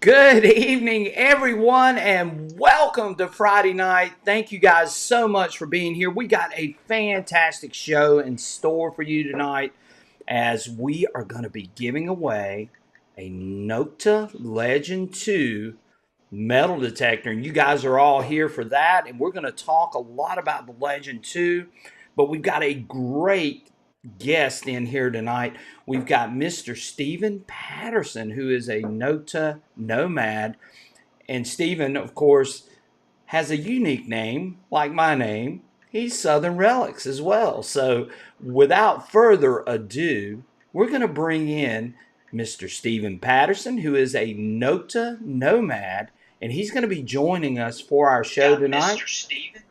Good evening, everyone, and welcome to Friday night. Thank you guys so much for being here. We got a fantastic show in store for you tonight as we are going to be giving away a Nokta Legend 2 metal detector. And you guys are all here for that, and we're going to talk a lot about the Legend 2, but we've got a great guest in here tonight. We've got Mr. Stephen Patterson, who is a Nota nomad. And Stephen, of course, has a unique name, like my name. He's Southern Relics as well. So, without further ado, we're going to bring in Mr. Stephen Patterson, who is a Nota nomad, and he's going to be joining us for our show tonight. Mr. Stephen.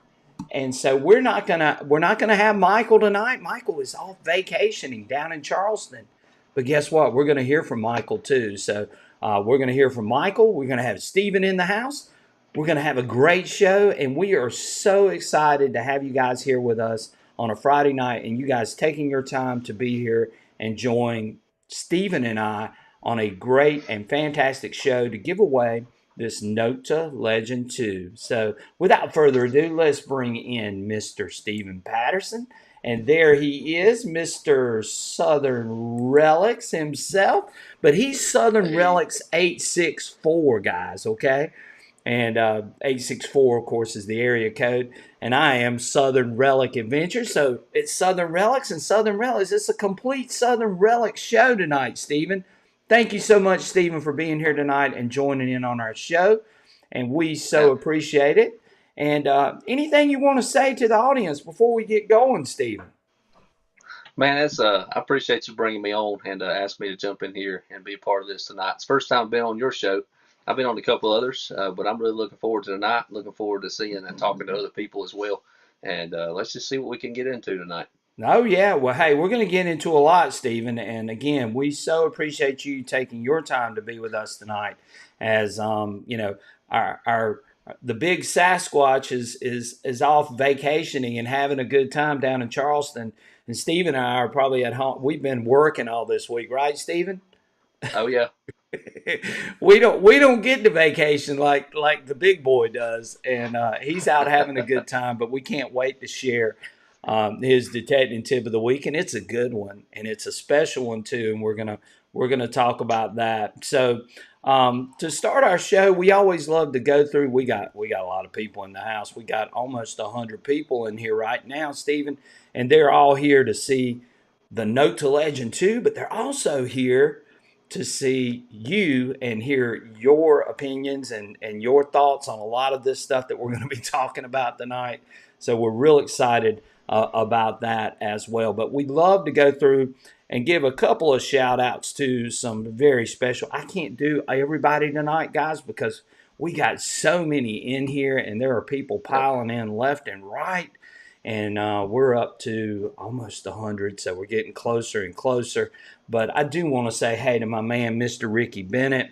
And so we're not gonna have Michael tonight. Michael is off vacationing down in Charleston. But guess what? We're gonna hear from Michael too. So we're gonna hear from Michael. We're gonna have Stephen in the house. We're gonna have a great show, and we are so excited to have you guys here with us on a Friday night, and you guys taking your time to be here and join Stephen and I on a great and fantastic show to give away this Nota Legend 2. So without further ado, let's bring in Mr. Stephen Patterson. And there he is, Mr. Southern Relics himself. But he's Southern Relics 864, guys, okay? And 864, of course, is the area code. And I am Southern Relic Adventure. So it's Southern Relics and Southern Relics. It's a complete Southern Relics show tonight, Stephen. Thank you so much, Stephen, for being here tonight and joining in on our show. And we so appreciate it. And anything you want to say to the audience before we get going, Stephen? Man, I appreciate you bringing me on and asking me to jump in here and be a part of this tonight. It's the first time I've been on your show. I've been on a couple others, but I'm really looking forward to tonight. Looking forward to seeing and talking to other people as well. And let's just see what we can get into tonight. Oh, yeah. Well, hey, we're going to get into a lot, Stephen. And again, we so appreciate you taking your time to be with us tonight. As our the big Sasquatch is off vacationing and having a good time down in Charleston, and Stephen and I are probably at home. We've been working all this week, right, Stephen? Oh yeah. We don't get to vacation like the big boy does, and he's out having a good time. But we can't wait to share his detecting tip of the week, and it's a good one, and it's a special one too. And we're gonna talk about that. So to start our show, we always love to go through. We got a lot of people in the house. We got almost 100 people in here right now, Stephen, and they're all here to see the Note to Legend 2, but they're also here to see you and hear your opinions and your thoughts on a lot of this stuff that we're going to be talking about tonight. So we're real excited about that as well. But we'd love to go through and give a couple of shout outs to some very special. I can't do everybody tonight, guys, because we got so many in here and there are people piling in left and right. And we're up to almost 100, so we're getting closer and closer. But I do want to say hey to my man, Mr. Ricky Bennett.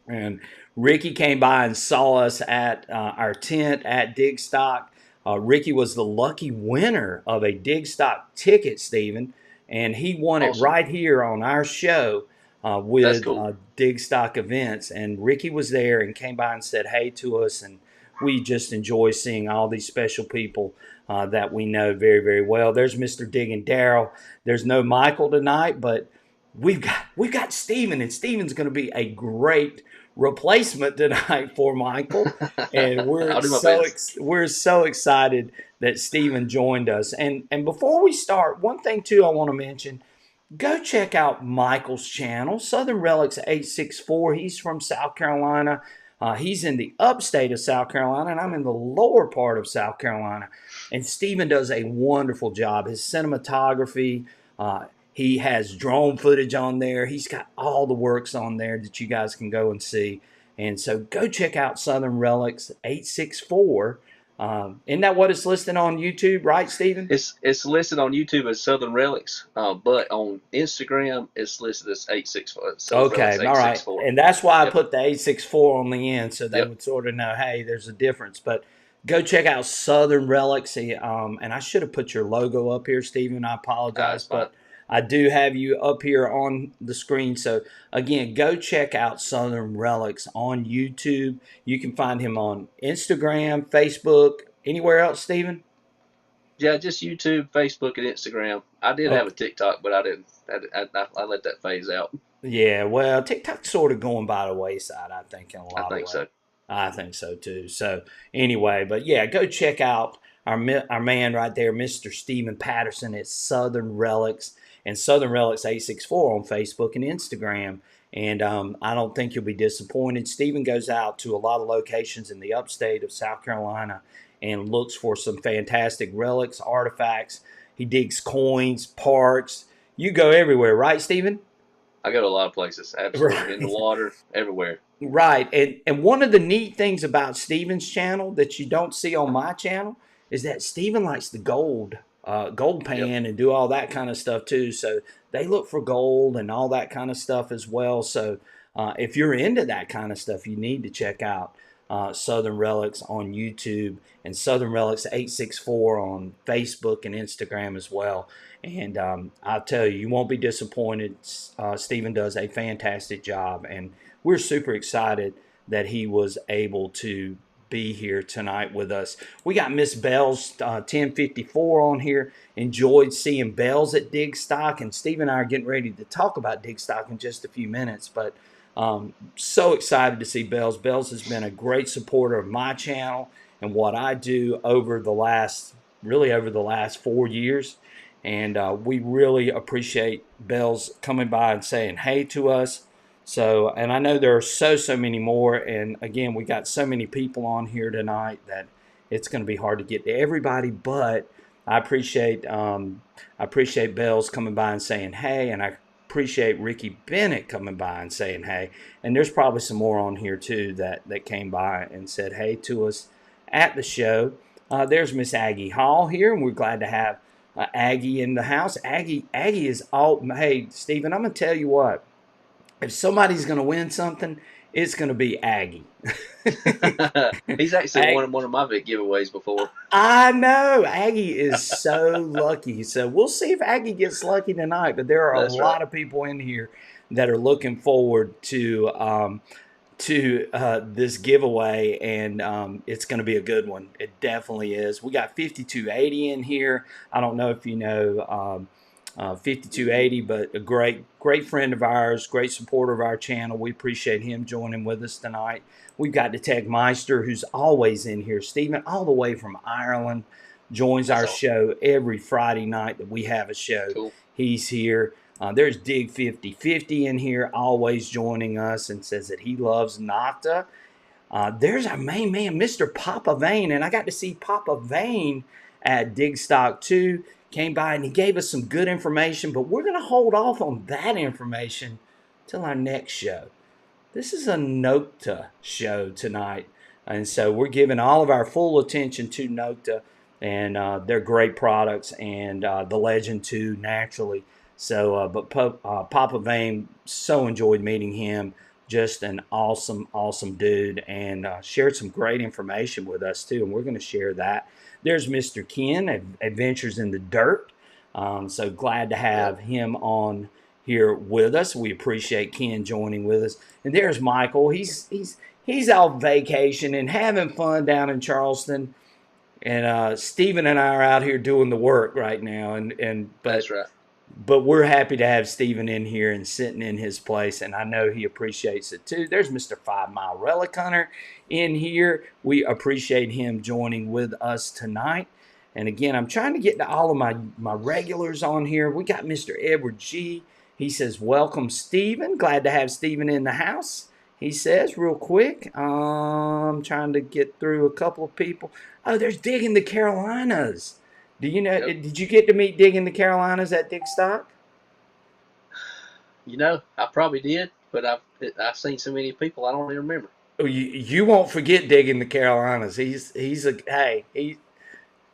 And Ricky came by and saw us at our tent at Digstock. Ricky was the lucky winner of a Digstock ticket, Stephen, and he won it right here on our show with Cool. Digstock events. And Ricky was there and came by and said hey to us, and we just enjoy seeing all these special people that we know very, very well. There's Mr. Dig and Daryl. There's no Michael tonight, but we've got Steven, and Steven's going to be a great replacement tonight for Michael. And we're so excited that Steven joined us. And before we start, one thing too I want to mention. Go check out Michael's channel, Southern Relics 864. He's from South Carolina. He's in the upstate of South Carolina, and I'm in the lower part of South Carolina. And Stephen does a wonderful job. His cinematography, he has drone footage on there. He's got all the works on there that you guys can go and see. And so go check out Southern Relics 864. Isn't that what it's listed on YouTube, right, Stephen? It's listed on YouTube as Southern Relics, but on Instagram it's listed as 864. Okay, all right. And that's why I put the 864 on the end, so they would sort of know, hey, there's a difference. But go check out Southern Relics. And I should have put your logo up here, Stephen. I apologize, but I do have you up here on the screen. So again, go check out Southern Relics on YouTube. You can find him on Instagram, Facebook, anywhere else, Stephen? Yeah, just YouTube, Facebook, and Instagram. I did have a Okay. TikTok, but I didn't. I let that phase out. Yeah, well, TikTok's sort of going by the wayside, I think, in a I lot of think ways. so. I think so too. So anyway, but yeah, go check out our man right there, Mr. Stephen Patterson at Southern Relics and Southern Relics 864 on Facebook and Instagram. And I don't think you'll be disappointed. Stephen goes out to a lot of locations in the upstate of South Carolina and looks for some fantastic relics, artifacts. He digs coins, parts. You go everywhere, right, Stephen? I go to a lot of places. Absolutely, in the Right. water, everywhere. Right. And one of the neat things about Steven's channel that you don't see on my channel is that Steven likes the gold Yep. pan and do all that kind of stuff too. So they look for gold and all that kind of stuff as well. So if you're into that kind of stuff, you need to check out Southern Relics on YouTube and Southern Relics 864 on Facebook and Instagram as well. And I'll tell you, you won't be disappointed. Steven does a fantastic job, and we're super excited that he was able to be here tonight with us. We got Miss Bell's 1054 on here. Enjoyed seeing Bells at Digstock, and Steve and I are getting ready to talk about Digstock in just a few minutes. But so excited to see Bells. Bells has been a great supporter of my channel and what I do over the last 4 years. And we really appreciate Bells coming by and saying hey to us. So, and I know there are so many more. And again, we got so many people on here tonight that it's going to be hard to get to everybody. But I appreciate Bells coming by and saying hey, and I appreciate Ricky Bennett coming by and saying hey. And there's probably some more on here too that came by and said hey to us at the show. There's Miss Aggie Hall here, and we're glad to have Aggie in the house. Aggie is all. Hey, Stephen, I'm gonna tell you what. If somebody's gonna win something, it's gonna be Aggie. He's actually Ag- won one of my big giveaways before. I know Aggie is so lucky. So we'll see if Aggie gets lucky tonight. But there are a That's right. lot of people in here that are looking forward to this giveaway, and it's going to be a good one. It definitely is. We got 5280 in here. I don't know if you know 5280, but a great friend of ours, great supporter of our channel. We appreciate him joining with us tonight. We've got Detect Meister, who's always in here. Stephen, all the way from Ireland, joins That's our awesome. show every Friday night that we have a show. Cool. He's here. There's Dig 5050 in here, always joining us, and says that he loves Nokta. There's our main man, Mr. Papa Vane, and I got to see Papa Vane at Digstock too. Came by and he gave us some good information, but we're going to hold off on that information till our next show. This is a Nokta show tonight, and so we're giving all of our full attention to Nokta and their great products and the legend too, naturally. So, Papa Vane, so enjoyed meeting him. Just an awesome dude, and shared some great information with us too. And we're going to share that. There's Mr. Ken, Adventures in the Dirt. So glad to Yep. have him on here with us. We appreciate Ken joining with us. And there's Michael. He's out vacation and having fun down in Charleston. And Stephen and I are out here doing the work right now. And That's right. but we're happy to have Stephen in here and sitting in his place, and I know he appreciates it too. There's Mr. 5 Mile Relic Hunter in here. We appreciate him joining with us tonight. And again, I'm trying to get to all of my regulars on here. We got Mr. Edward G. He says, welcome, Stephen. Glad to have Stephen in the house. He says, real quick. I'm trying to get through a couple of people. Oh, there's Digging the Carolinas. Do you know? Yep. Did you get to meet Dig in the Carolinas at Digstock? I probably did, but I've seen so many people I don't even remember. Oh, you won't forget Dig in the Carolinas. He's a hey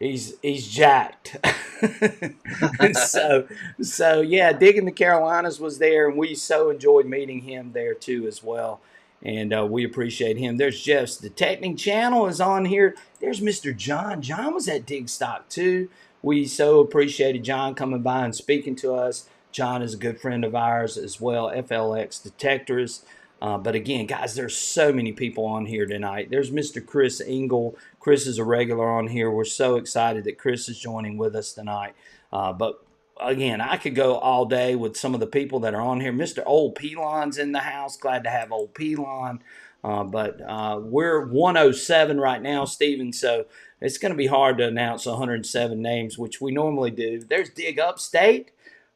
he's jacked. And so yeah, Dig in the Carolinas was there, and we so enjoyed meeting him there too as well. And we appreciate him. There's Jeff's Detecting Channel is on here. There's Mr. John. John was at Digstock too. We so appreciated John coming by and speaking to us. John is a good friend of ours as well, FLX Detectors. But again, guys, there's so many people on here tonight. There's Mr. Chris Engel. Chris is a regular on here. We're so excited that Chris is joining with us tonight. But again, I could go all day with some of the people that are on here. Mr. Old Pelon's in the house. Glad to have Old Pelon. But we're 107 right now, Steven. So it's going to be hard to announce 107 names, which we normally do. There's Dig Upstate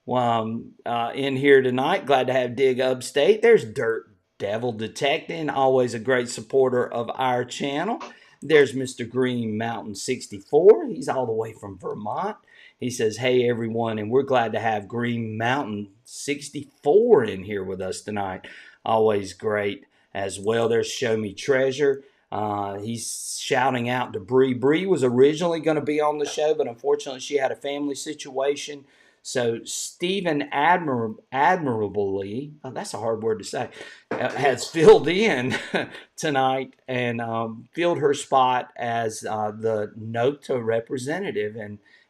in here tonight. Glad to have Dig Upstate. There's Dirt Devil Detecting, always a great supporter of our channel. There's Mr. Green Mountain 64. He's all the way from Vermont. He says, hey, everyone, and we're glad to have Green Mountain 64 in here with us tonight. Always great as well. There's Show Me Treasure. He's shouting out to Bree. Bree was originally going to be on the show, but unfortunately she had a family situation. So Stephen admirably, that's a hard word to say, has filled in tonight and filled her spot as the NOTA representative.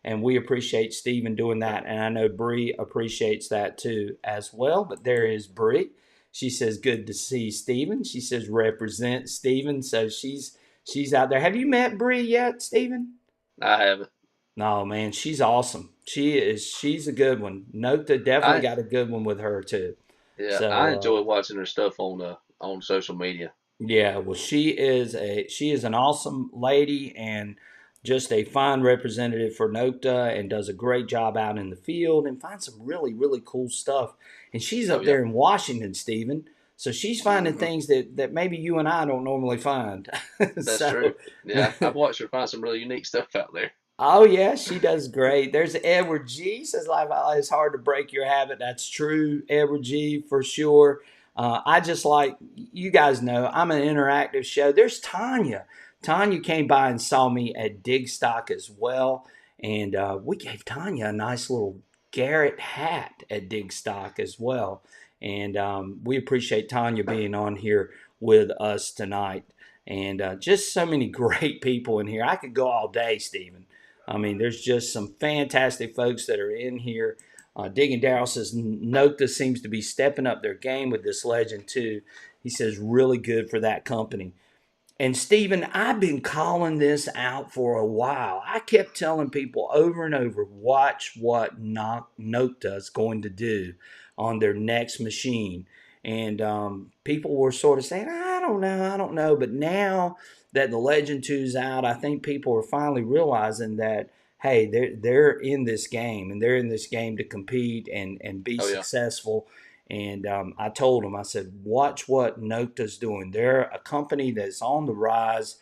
And we appreciate Stephen doing that. And I know Bree appreciates that too as well. But there is Bree. She says, good to see Stephen. She says, represent Stephen. So she's out there. Have you met Bree yet, Stephen? I haven't. No, man, she's awesome. She's a good one. Nota definitely I got a good one with her too. Yeah, I So enjoy watching her stuff on social media. yeah, well she is an awesome lady and just a fine representative for Nota and does a great job out in the field and finds some really, really cool stuff. And she's Oh up yeah. there in Washington, Stephen. So she's finding Hmm. things that maybe you and I don't normally find. That's true. So Yeah, I've watched her find some really unique stuff out there. oh yeah, she does great. There's Edward G says life it's hard to break your habit. That's true, Edward G for sure. I just like you guys know I'm an interactive show. There's Tanya. Tanya came by and saw me at Digstock as well, and we gave Tanya a nice little Garrett hat at Digstock as well. And we appreciate Tanya being on here with us tonight. And just so many great people in here. I could go all day, Stephen. I mean, there's just some fantastic folks that are in here. Digging Darrell says Nota seems to be stepping up their game with this legend too. He says really good for that company. And Stephen, I've been calling this out for a while. I kept telling people over and over, watch what Nokta is going to do on their next machine. And people were sort of saying, I don't know. But now that the Legend 2 is out, I think people are finally realizing that, hey, they're in this game and they're in this game to compete and be Oh yeah. successful. And I told them, I said, watch what Nokta's doing. They're a company that's on the rise.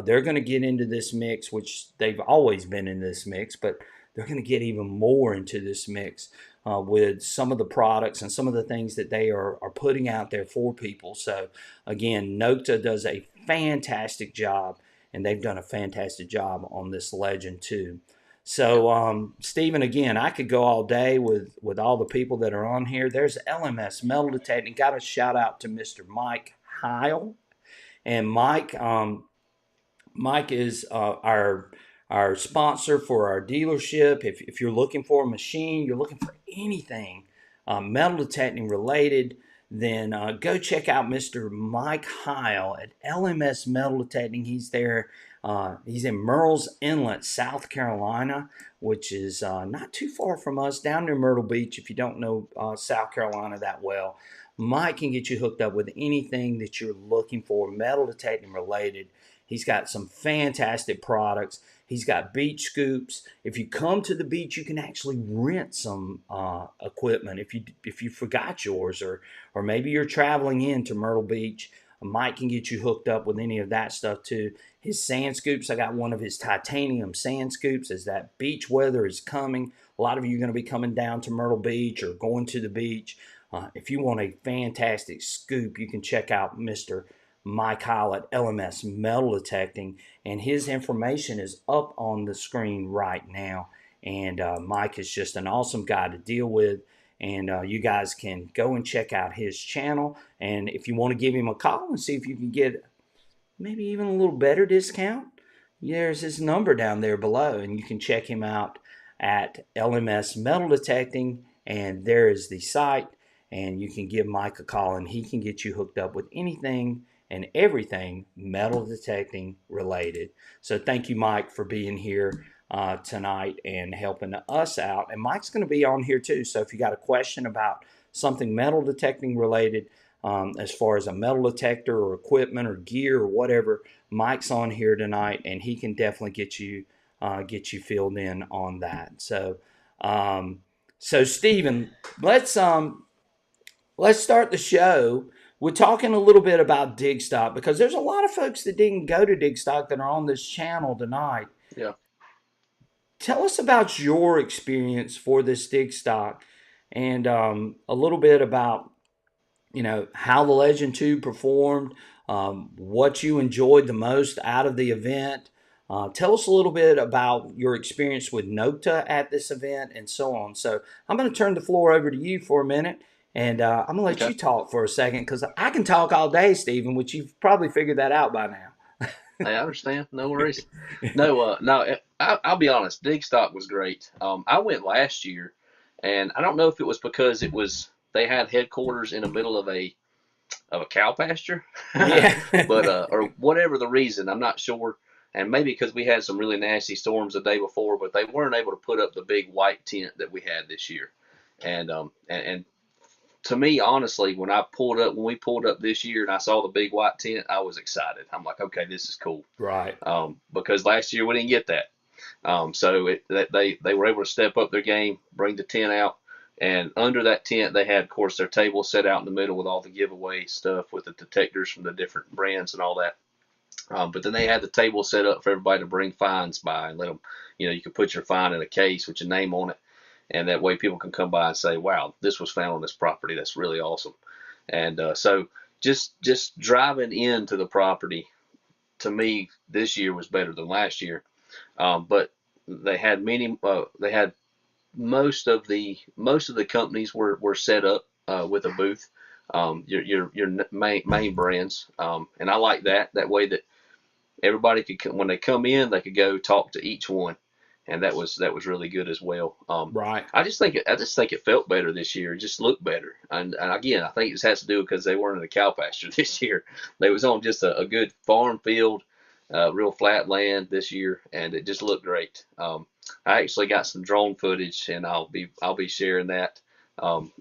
They're going to get into this mix, which they've always been in this mix, but they're going to get even more into this mix with some of the products and some of the things that they are putting out there for people. So, again, Nokta does a fantastic job, and they've done a fantastic job on this Legend too. Yep. So, Stephen, again, I could go all day with all the people that are on here. There's LMS Metal Detecting. Got a shout out to Mr. Mike Heil. And Mike is our sponsor for our dealership. If you're looking for a machine, you're looking for anything metal detecting related, then go check out Mr. Mike Heil at LMS Metal Detecting. He's there. He's in Murrells Inlet, South Carolina, which is not too far from us, down near Myrtle Beach. If you don't know South Carolina that well, Mike can get you hooked up with anything that you're looking for, metal detecting related. He's got some fantastic products. He's got beach scoops. If you come to the beach, you can actually rent some equipment if you forgot yours, or maybe you're traveling into Myrtle Beach. Mike can get you hooked up with any of that stuff too. His sand scoops, I got one of his titanium sand scoops. As that beach weather is coming, a lot of you are going to be coming down to Myrtle Beach or going to the beach. If you want a fantastic scoop, you can check out Mr. Mike Heil at LMS Metal Detecting, and his information is up on the screen right now. And Mike is just an awesome guy to deal with. And you guys can go and check out his channel. And if you want to give him a call and see if you can get maybe even a little better discount, there's his number down there below, and you can check him out at LMS Metal Detecting. and there is the site, and you can give Mike a call, and he can get you hooked up with anything and everything metal detecting related. So thank you, Mike, for being here tonight and helping us out. And Mike's going to be on here too. So if you got a question about something metal detecting related, as far as a metal detector or equipment or gear or whatever, Mike's on here tonight, and he can definitely get you filled in on that. Um, so Stephen, let's start the show. We're talking a little bit about Digstock because there's a lot of folks that didn't go to Digstock that are on this channel tonight. Yeah. Tell us about your experience for this Digstock, and a little bit about how the Legend 2 performed, what you enjoyed the most out of the event. Tell us a little bit about your experience with Nokta at this event and so on. So I'm going to turn the floor over to you for a minute, and I'm going to let Okay. you talk for a second because I can talk all day, Stephen, which you've probably figured that out by now. Hey, I understand. No worries. No, no. I'll be honest. Digstock was great. I went last year, and I don't know if it was because they had headquarters in the middle of a cow pasture, Yeah. but or whatever the reason, I'm not sure. And maybe because we had some really nasty storms the day before, but they weren't able to put up the big white tent that we had this year. And to me, honestly, when we pulled up this year and I saw the big white tent, I was excited. I'm like, okay, this is cool. Right. Because last year we didn't get that. They were able to step up their game, bring the tent out, and under that tent they had, of course, their table set out in the middle with all the giveaway stuff with the detectors from the different brands and all that. But then they had the table set up for everybody to bring finds by and let them, you could put your find in a case with your name on it, and that way people can come by and say, "Wow, this was found on this property. That's really awesome." And so just driving into the property to me this year was better than last year. But they had most of the companies were set up with a booth. Your main brands, and I like that. That way that everybody could, when they come in, they could go talk to each one, and that was really good as well. Right. I just think it felt better this year. It just looked better, and again, I think it has to do because they weren't in a cow pasture this year. They was on just a good farm field, real flat land this year, and it just looked great. I actually got some drone footage, and I'll be sharing that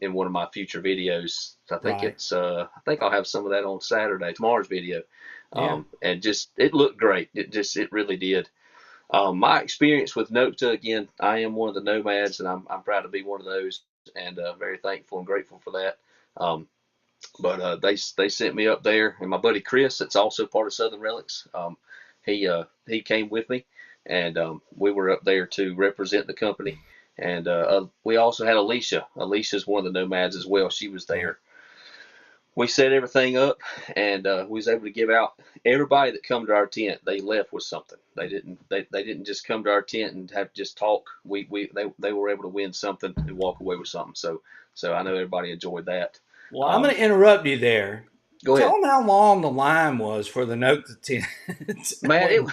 in one of my future videos. Right. I think I'll have some of that on Saturday, tomorrow's video. Yeah. And just it looked great. It really did. My experience with Nokta, again, I am one of the nomads, and I'm proud to be one of those, and very thankful and grateful for that. Um, but they sent me up there, and my buddy Chris, that's also part of Southern Relics, he came with me, and we were up there to represent the company. And we also had Alicia. Alicia's one of the nomads as well. She was Right. there. We set everything up, and we was able to give out everybody that come to our tent. They left with something. They didn't just come to our tent and have just talk. They were able to win something and walk away with something. So I know everybody enjoyed that. Well, I'm Um, going to interrupt you there. Go Tell ahead, them how long the line was for the note to 10. man.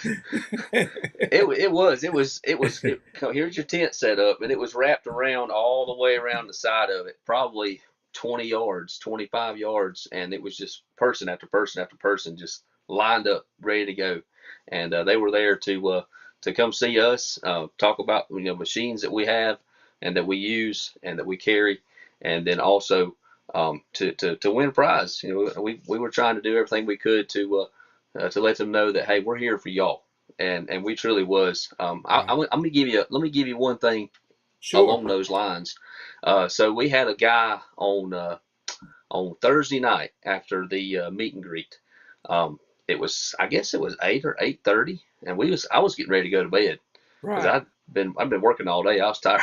It was. Here's your tent set up, and it was wrapped around all the way around the side of it, probably 20 yards, 25 yards, and it was just person after person after person just lined up, ready to go, and they were there to come see us, talk about machines that we have and that we use and that we carry, and then also to win a prize. We were trying to do everything we could to let them know that, hey, we're here for y'all, and we truly was. Right. I'm gonna give you let me give you one thing Sure. along those lines. So we had a guy on Thursday night after the meet and greet. Um, I guess it was 8 or 8:30, and I was getting ready to go to bed because Right. I've been working all day. I was tired,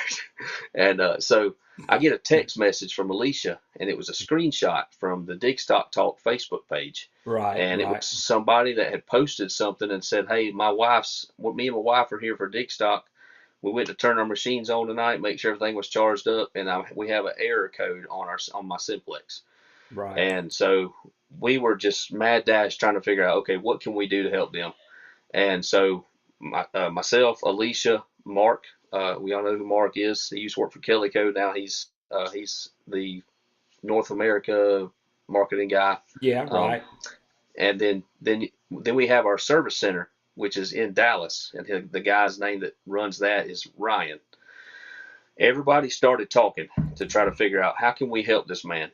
and so I get a text message from Alicia, and it was a screenshot from the Digstock Talk Facebook page, Right. and it was Right. somebody that had posted something and said, "Hey, me and my wife are here for Digstock. We went to turn our machines on tonight, make sure everything was charged up, and we have an error code on my simplex." Right. And so we were just mad dash trying to figure out, okay, what can we do to help them? And so myself, Alicia, Mark, we all know who Mark is. He used to work for Kelly Code. Now he's He's the North America marketing guy. Yeah, Um, right. and then we have our service center, which is in Dallas, and the guy's name that runs that is Ryan. Everybody started talking to try to figure out how can we help this man,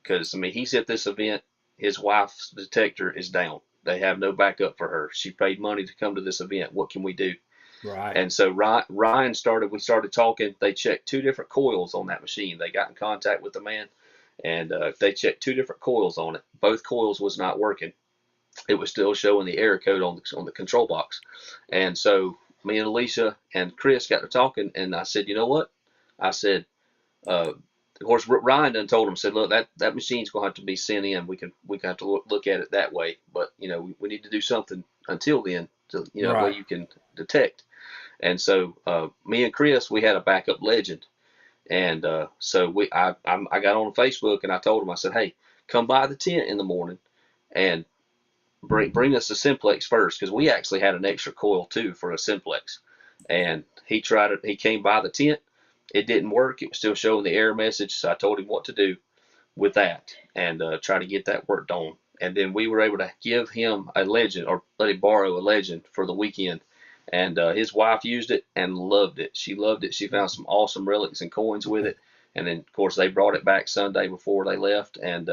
because I mean he's at this event. His wife's detector is down. They have no backup for her. She paid money to come to this event. What can we do? Right. And so Ryan started. We started talking. They checked two different coils on that machine. They got in contact with the man, and they checked two different coils on it. Both coils was not working. It was still showing the error code on the control box. And so me and Alicia and Chris got to talking, and I said, you know what? I said, of course, Ryan done told him, said, look, that machine's going to have to be sent in. We can have to look at it that way, but we need to do something until then to way Right. you can detect. And so me and Chris, we had a backup legend, and so I got on Facebook and I told him, I said, hey, come by the tent in the morning and bring us a simplex first, because we actually had an extra coil too for a simplex. And he tried it. He came by the tent. It didn't work. It was still showing the error message. So I told him what to do with that and try to get that worked on. And then we were able to give him a legend, or let him borrow a legend for the weekend. And his wife used it and loved it. She loved it. She found some awesome relics and coins with it. And then, of course, they brought it back Sunday before they left, and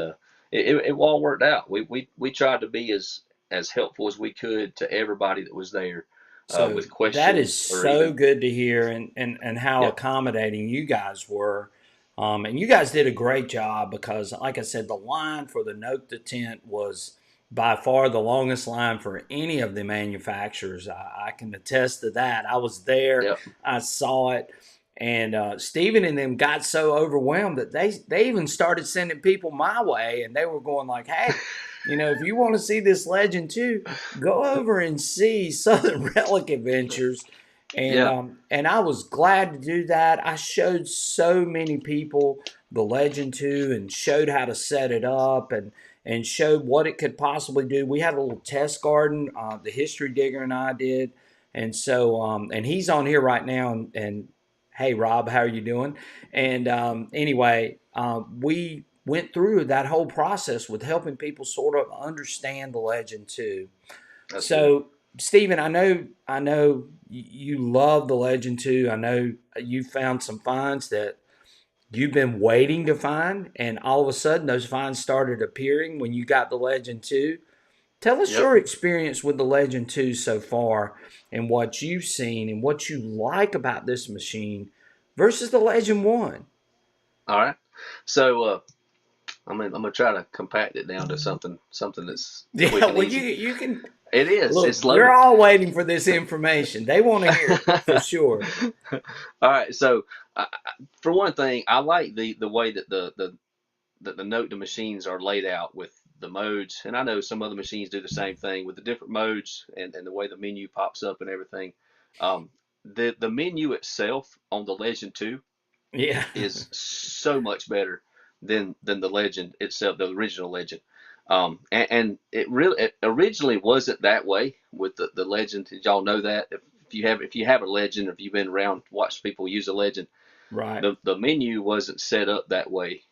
it all worked out. We tried to be as helpful as we could to everybody that was there So with that is questions or so even. good to hear, and how Yep. accommodating you guys were. And you guys did a great job because, like I said, the line for the Note to tent was by far the longest line for any of the manufacturers. I can attest to that. I was there, Yep. I saw it, and Stephen and them got so overwhelmed that they even started sending people my way, and they were going like, "Hey, if you want to see this legend too, go over and see Southern Relic Adventures." And Yeah. and I was glad to do that. I showed so many people the Legend 2 and showed how to set it up, and showed what it could possibly do. We had a little test garden, the History Digger and I did. And so and he's on here right now, and hey Rob, how are you doing? And anyway, we went through that whole process with helping people sort of understand the Legend 2. That's good. So, Stephen, I know you love the Legend 2. I know you found some finds that you've been waiting to find, and all of a sudden those finds started appearing when you got the Legend 2. Tell us Yep. your experience with the Legend 2 so far, and what you've seen and what you like about this machine versus the Legend 1. All right. So I'm gonna try to compact it down to something that's quick Yeah, and well, you easy. you can It is. look. It's They're loaded. all waiting for this information. They want to hear it for sure. All right. So for one thing, I like the way that the note to machines are laid out with the modes, and I know some other machines do the same thing with the different modes and the way the menu pops up and everything. Um, the menu itself on the Legend 2 Yeah. is so much better than the Legend itself, the original Legend. And it originally wasn't that way with the Legend. Did y'all know that? If you have a Legend, or if you've been around watched people use a Legend, Right. the menu wasn't set up that way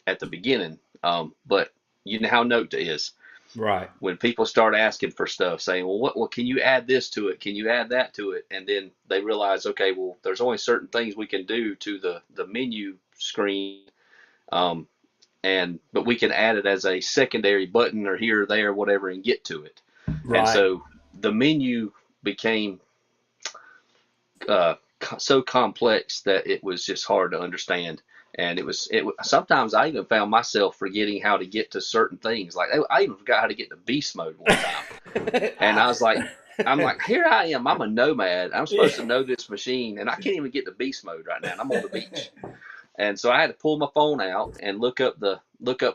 at the beginning. But you know how Nokta is. Right. When people start asking for stuff, saying, "Well, what? Well, can you add this to it? Can you add that to it?" And then they realize, okay, well, there's only certain things we can do to the menu screen, um, and but we can add it as a secondary button or here or there, or whatever, and get to it. And Right. so the menu became uh, so complex that it was just hard to understand. And sometimes I even found myself forgetting how to get to certain things. Like I even forgot how to get to beast mode one time, and I was like, I'm like, here I am. I'm a nomad. I'm supposed to Yeah. know this machine, and I can't even get to beast mode right now. And I'm on the beach, and so I had to pull my phone out and look up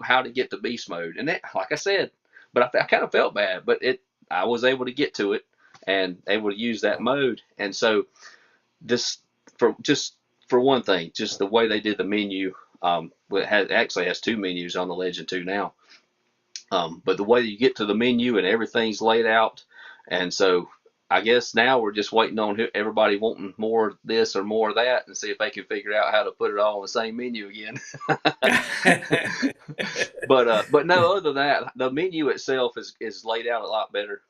how to get to beast mode. And that, like I said, but I kind of felt bad, but I was able to get to it and able to use that mode. And so this for one thing, just the way they did the menu. It actually has two menus on the Legend 2 now. But the way you get to the menu and everything's laid out, and so I guess now we're just waiting on everybody wanting more of this or more of that, and see if they can figure out how to put it all on the same menu again. But no, other than that, the menu itself is laid out a lot better.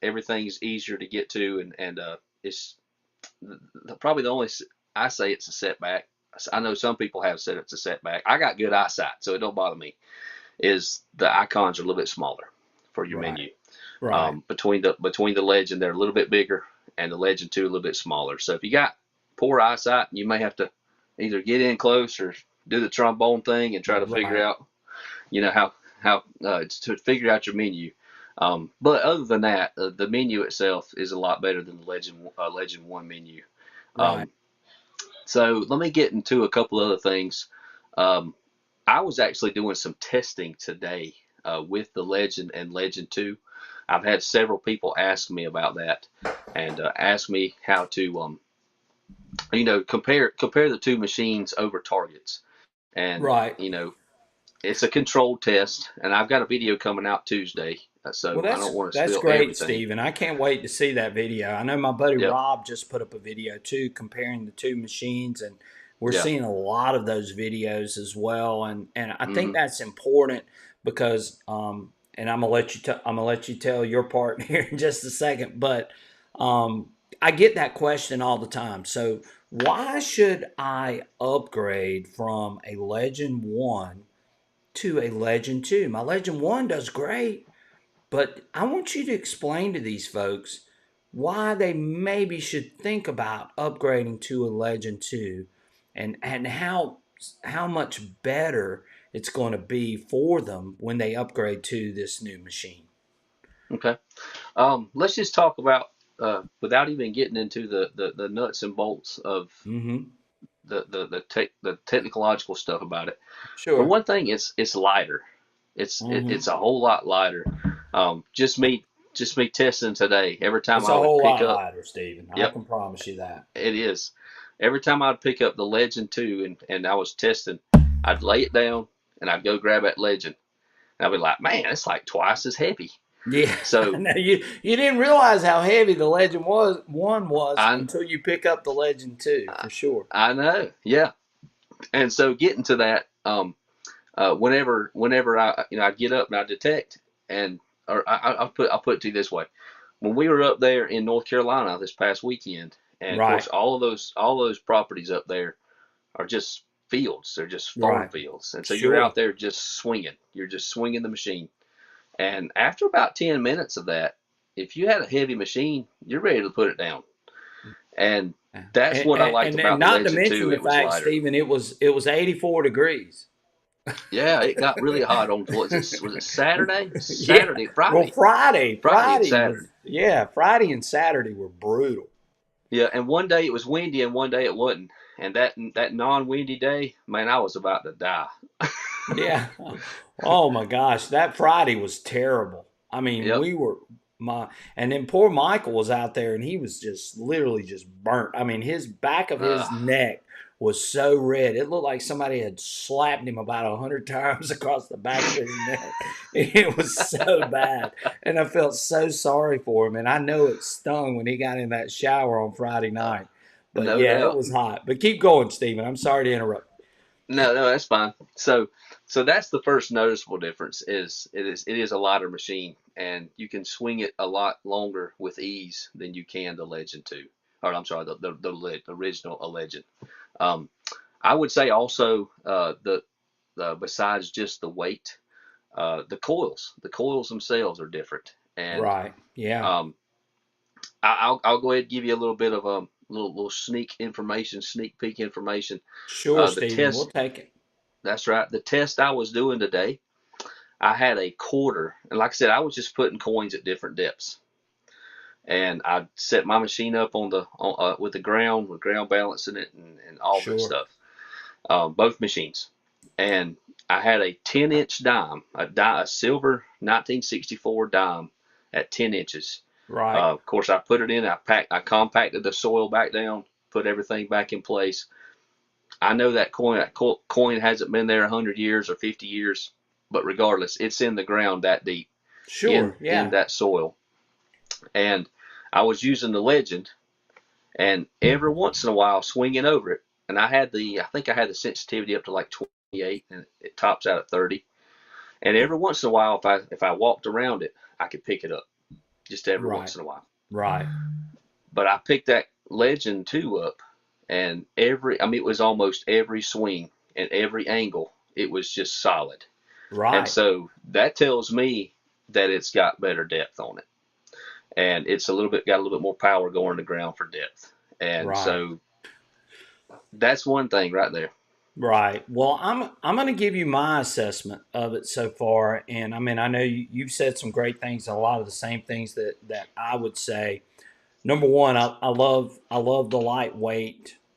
Everything's easier to get to, and it's probably the only, I say it's a setback. I know some people have said it's a setback. I got good eyesight, so it don't bother me. Is the icons are a little bit smaller for your Right. menu. Right. Between the Legend, they're a little bit bigger, and the Legend 2 a little bit smaller. So if you got poor eyesight, you may have to either get in close or do the trombone thing and try to figure Right. out, how to figure out your menu. But other than that, the menu itself is a lot better than the Legend One menu. Right. Um, so let me get into a couple other things. Um, I was actually doing some testing today with the Legend and Legend 2. I've had several people ask me about that and ask me how to, compare the two machines over targets. And, Right. it's a controlled test, and I've got a video coming out Tuesday, Well, so I don't that's want to that's spill great, everything. Steven. I can't wait to see that video. I know my buddy Yep. Rob just put up a video too, comparing the two machines, and we're Yeah. seeing a lot of those videos as well. And I think Hmm. that's important because and I'm gonna let you tell your part here in just a second, but um, I get that question all the time. So why should I upgrade from a Legend One to a Legend Two? My Legend One does great. But I want you to explain to these folks why they maybe should think about upgrading to a Legend 2 and how much better it's going to be for them when they upgrade to this new machine. Okay. Let's just talk about, without even getting into the nuts and bolts of Mhm. the technological stuff about it. For Sure. one thing, it's lighter. It's Mhm. a whole lot lighter. Just me testing today. Every time It's I a would whole pick lot up, lighter, Stephen. I yep, can promise you that. it is. Every time I'd pick up the Legend 2 and I was testing, I'd lay it down and I'd go grab that Legend. And I'd be like, man, it's like twice as heavy. Yeah. So No, you didn't realize how heavy the Legend was one was I until you pick up the Legend 2, I, for sure. I know, yeah. And so getting to that, whenever I'd get up and I detect, and or I'll put it to you this way: when we were up there in North Carolina this past weekend, and of Right. course all those properties up there are just fields. They're just farm Right. fields, and so you're Sure. out there just swinging. You're just swinging the machine, and after about 10 minutes of that, if you had a heavy machine, you're ready to put it down. And Yeah. that's And, what I liked and and about the not to Legend mention 2. the It was fact, lighter. Stephen, it was 84 degrees. Yeah, it got really hot on, was it Saturday? Yeah. Saturday, Well, Friday, Friday, Friday and Friday Saturday. was yeah, Friday and Saturday were brutal. Yeah, and one day it was windy and one day it wasn't. And that non-windy day, man, I was about to die. Yeah. Oh my gosh, that Friday was terrible. I mean, Yep. we were my and then poor Michael was out there and he was just literally just burnt. I mean, his back of his Uh, neck was so red. It looked like somebody had slapped him about 100 times across the back of his neck. It was so bad. And I felt so sorry for him. And I know it stung when he got in that shower on Friday night. But no yeah, it doubt. was hot. But keep going, Stephen. I'm sorry to interrupt. No, no, that's fine. So that's the first noticeable difference is it is a lighter machine and you can swing it a lot longer with ease than you can the Legend 2. Or I'm sorry, the original Legend. Um, I would say also the besides just the weight, the coils themselves are different, and Right. Yeah. um, I'll go ahead and give you a little bit of a little sneak peek information. Sure, The Stephen. We'll test, take it. that's right. The test I was doing today, I had a quarter, and like I said, I was just putting coins at different depths, and I set my machine up with the ground, with ground balancing it, and all good Sure. stuff. Both machines, and I had a 10-inch dime, a silver 1964 dime at 10 inches. Right. Of course, I put it in. I compacted the soil back down, put everything back in place. I know that coin hasn't been there 100 years or 50 years, but regardless, it's in the ground that deep, in Sure. in Yeah. that soil. And I was using the Legend, and every once in a while swinging over it, and I think I had the sensitivity up to like 28, and it tops out at 30. And every once in a while, if I walked around it, I could pick it up just every Right. once in a while. Right. But I picked that Legend 2 up, and it was almost every swing and every angle, it was just solid. And Right. so that tells me that it's got better depth on it, and it's got a little bit more power going to ground for depth. And Right. so that's one thing right there. Right. Well, I'm going to give you my assessment of it so far, and I mean I know you've said some great things, and a lot of the same things that I would say. Number one, I love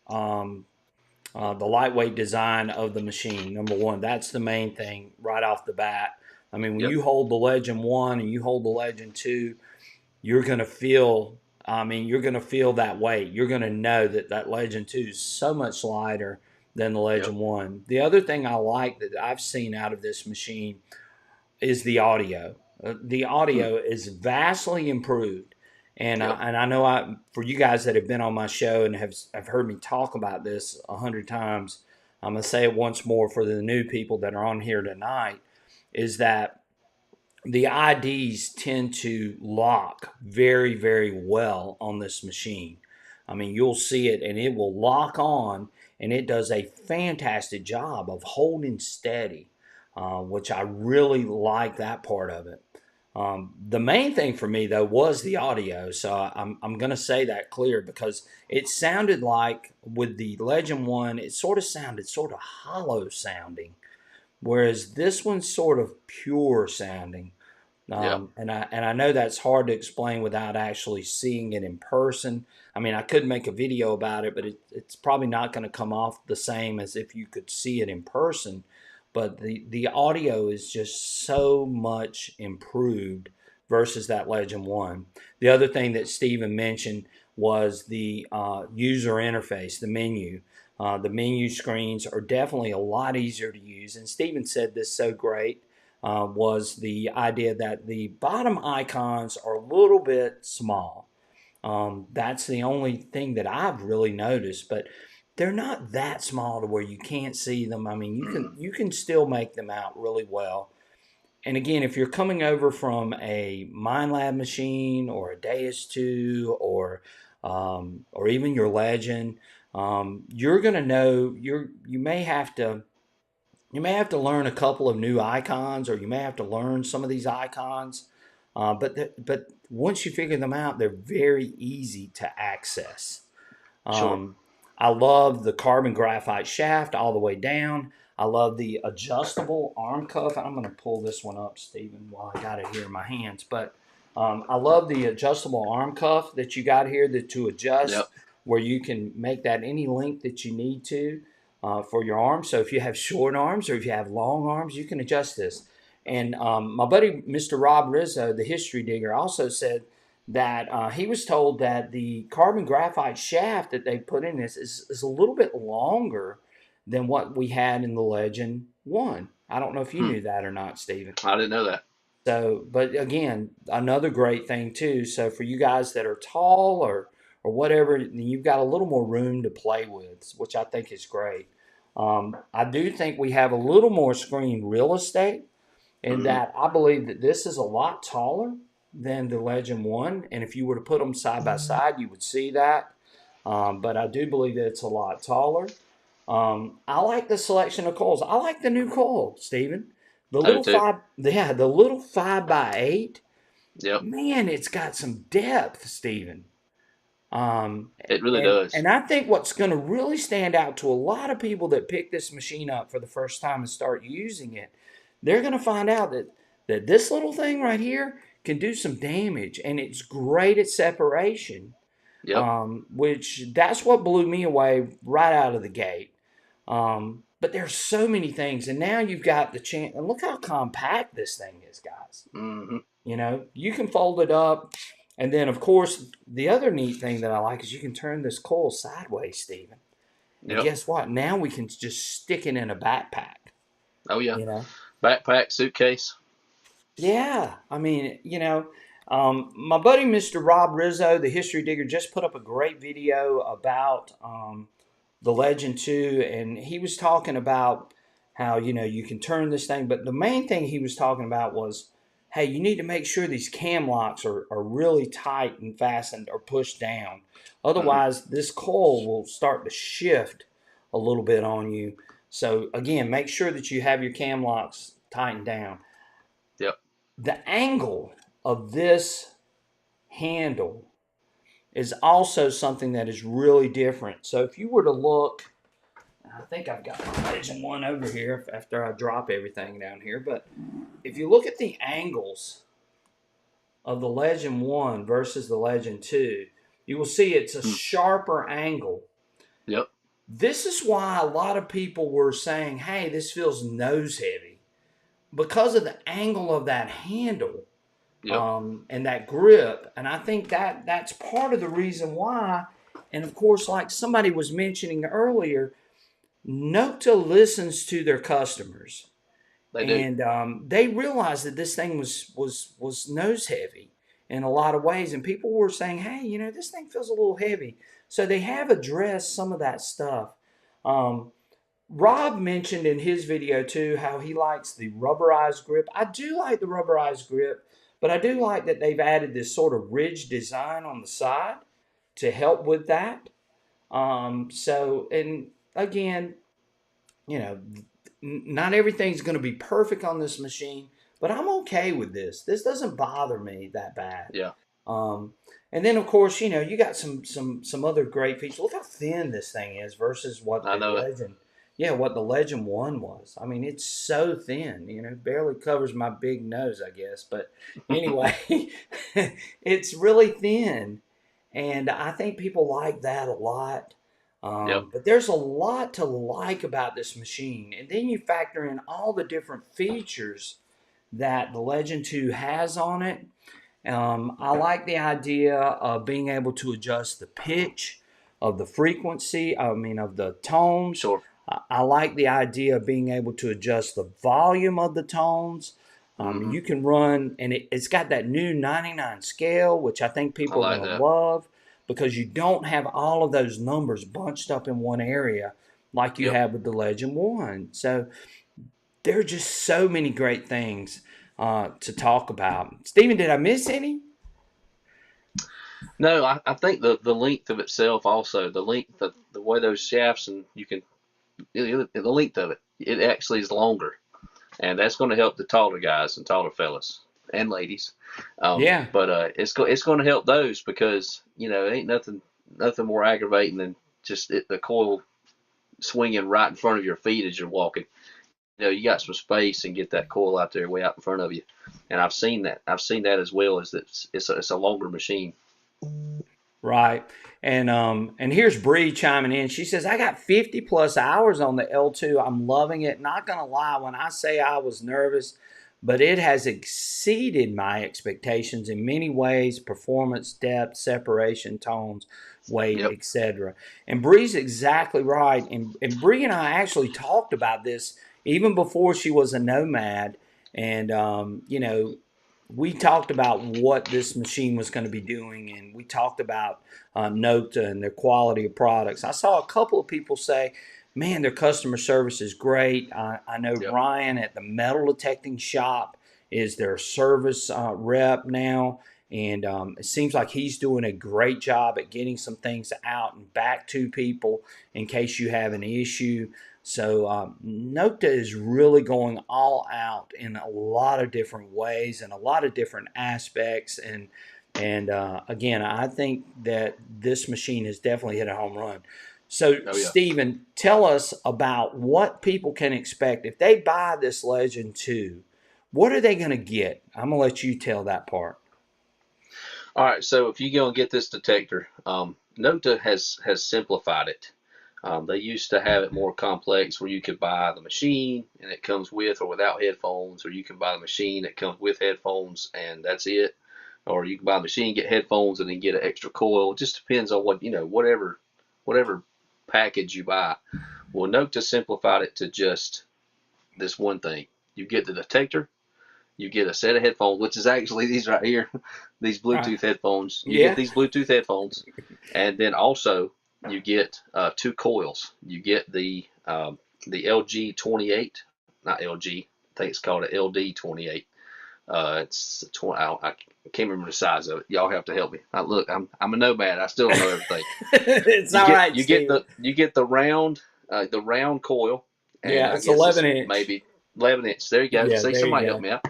um, the lightweight design of the machine. Number one, that's the main thing right off the bat. I mean, when Yep, you hold the Legend One and you hold the Legend Two, you're going to feel. I mean, you're going to feel that weight. You're going to know that Legend 2 is so much lighter than the yep, Legend 1. The other thing I like that I've seen out of this machine is the audio. The hmm, audio is vastly improved. And yep, I know for you guys that have been on my show and have heard me talk about this 100 times, I'm going to say it once more for the new people that are on here tonight, is that the IDs tend to lock very, very well on this machine. I mean, you'll see it and it will lock on, and it does a fantastic job of holding steady, which I really like that part of it. The main thing for me though was the audio, so I'm going to say that clear because it sounded like with the Legend one, it sort of sounded sort of hollow sounding, whereas this one's sort of pure sounding. yep, And I know that's hard to explain without actually seeing it in person. I mean, I could make a video about it, but it's probably not going to come off the same as if you could see it in person. But the audio is just so much improved versus that Legend One. The other thing that Steven mentioned was the user interface, the menu. The menu screens are definitely a lot easier to use. And Steven said this so great, was the idea that the bottom icons are a little bit small. That's the only thing that I've really noticed, but they're not that small to where you can't see them. I mean, you can still make them out really well. And again, if you're coming over from a MindLab machine or a Deus 2 or even your Legend, you're going to know you may have to learn a couple of new icons, or you may have to learn some of these icons. But once you figure them out, they're very easy to access. sure. Um, I love the carbon graphite shaft all the way down. I love the adjustable arm cuff. I'm going to pull this one up, Stephen, while I got it here in my hands. But I love the adjustable arm cuff that you got here to adjust, Yep, where you can make that any length that you need to for your arms. So if you have short arms or if you have long arms, you can adjust this. And my buddy, Mr. Rob Rizzo, the history digger, also said that he was told that the carbon graphite shaft that they put in this is a little bit longer than what we had in the Legend 1. I don't know if you hmm. knew that or not, Stephen. I didn't know that. So, but again, another great thing too. So for you guys that are tall or whatever, you've got a little more room to play with, which I think is great. I do think we have a little more screen real estate in Hmm. that I believe that this is a lot taller than the Legend One, and if you were to put them side by side, you would see that. But I do believe that it's a lot taller. I like the selection of coils. I like the new coil, Stephen. The I do little too. five, yeah, the little 5x8. Yep, Man, it's got some depth, Stephen. Um, it really and does. and I think what's going to really stand out to a lot of people that pick this machine up for the first time and start using it, they're going to find out that this little thing right here can do some damage, and it's great at separation. Yep, Which that's what blew me away right out of the gate. But there's so many things, and now you've got the chance. And look how compact this thing is, guys. hmm, You can fold it up. And then, of course, the other neat thing that I like is you can turn this coil sideways, Stephen. And yep. guess what? Now we can just stick it in a backpack, Oh yeah, you know? backpack, suitcase. Yeah. I mean, My buddy, Mr. Rob Rizzo, the History Digger, just put up a great video about the Legend 2, and he was talking about how, you can turn this thing, but the main thing he was talking about was, hey, you need to make sure these cam locks are really tight and fastened or pushed down. Hmm. Otherwise, this coil will start to shift a little bit on you. So, again, make sure that you have your cam locks tightened down. Yep. The angle of this handle is also something that is really different. So if you were to look, I think I've got my Legend 1 over here after I drop everything down here, but if you look at the angles of the Legend 1 versus the Legend 2, you will see it's a Mm. sharper angle. Yep. This is why a lot of people were saying, hey, this feels nose heavy because of the angle of that handle. Yep. And that grip. And I think that's part of the reason why. And of course, like somebody was mentioning earlier, Nokta listens to their customers, They do. and they realized that this thing was nose heavy in a lot of ways, and people were saying, "Hey, this thing feels a little heavy." So they have addressed some of that stuff. Um, Rob mentioned in his video too how he likes the rubberized grip. I do like the rubberized grip, but I do like that they've added this sort of ridge design on the side to help with that. And again, you know, not everything's going to be perfect on this machine, but I'm okay with this. This doesn't bother me that bad. Yeah. Um, and then of course, you got some other great features. Look how thin this thing is versus what I the know it. Legend, yeah, what the Legend One was. I mean, it's so thin. Barely covers my big nose, I guess. But anyway, it's really thin, and I think people like that a lot. Yep. But there's a lot to like about this machine, and then you factor in all the different features that the Legend 2 has on it. I like the idea of being able to adjust the pitch of the frequency, of the tones. Sure. I like the idea of being able to adjust the volume of the tones. Hmm. You can run, and it's got that new 99 scale, which I think I people are like going to that. love because you don't have all of those numbers bunched up in one area like you Yep. have with the Legend 1. So there are just so many great things to talk about. Stephen, did I miss any? No, I think the length of itself also, the length, the way those shafts, and you can, the length of it, it actually is longer. And that's going to help the taller guys and taller fellas and ladies. Yeah, But it's going to help those because it ain't nothing more aggravating than just the coil swinging right in front of your feet as you're walking. You got some space and get that coil out there way out in front of you. And I've seen that. I've seen that as well as that it's a longer machine. right. And here's Bree chiming in. She says, I got 50 plus hours on the L2. I'm loving it. Not gonna lie, when I say I was nervous, but it has exceeded my expectations in many ways: performance, depth, separation, tones, weight, Yep. etc. And Bree's exactly right. And Bree and I actually talked about this even before she was a nomad. And we talked about what this machine was going to be doing, and we talked about Nota and their quality of products. I saw a couple of people say, man, their customer service is great. I know Yep. Ryan at the metal detecting shop is their service rep now. And it seems like he's doing a great job at getting some things out and back to people in case you have an issue. So Nokta is really going all out in a lot of different ways and a lot of different aspects. And again, I think that this machine has definitely hit a home run. So, Oh yeah. Stephen, tell us about what people can expect if they buy this Legend 2. What are they going to get? I'm going to let you tell that part. All right. So if you go and get this detector, Nota has simplified it. They used to have it more complex where you could buy the machine and it comes with or without headphones, or you can buy the machine that comes with headphones and that's it. Or you can buy the machine, get headphones, and then get an extra coil. It just depends on whatever package you buy. Well, Note just simplified it to just this one thing. You get the detector, you get a set of headphones, which is actually these right here, these Right. Bluetooth headphones. You get Yeah. these Bluetooth headphones, and then also you get two coils. You get the LG 28, not LG. I think it's called an LD 28. It's 20. I can't remember the size of it. Y'all have to help me. Look, I'm a nomad. I still don't know everything. It's You all get right, you get Steven. the round coil, and Yeah, I it's guess 11 it's inch. maybe 11 inch. There you go. Yeah, See, there you somebody help go. me out.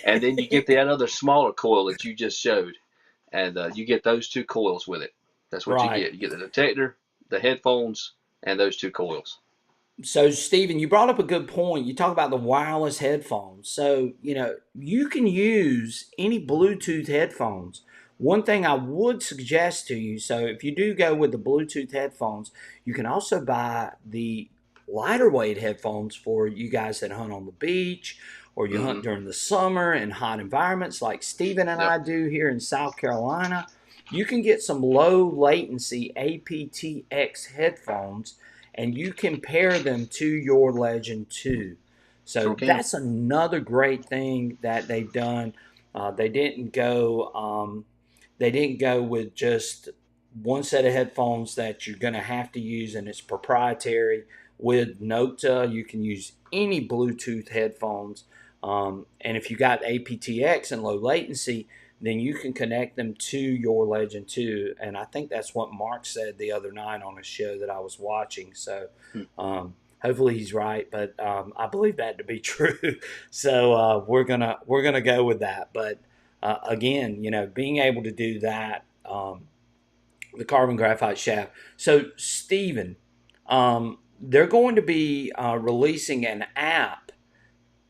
And then you get that other smaller coil that you just showed, and you get those two coils with it. That's what you Right. get. You get the detector, the headphones, and those two coils. So, Stephen, you brought up a good point. You talk about the wireless headphones. So, you can use any Bluetooth headphones. One thing I would suggest to you, so if you do go with the Bluetooth headphones, you can also buy the lighter weight headphones for you guys that hunt on the beach or you hunt Mm-hmm. during the summer in hot environments like Stephen and Yep. I do here in South Carolina. You can get some low latency aptX headphones and you compare them to your Legend 2. So Sure can. that's another great thing that they've done. They didn't go. They didn't go with just one set of headphones that you're going to have to use, and it's proprietary. With Nokta, you can use any Bluetooth headphones, and if you got aptX and low latency, then you can connect them to your Legend 2. And I think that's what Mark said the other night on a show that I was watching. So Hmm. hopefully he's right, but I believe that to be true. So we're gonna go with that. But again, being able to do that, the carbon graphite shaft. So Stephen, they're going to be releasing an app.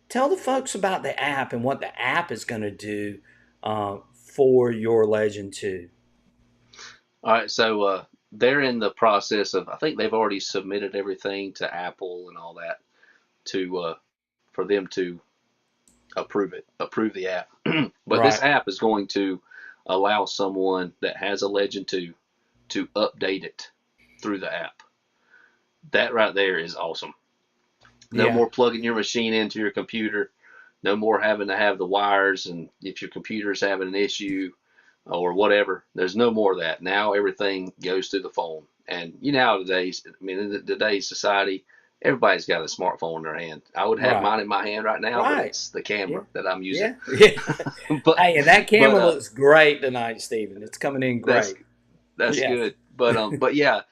Tell the folks about the app and what the app is going to do for your Legend 2. All right. So they're in the process of. I think they've already submitted everything to Apple and all that to for them to approve the app. But this Right. app is going to allow someone that has a Legend 2 to update it through the app. That right there is awesome. No Yeah. more plugging your machine into your computer. No more having to have the wires, and if your computer is having an issue or whatever, there's no more of that. Now everything goes through the phone. And nowadays, I mean, in today's society, everybody's got a smartphone in their hand. I would have Right. mine in my hand right now, but Right. it's the Yeah. camera that I'm using. Yeah. Yeah. but Hey, and that but camera looks great tonight, Stephen. It's coming in that's great. that's Yes. good. But yeah,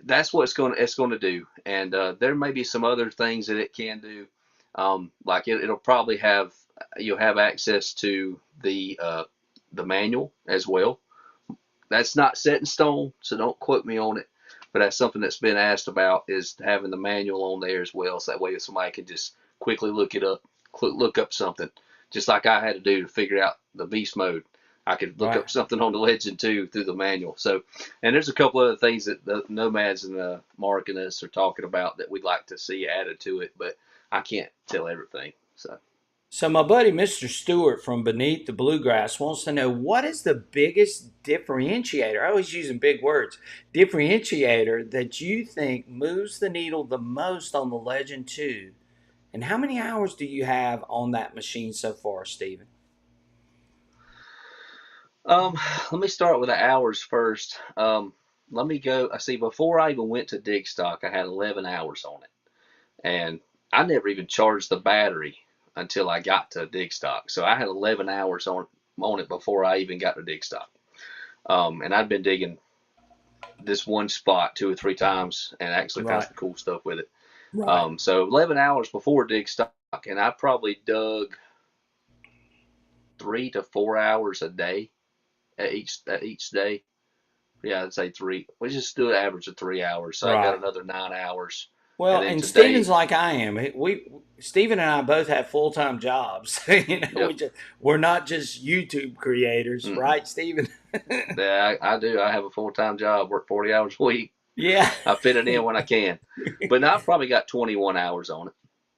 that's what it's going to do. And there may be some other things that it can do. Like it'll probably have you'll have access to the manual as well. That's not set in stone, so don't quote me on it. But that's something that's been asked about is having the manual on there as well, so that way somebody can just quickly look it up, look up something, just like I had to do to figure out the beast mode. I could look Right. up something on the Legend 2 through the manual. So, and there's a couple other things that the Nomads and Mark and us are talking about that we'd like to see added to it, but I can't tell everything. So, So my buddy Mr. Stewart from Beneath the Bluegrass wants to know what is the biggest differentiator. I always using big words. Differentiator that you think moves the needle the most on the Legend 2. And how many hours do you have on that machine so far, Stephen? um, let me start with the hours first. Let me go. I see. Before I even went to Digstock, I had 11 hours on it, and I never even charged the battery until I got to Digstock. So I had 11 hours on it before I even got to Digstock. And I'd been digging this one spot 2 or 3 times and actually found Right. some cool stuff with it. Right. So 11 hours before Digstock, and I probably dug 3 to 4 hours a day at each day. Yeah, I'd say three. We just do an average of 3 hours. So I got Right. another 9 hours. And Well, then and Steven's today, like I am. We Steven and I both have full time jobs. yep. We're not just YouTube creators, Mm-mm. right, Steven? Yeah, I do. I have a full-time job, work 40 hours a week. Yeah. I fit it in when I can. But now I've probably got 21 hours on it.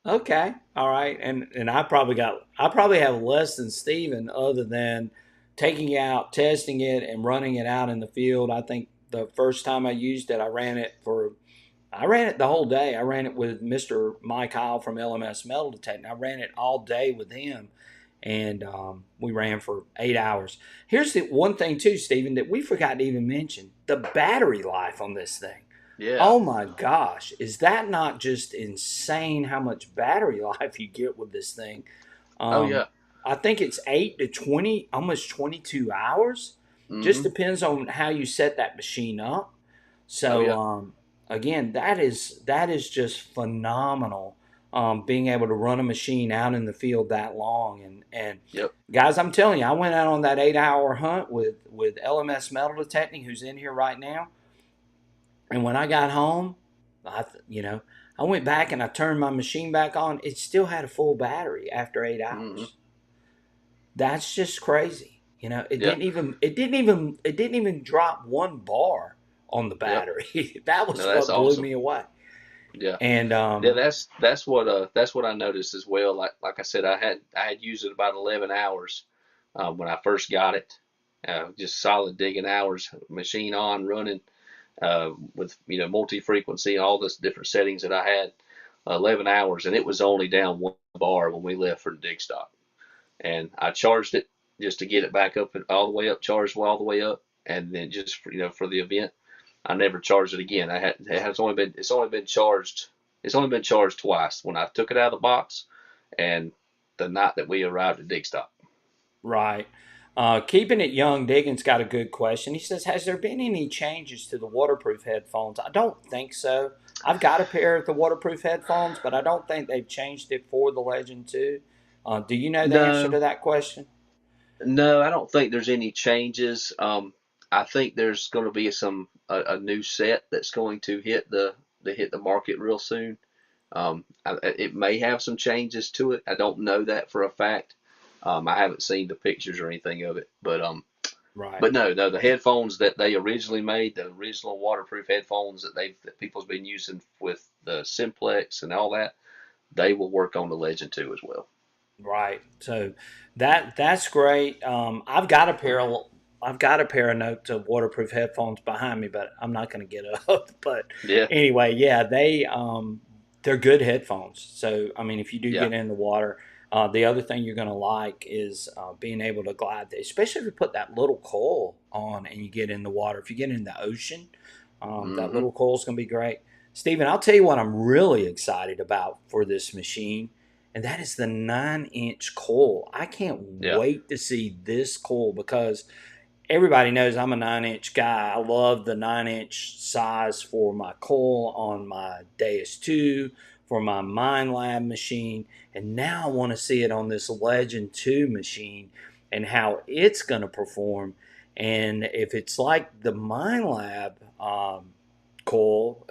Okay. All right. And I probably have less than Steven other than taking out, testing it, and running it out in the field. I think the first time I used it, I ran it the whole day. I ran it with Mr. Mike Heil from LMS Metal Detecting. I ran it all day with him. and we ran for 8 hours. Here's the one thing too, Stephen, that we forgot to even mention: the battery life on this thing. Yeah. Oh my gosh, is that not just insane how much battery life you get with this thing? Oh Um, yeah. I think it's 8 to 20, almost 22 hours. Just Mm-hmm. depends on how you set that machine up. Oh So yeah. again, that is just phenomenal. Being able to run a machine out in the field that long, and Yep. guys, I'm telling you, I went out on that 8 hour hunt with LMS Metal Detecting, who's in here right now. And when I got home, I went back and I turned my machine back on. It still had a full battery after eight Mm-hmm. hours. That's just crazy. It Yeah. didn't even it didn't even it didn't even drop one bar on the Yep. battery. That No, was that's what blew awesome. me away. Yeah. And Yeah, that's what I noticed as well. Like I said, I had used it about 11 hours when I first got it. Just solid digging hours, machine on running with multi frequency and all this different settings that I had. 11 hours, and it was only down one bar when we left for the Digstock. And I charged it just to get it back up and all the way up, charged all the way up, and then just for the event, I never charged it again. It's only been charged twice when I took it out of the box and the night that we arrived at Digstock. right. Keeping it young, Diggins got a good question. He says, "Has there been any changes to the waterproof headphones?" I don't think so. I've got a pair of the waterproof headphones, but I don't think they've changed it for the Legend 2. Do you know the answer No, to that question? no, I don't think there's any changes. I think there's going to be a new set that's going to hit the market real soon. It may have some changes to it. I don't know that for a fact. I haven't seen the pictures or anything of it, Right. but no, the headphones that they originally made, the original waterproof headphones that people's been using with the Simplex and all that, they will work on the Legend 2 as well. Right. So that's great. I've got a pair of Note waterproof headphones behind me, but I'm not going to get up. But Yeah, anyway, yeah, they're good headphones. So I mean, if you do yeah, get in the water, the other thing you're going to like is being able to glide, especially if you put that little coil on and you get in the water. If you get in the ocean, that mm-hmm, little coil is going to be great. Stephen, I'll tell you what I'm really excited about for this machine, and that is the 9-inch coil. I can't yeah, wait to see this coil because everybody knows I'm a 9-inch guy. I love the 9-inch size for my coil on my Deus 2, for my Mind Lab machine, and now I want to see it on this Legend 2 machine and how it's going to perform. And if it's like the Mind Lab coil,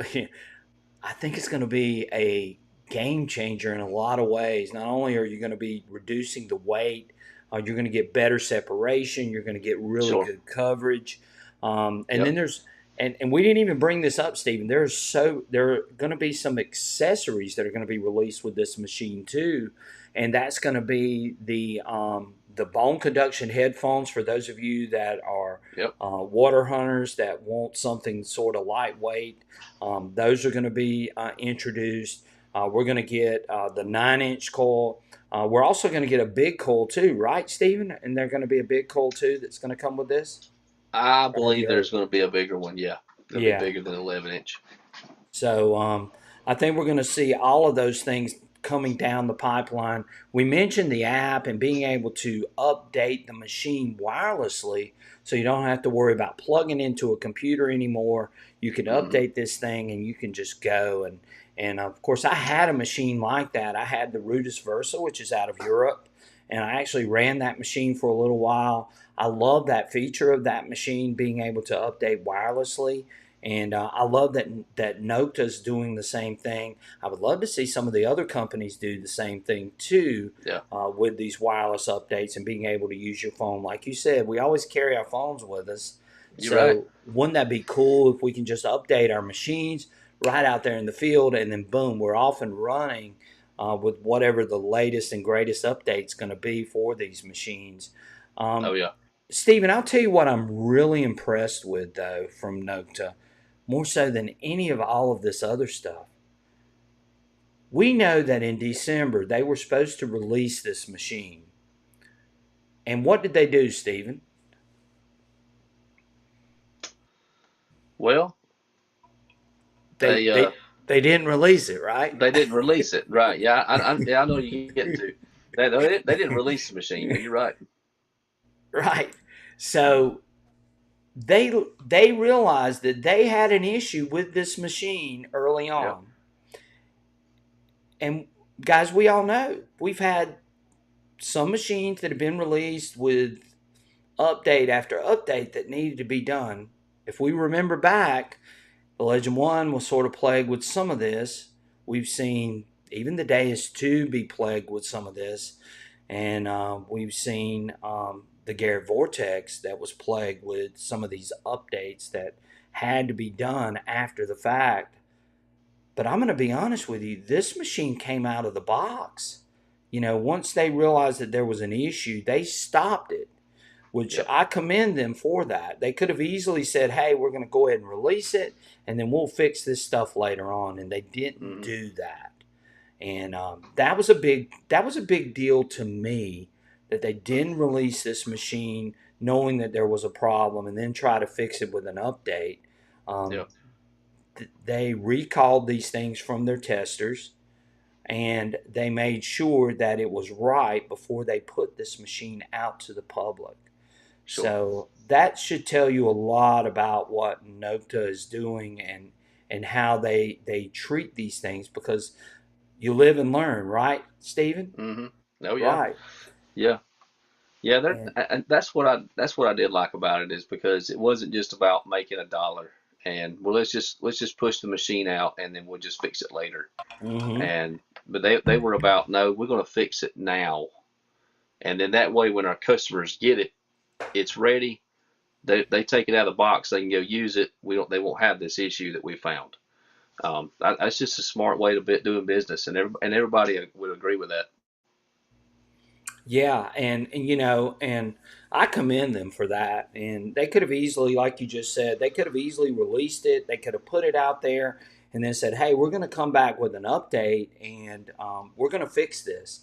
I think it's going to be a game changer in a lot of ways. Not only are you going to be reducing the weight, you're going to get better separation, you're going to get really sure, good coverage. And yep, then and we didn't even bring this up, Stephen. There are going to be some accessories that are going to be released with this machine too, and that's going to be the bone conduction headphones for those of you that are yep, water hunters that want something sort of lightweight. Those are going to be introduced. We're going to get the 9-inch coil. We're also going to get a big coil too, right, Stephen? And they're going to be a big coil too that's going to come with this. I Or have you believe there's heard? going to be a bigger one. Yeah, it'll be Yeah. bigger than 11-inch. So I think we're going to see all of those things coming down the pipeline. We mentioned the app and being able to update the machine wirelessly so you don't have to worry about plugging into a computer anymore. You can Mm-hmm. update this thing and you can just go. And of course, I had a machine like that. I had the Rudis Versa, which is out of Europe. And I actually ran that machine for a little while. I love that feature of that machine being able to update wirelessly, and I love that Nokta's doing the same thing. I would love to see some of the other companies do the same thing too, Yeah, with these wireless updates and being able to use your phone. Like you said, we always carry our phones with us. you're right. So wouldn't that be cool if we can just update our machines right out there in the field, and then boom, we're off and running with whatever the latest and greatest update's going to be for these machines. Oh Um, yeah. Stephen, I'll tell you what I'm really impressed with though from Nokta, more so than any of all of this other stuff. We know that in December they were supposed to release this machine, And what did they do, Stephen? Well, They they they they didn't release it, right? they didn't release it, right? Yeah, yeah, I know you're getting to. They didn't release the machine. Yeah, you're right. Right. So they realized that they had an issue with this machine early Yep. on. And guys, we all know we've had some machines that have been released with update after update that needed to be done. If we remember back, the Legend 1 was sort of plagued with some of this. We've seen even the Deus 2 be plagued with some of this. And we've seen the Garrett Vortex that was plagued with some of these updates that had to be done after the fact. But I'm going to be honest with you, this machine came out of the box. Once they realized that there was an issue, they stopped it, which Yep. I commend them for that. They could have easily said, hey, we're going to go ahead and release it, and then we'll fix this stuff later on. And they didn't Hmm. do that. And that was a big deal to me that they didn't release this machine knowing that there was a problem and then try to fix it with an update. Um, Yep. they recalled these things from their testers and they made sure that it was right before they put this machine out to the public. Sure. So that should tell you a lot about what Nokta is doing and how they treat these things because you live and learn, right, Stephen? Hmm. Oh yeah. Right. Yeah. Yeah. And And that's what I did like about it is because it wasn't just about making a dollar and well let's just push the machine out and then we'll just fix it later. hmm And but they were about no, we're going to fix it now. And then that way when our customers get it, it's ready. They take it out of the box, they can go use it. They won't have this issue that we found. That's just a smart way to be doing business, and everybody would agree with that. yeah, and I commend them for that. And they could have easily, like you just said, they could have easily released it. They could have put it out there and then said, "Hey, we're going to come back with an update and we're going to fix this."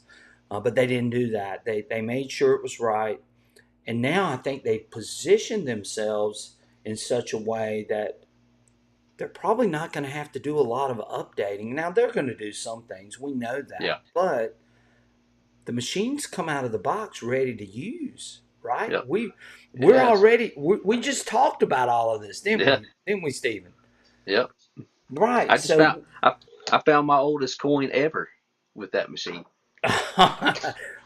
But they didn't do that. They made sure it was right. And now I think they've positioned themselves in such a way that they're probably not going to have to do a lot of updating. Now they're going to do some things, we know Yeah. that, but the machines come out of the box ready to use, right? Yep. It We're has. already we just talked about all of this, didn't Yeah. we? Didn't we, Stephen? Yep. Right. I just found So, I found my oldest coin ever with that machine.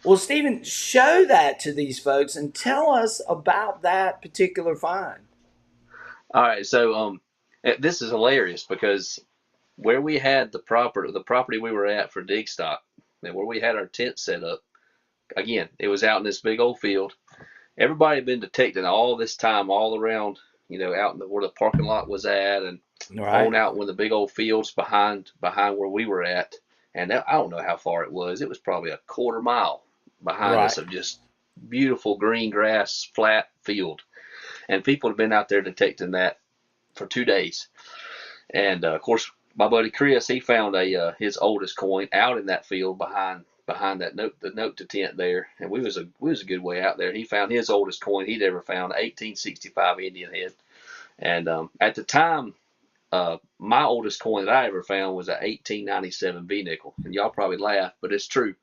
well, Stephen, show that to these folks and tell us about that particular find. All right. So this is hilarious because where we had the property we were at for Digstock, and where we had our tent set up, again, it was out in this big old field. Everybody had been detecting all this time, all around, out in where the parking lot was at, and on Right. out in the big old fields behind where we were at. And I don't know how far it was. It was probably a quarter mile behind us Right. of just beautiful green grass, flat field. And people had been out there detecting that for 2 days. And of course, my buddy Chris, he found his oldest coin out in that field behind the note to tent there, and we was a good way out there. He found his oldest coin he'd ever found, 1865 Indian head, and at the time, my oldest coin that I ever found was a 1897 B nickel, and y'all probably laugh, but it's true.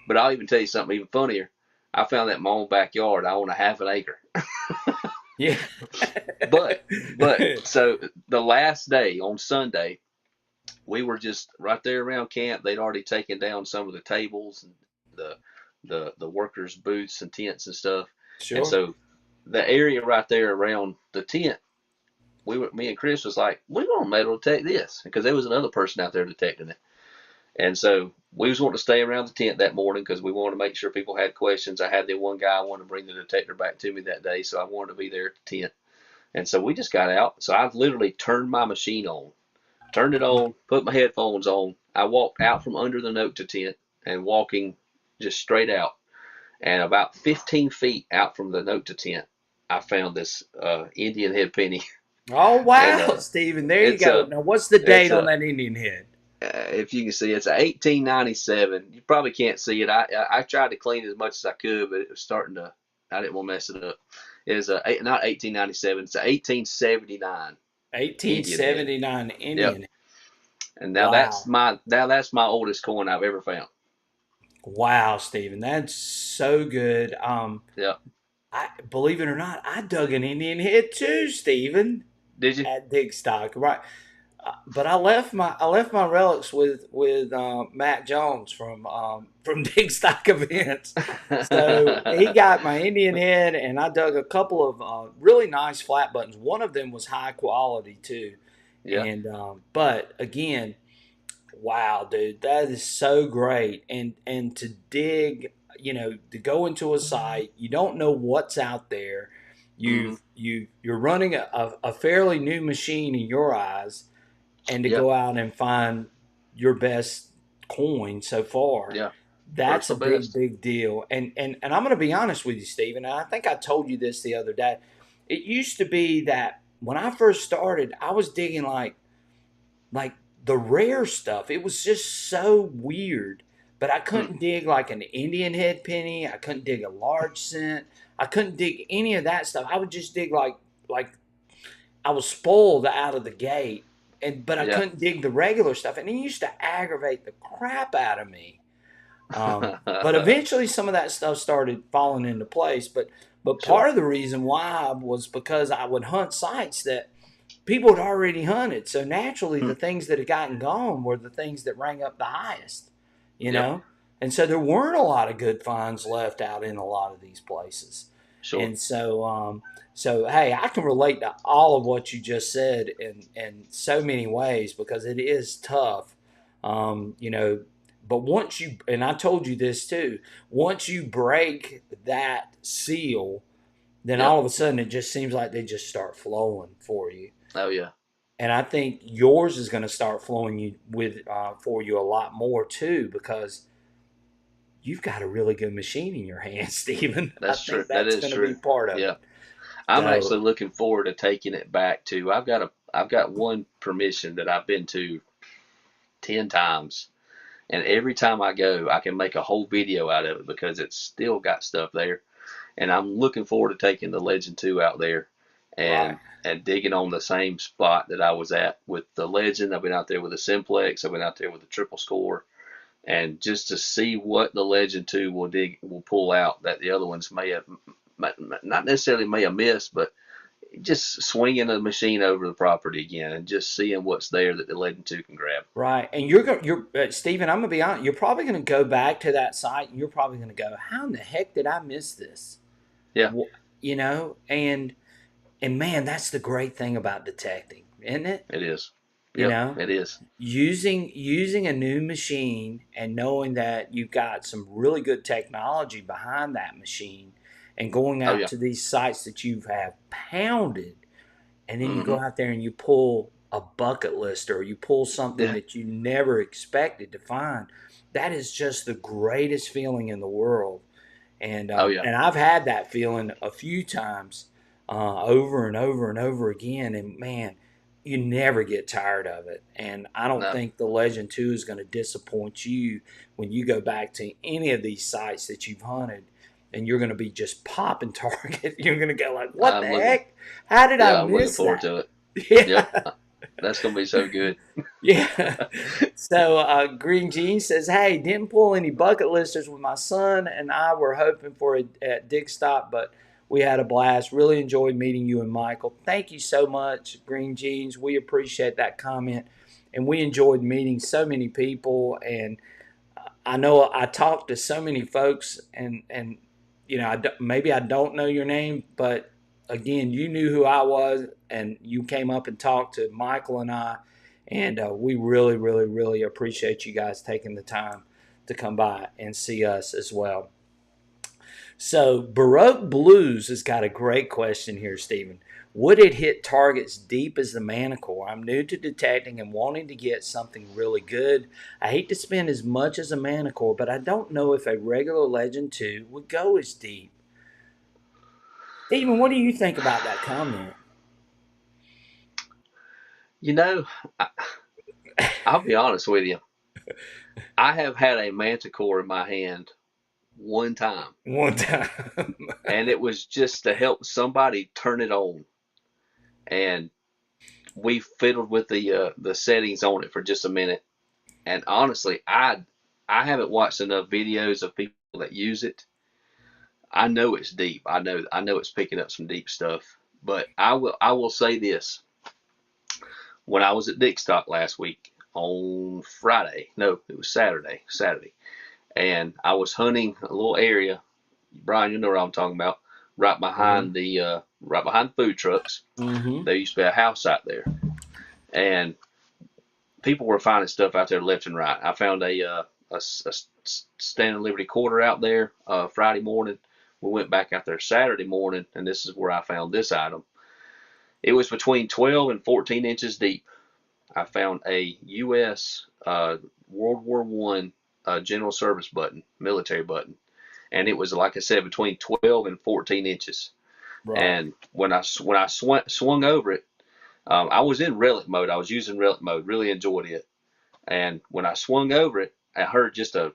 But I'll even tell you something even funnier. I found that in my own backyard. I own a half an acre. Yeah. But so the last day on Sunday, we were just right there around camp. They'd already taken down some of the tables and the the workers' booths and tents and stuff. And Sure. so the area right there around the tent, me and Chris was like, we're gonna metal detect this because there was another person out there detecting it. And so we was wanting to stay around the tent that morning because we wanted to make sure people had questions. I had the one guy wanted to bring the detector back to me that day, so I wanted to be there at the tent. And so we just got out. So I literally turned my machine on, turned it on, put my headphones on. I walked out from under the note to tent and walking just straight out. And about 15 feet out from the note to tent, I found this Indian head penny. Oh And wow, Stephen, there you it's go. a, Now, what's the it's date on a, that Indian head? if you can see, it's a 1897. You probably can't see it. I tried to clean it as much as I could, but it was starting to. I didn't want to mess it up. It is not 1897. It's a 1879 Indian head. 1879 Yep. Indian. And Wow. now that's my oldest coin I've ever found. Wow, Stephen, that's so good. Yep. I believe it or not, I dug an Indian head too, Stephen, Did you? at Digstock. Right, but I left my relics with Matt Jones from Digstock events. So he got my Indian head, and I dug a couple of really nice flat buttons. One of them was high quality too, Yeah. and but again, wow, dude, that is so great. And to dig, to go into a site, you don't know what's out there. Hmm. You're running a fairly new machine in your eyes, and to Yeah. go out and find your best coin so far, Yeah. that's First a the big, best. big deal. And I'm going to be honest with you, Stephen. And I think I told you this the other day. It used to be that when I first started, I was digging like the rare stuff. It was just so weird. But I Hmm. couldn't dig like an Indian head penny. I couldn't dig a large cent. I couldn't dig any of that stuff. I would just dig like I was spoiled out of the gate, but I Yeah. couldn't dig the regular stuff, and it used to aggravate the crap out of me. But eventually, some of that stuff started falling into place. But Sure. part of the reason why was because I would hunt sites that people had already hunted. So naturally, Hmm. the things that had gotten gone were the things that rang up the highest, you Yep. know? And so there weren't a lot of good finds left out in a lot of these places. Sure. And so hey, I can relate to all of what you just said in so many ways because it is tough, you know. But once you, and I told you this too, once you break that seal, then Yep. all of a sudden it just seems like they just start flowing for you. Oh yeah. And I think yours is going to start flowing you with for you a lot more too because you've got a really good machine in your hands, Stephen. I That's true. think That that's is going to be true. part of Yeah. it. I'm So actually looking forward to taking it back to. I've got one permission that I've been to 10 times, and every time I go, I can make a whole video out of it because it's still got stuff there. And I'm looking forward to taking the Legend 2 out there right, and digging on the same spot that I was at with the Legend. I've been out there with the Simplex. I've been out there with the Triple Score, and just to see what the Legend 2 will pull out that the other ones may have not necessarily may have missed, but just swinging the machine over the property again and just seeing what's there that the Legend 2 can grab. right. And you're Stephen. I'm gonna be honest. You're probably gonna go back to that site, and you're probably gonna go, "How in the heck did I miss this?" Yeah, You know, and man, that's the great thing about detecting, isn't it? it is. You Yep, know, it is. using a new machine and knowing that you've got some really good technology behind that machine and going Oh out yeah. to these sites that you have pounded and then you Hmm. go out there and you pull a bucket list or you pull something Yeah. that you never expected to find. That is just the greatest feeling in the world. and Oh um, yeah. and I've had that feeling a few times, over and over and over again. And man, you never get tired of it. And I don't No. think the Legend Two is going to disappoint you when you go back to any of these sites that you've hunted. And you're going to be just popping target. You're going to go like, "What the I'm looking. heck? How did I Yeah, I'm looking miss forward that?" to it. Yep. Yeah, That's gonna be so good. yeah. So Green Jean says, "Hey, didn't pull any bucket listers with my son and I were hoping for it at Digstock, but we had a blast. Really enjoyed meeting you and Michael. Thank you so much, Green Jeans. We appreciate that comment, and we enjoyed meeting so many people. And I know I talked to so many folks, and maybe I don't know your name, but again, you knew who I was, and you came up and talked to Michael and I, and we really, really, really appreciate you guys taking the time to come by and see us as well. So Baroque Blues has got a great question here, Stephen. Would it hit targets deep as the Manacore? I'm new to detecting and wanting to get something really good. I hate to spend as much as a Manacore, but I don't know if a regular Legend 2 would go as deep. Stephen, what do you think about that comment? You know, I, I'll be honest with you. I have had a manticore in my hand one time, One time. and it was just to help somebody turn it on. And we fiddled with the settings on it for just a minute. And honestly, I haven't watched enough videos of people that use it. I know it's deep. I know it's picking up some deep stuff. But I will say this: when I was at Digstock last week on Friday, no, it was Saturday, and I was hunting a little area. Brian, you know what I'm talking about, right behind the food trucks. Mm-hmm. There used to be a house out there, and people were finding stuff out there left and right. I found a Standing Liberty quarter out there Friday morning. We went back out there Saturday morning, and this is where I found this item. It was between 12 and 14 inches deep. I found a U.S. World War One General Service button, military button, and it was, like I said, between 12 and 14 inches. Right. And when I swung over it, I was in relic mode. I was using relic mode. Really enjoyed it. And when I swung over it, I heard just a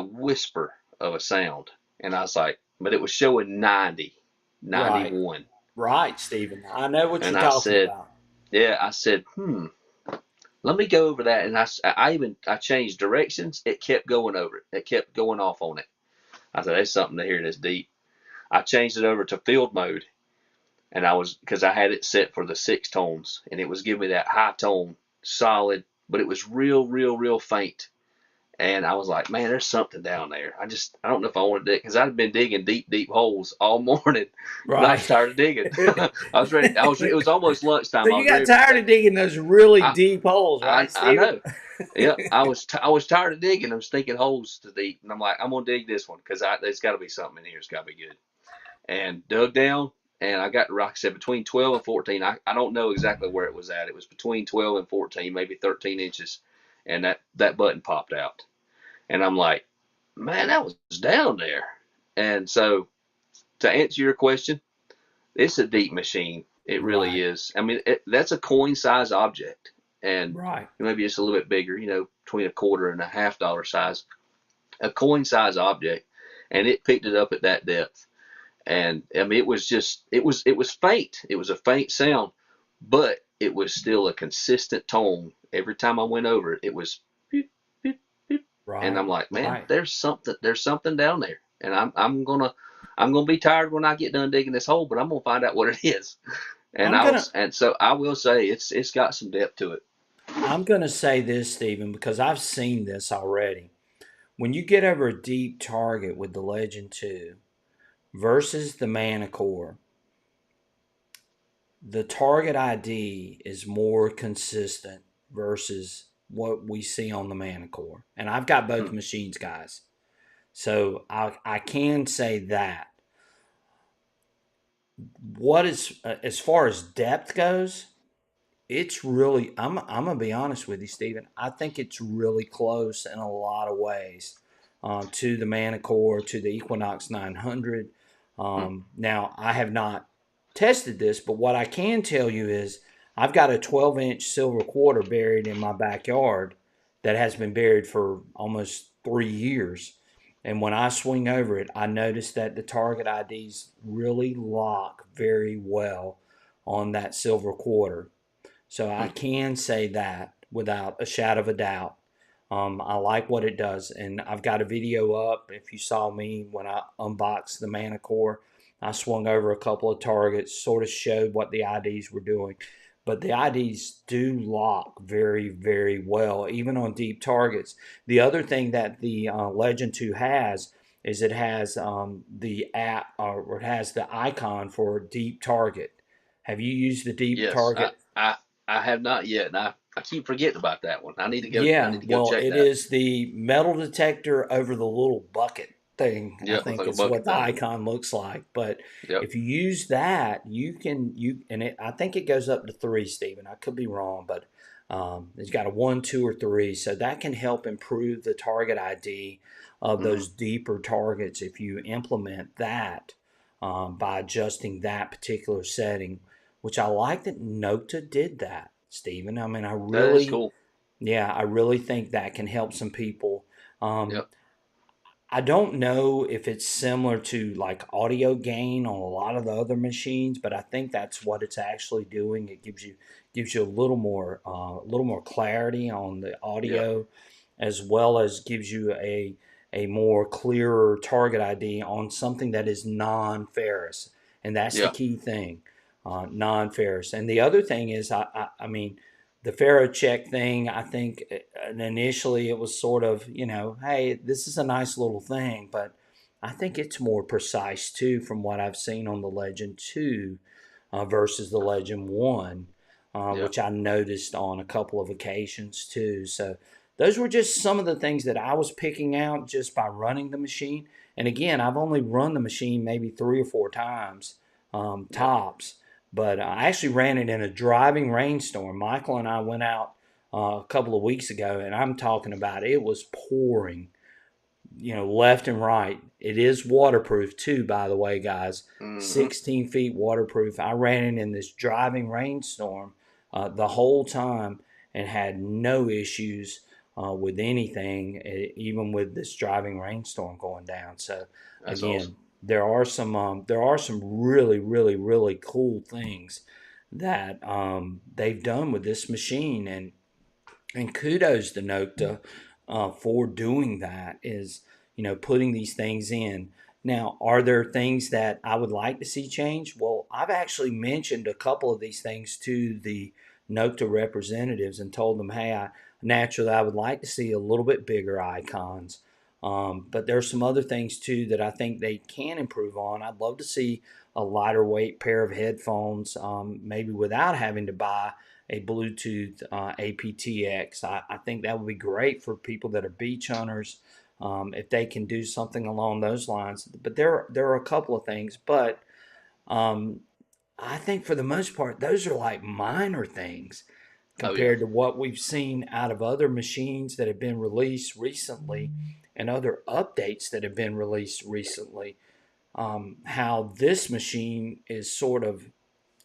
whisper of a sound, and I was like, but it was showing 90, Right. 91, Right, Stephen. I know what and you're I talking said, about. yeah, I said, let me go over that, and I changed directions. It kept going over it. It kept going off on it. I said, there's something to hear this deep. I changed it over to field mode, and because I had it set for the six tones, and it was giving me that high tone, solid, but it was real, real, real faint. And I was like, man, there's something down there. I don't know if I want to dig, because I'd been digging deep, deep holes all morning, and I was Right. tired of digging. I was ready. It was almost So lunchtime. I you was got ready for tired bed. of digging those really I, deep holes, right, I Stephen? know. Yeah, I was tired of digging. I was thinking holes to deep, and I'm like, I'm gonna dig this one because there's got to be something in here. It's got to be good. And dug down, and I got, like I said, between 12 and 14. I don't know exactly where it was at. It was between 12 and 14, maybe 13 inches, and that button popped out. And I'm like, man, that was down there. And so, to answer your question, it's a deep machine. It really Right. is. I mean, that's a coin size object, and Right. maybe it's a little bit bigger, between a quarter and a $half size, a coin size object, and it picked it up at that depth. And I mean, it was faint. It was a faint sound, but it was still a consistent tone. Every time I went over it, it was beep, beep, beep. And Right. I'm like, man, Right. there's something down there. And I'm gonna be tired when I get done digging this hole, but I'm gonna find out what it is. And I'm gonna so I will say it's got some depth to it. I'm gonna say this, Stephen, because I've seen this already. When you get over a deep target with the Legend 2 versus the Manicore, the target ID is more consistent versus what we see on the Manicore. And I've got both Hmm. machines, guys. So I can say that. What is as far as depth goes, it's really I'm gonna be honest with you, Stephen. I think it's really close in a lot of ways to the Manicore, to the Equinox 900. Hmm. Now I have not tested this, but what I can tell you is I've got a 12-inch silver quarter buried in my backyard that has been buried for almost 3 years. And when I swing over it, I notice that the target IDs really lock very well on that silver quarter. So I Hmm. can say that without a shadow of a doubt. I like what it does, and I've got a video up. If you saw me when I unboxed the Manicore, I swung over a couple of targets, sort of showed what the IDs were doing. But the IDs do lock very, very well, even on deep targets. The other thing that the Legend 2 has is it has the app, or it has the icon for deep target. Have you used the deep Yes, I, target? I I have not yet, and I keep forgetting about that one. I Yeah, need to go well, check it that. is the metal detector over the little bucket thing, I Yep, looks think like a is what bucket the thing. icon looks like. But Yep. if you use that, I think it goes up to three, Stephen. I could be wrong, but it's got a one, two, or three. So that can help improve the target ID of Hmm. those deeper targets if you implement that by adjusting that particular setting, which I like that Nokta did that, Stephen. I mean, That is cool. I really think that can help some people. Um, Yep. I don't know if it's similar to like audio gain on a lot of the other machines, but I think that's what it's actually doing. It gives you a little more clarity on the Yeah. audio, as well as gives you a more clearer target ID on something that is non-ferrous, and that's the Yeah. key thing, non-ferrous. And the other thing is, I mean, the Faro check thing, I think initially it was sort of, hey, this is a nice little thing, but I think it's more precise too from what I've seen on the Legend 2 versus the Legend 1, Yeah. which I noticed on a couple of occasions too. So those were just some of the things that I was picking out just by running the machine. And again, I've only run the machine maybe 3 or 4 times, Yeah. tops. But I actually ran it in a driving rainstorm. Michael and I went out a couple of weeks ago, and I'm talking about it was pouring, left and right. It is waterproof too, by the way, guys. Hmm. 16 feet waterproof. I ran it in this driving rainstorm the whole time and had no issues with anything, even with this driving rainstorm going down. So, That's awesome. again, there are some really, really, really cool things that they've done with this machine, and kudos to Nokta for doing that. Is putting these things in. Now, are there things that I would like to see change? Well, I've actually mentioned a couple of these things to the Nokta representatives and told them, hey, naturally I would like to see a little bit bigger icons. But there's some other things too that I think they can improve on. I'd love to see a lighter weight pair of headphones, maybe without having to buy a Bluetooth aptX. I think that would be great for people that are beach hunters, if they can do something along those lines. But there are a couple of things, but um, I think for the most part, those are like minor things Oh yeah. compared to what we've seen out of other machines that have been released recently and other updates that have been released recently. How this machine is sort of,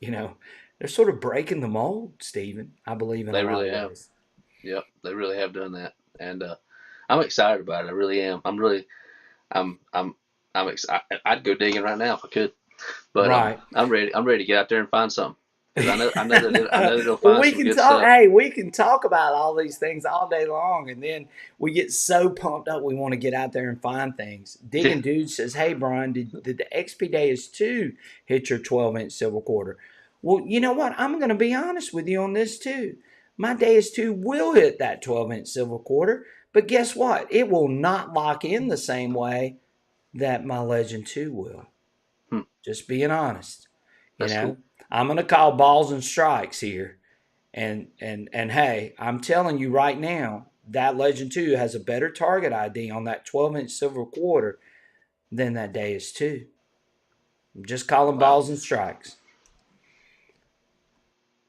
you know, they're sort of breaking the mold, Stephen, I believe, in a They lot really of have. ways. Yep. They really have done that, and I'm excited about it. I really am. I'm really. I'm. I'm excited. I'd go digging right now if I could, but Right. I'm ready. I'm ready to get out there and find something because I know that I know that they'll Well, find we some can good talk. stuff. Hey, we can talk about all these things all day long, and then we get so pumped up we want to get out there and find things. Yeah. Digging Dude says, "Hey, Brian, did the XP Days 2 hit your 12-inch silver quarter?" Well, you know what? I'm going to be honest with you on this too. My Days 2 will hit that 12-inch silver quarter, but guess what? It will not lock in the same way that my Legend 2 will. Hmm, Just being honest, you that's know. cool. I'm going to call balls and strikes here. And hey, I'm telling you right now, that Legend 2 has a better target ID on that 12-inch silver quarter than that Deus 2. I'm just calling Wow. balls and strikes.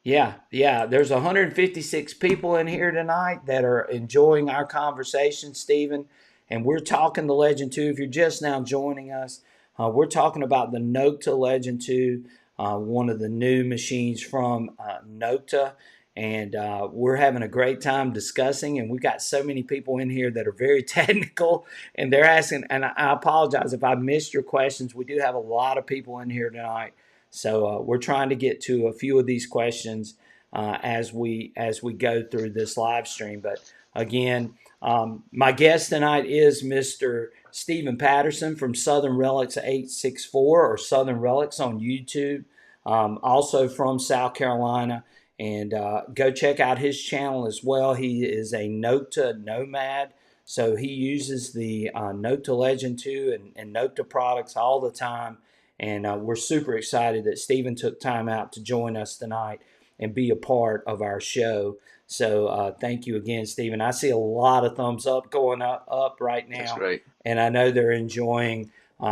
Yeah, yeah. There's 156 people in here tonight that are enjoying our conversation, Stephen. And we're talking the Legend 2. If you're just now joining us, we're talking about the Nokta Legend 2, one of the new machines from Nokta. And we're having a great time discussing. And we've got so many people in here that are very technical. And they're asking, and I apologize if I missed your questions. We do have a lot of people in here tonight. So we're trying to get to a few of these questions as we go through this live stream. But again, my guest tonight is Mr. Stephen Patterson from Southern Relics 864 or Southern Relics on YouTube. Also from South Carolina. And go check out his channel as well. He is a Nokta nomad. So he uses the Nokta Legend 2 and Nokta products all the time. And we're super excited that Stephen took time out to join us tonight and be a part of our show. So thank you again, Stephen. I see a lot of thumbs up going up right That's now, great. and I know they're enjoying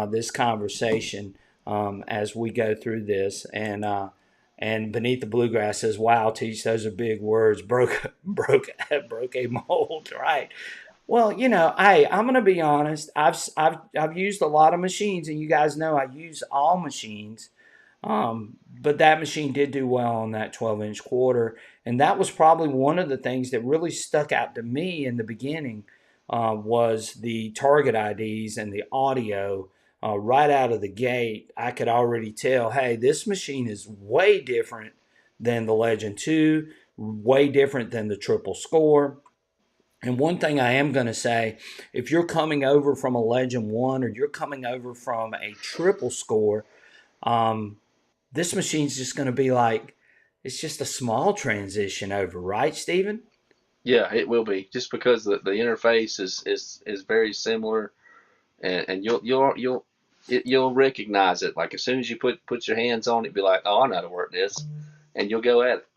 this conversation as we go through this. And Beneath the Bluegrass says, "Wow, Teach, those are big words. Broke a mold, right?" Well, hey, I'm gonna be honest. I've used a lot of machines, and you guys know I use all machines. But that machine did do well on that 12-inch quarter, and that was probably one of the things that really stuck out to me in the beginning was the target IDs and the audio. Right out of the gate, I could already tell, hey, this machine is way different than the Legend 2, way different than the Triple Score. And one thing I am going to say, if you're coming over from a Legend 1 or you're coming over from a Triple Score, um, this machine's just going to be like, it's just a small transition over, right, Stephen? Yeah, it will be just because the interface is very similar, and you'll recognize it. Like as soon as you put your hands on it, be like, oh, I know how to work this, and you'll go at it.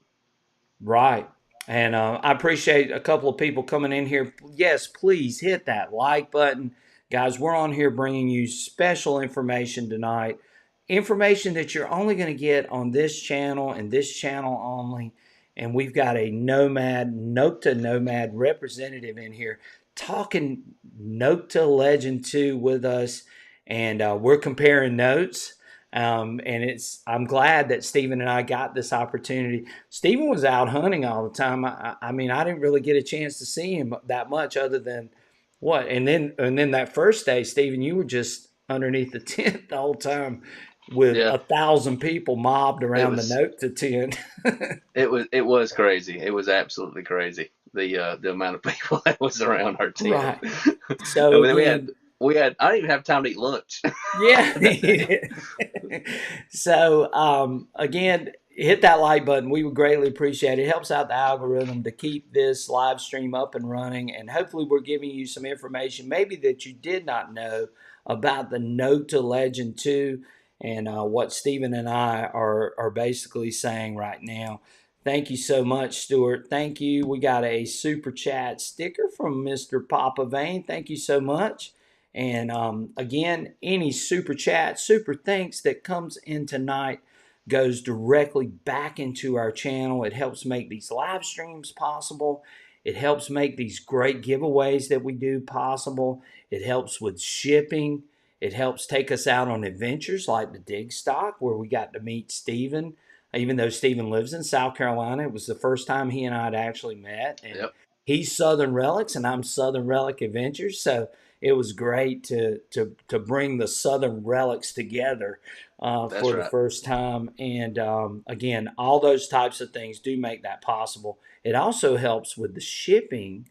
Right. And I appreciate a couple of people coming in here. Yes, please hit that like button. Guys, we're on here bringing you special information tonight. Information that you're only going to get on this channel and this channel only. And we've got a Nokta Nomad representative in here talking Nokta Legend 2 with us. And we're comparing notes. And I'm glad that Stephen and I got this opportunity. Stephen was out hunting all the time. I mean, I didn't really get a chance to see him that much, other than what. And then that first day, Stephen, you were just underneath the tent the whole time with Yeah, 1,000 people mobbed it around the was note to tent. it was crazy. It was absolutely crazy. The amount of people that was around our tent. Right. I So mean, again, we had I didn't even have time to eat lunch yeah. that day. So again, hit that like button. We would greatly appreciate it. It helps out the algorithm to keep this live stream up and running. And hopefully, we're giving you some information maybe that you did not know about the Note to Legend 2 and what Stephen and I are basically saying right now. Thank you so much, Stuart. Thank you. We got a super chat sticker from Mr. Papa Vane. Thank you so much. And again, any super chat, super thanks that comes in tonight goes directly back into our channel. It helps make these live streams possible. It helps make these great giveaways that we do possible. It helps with shipping. It helps take us out on adventures like the Digstock, where we got to meet Stephen. Even though Stephen lives in South Carolina, it was the first time he and I had actually met. And Yep, he's Southern Relics, and I'm Southern Relic Adventures. So it was great to bring the Southern relics together that's for the right. first time. And again, all those types of things do make that possible. It also helps with the shipping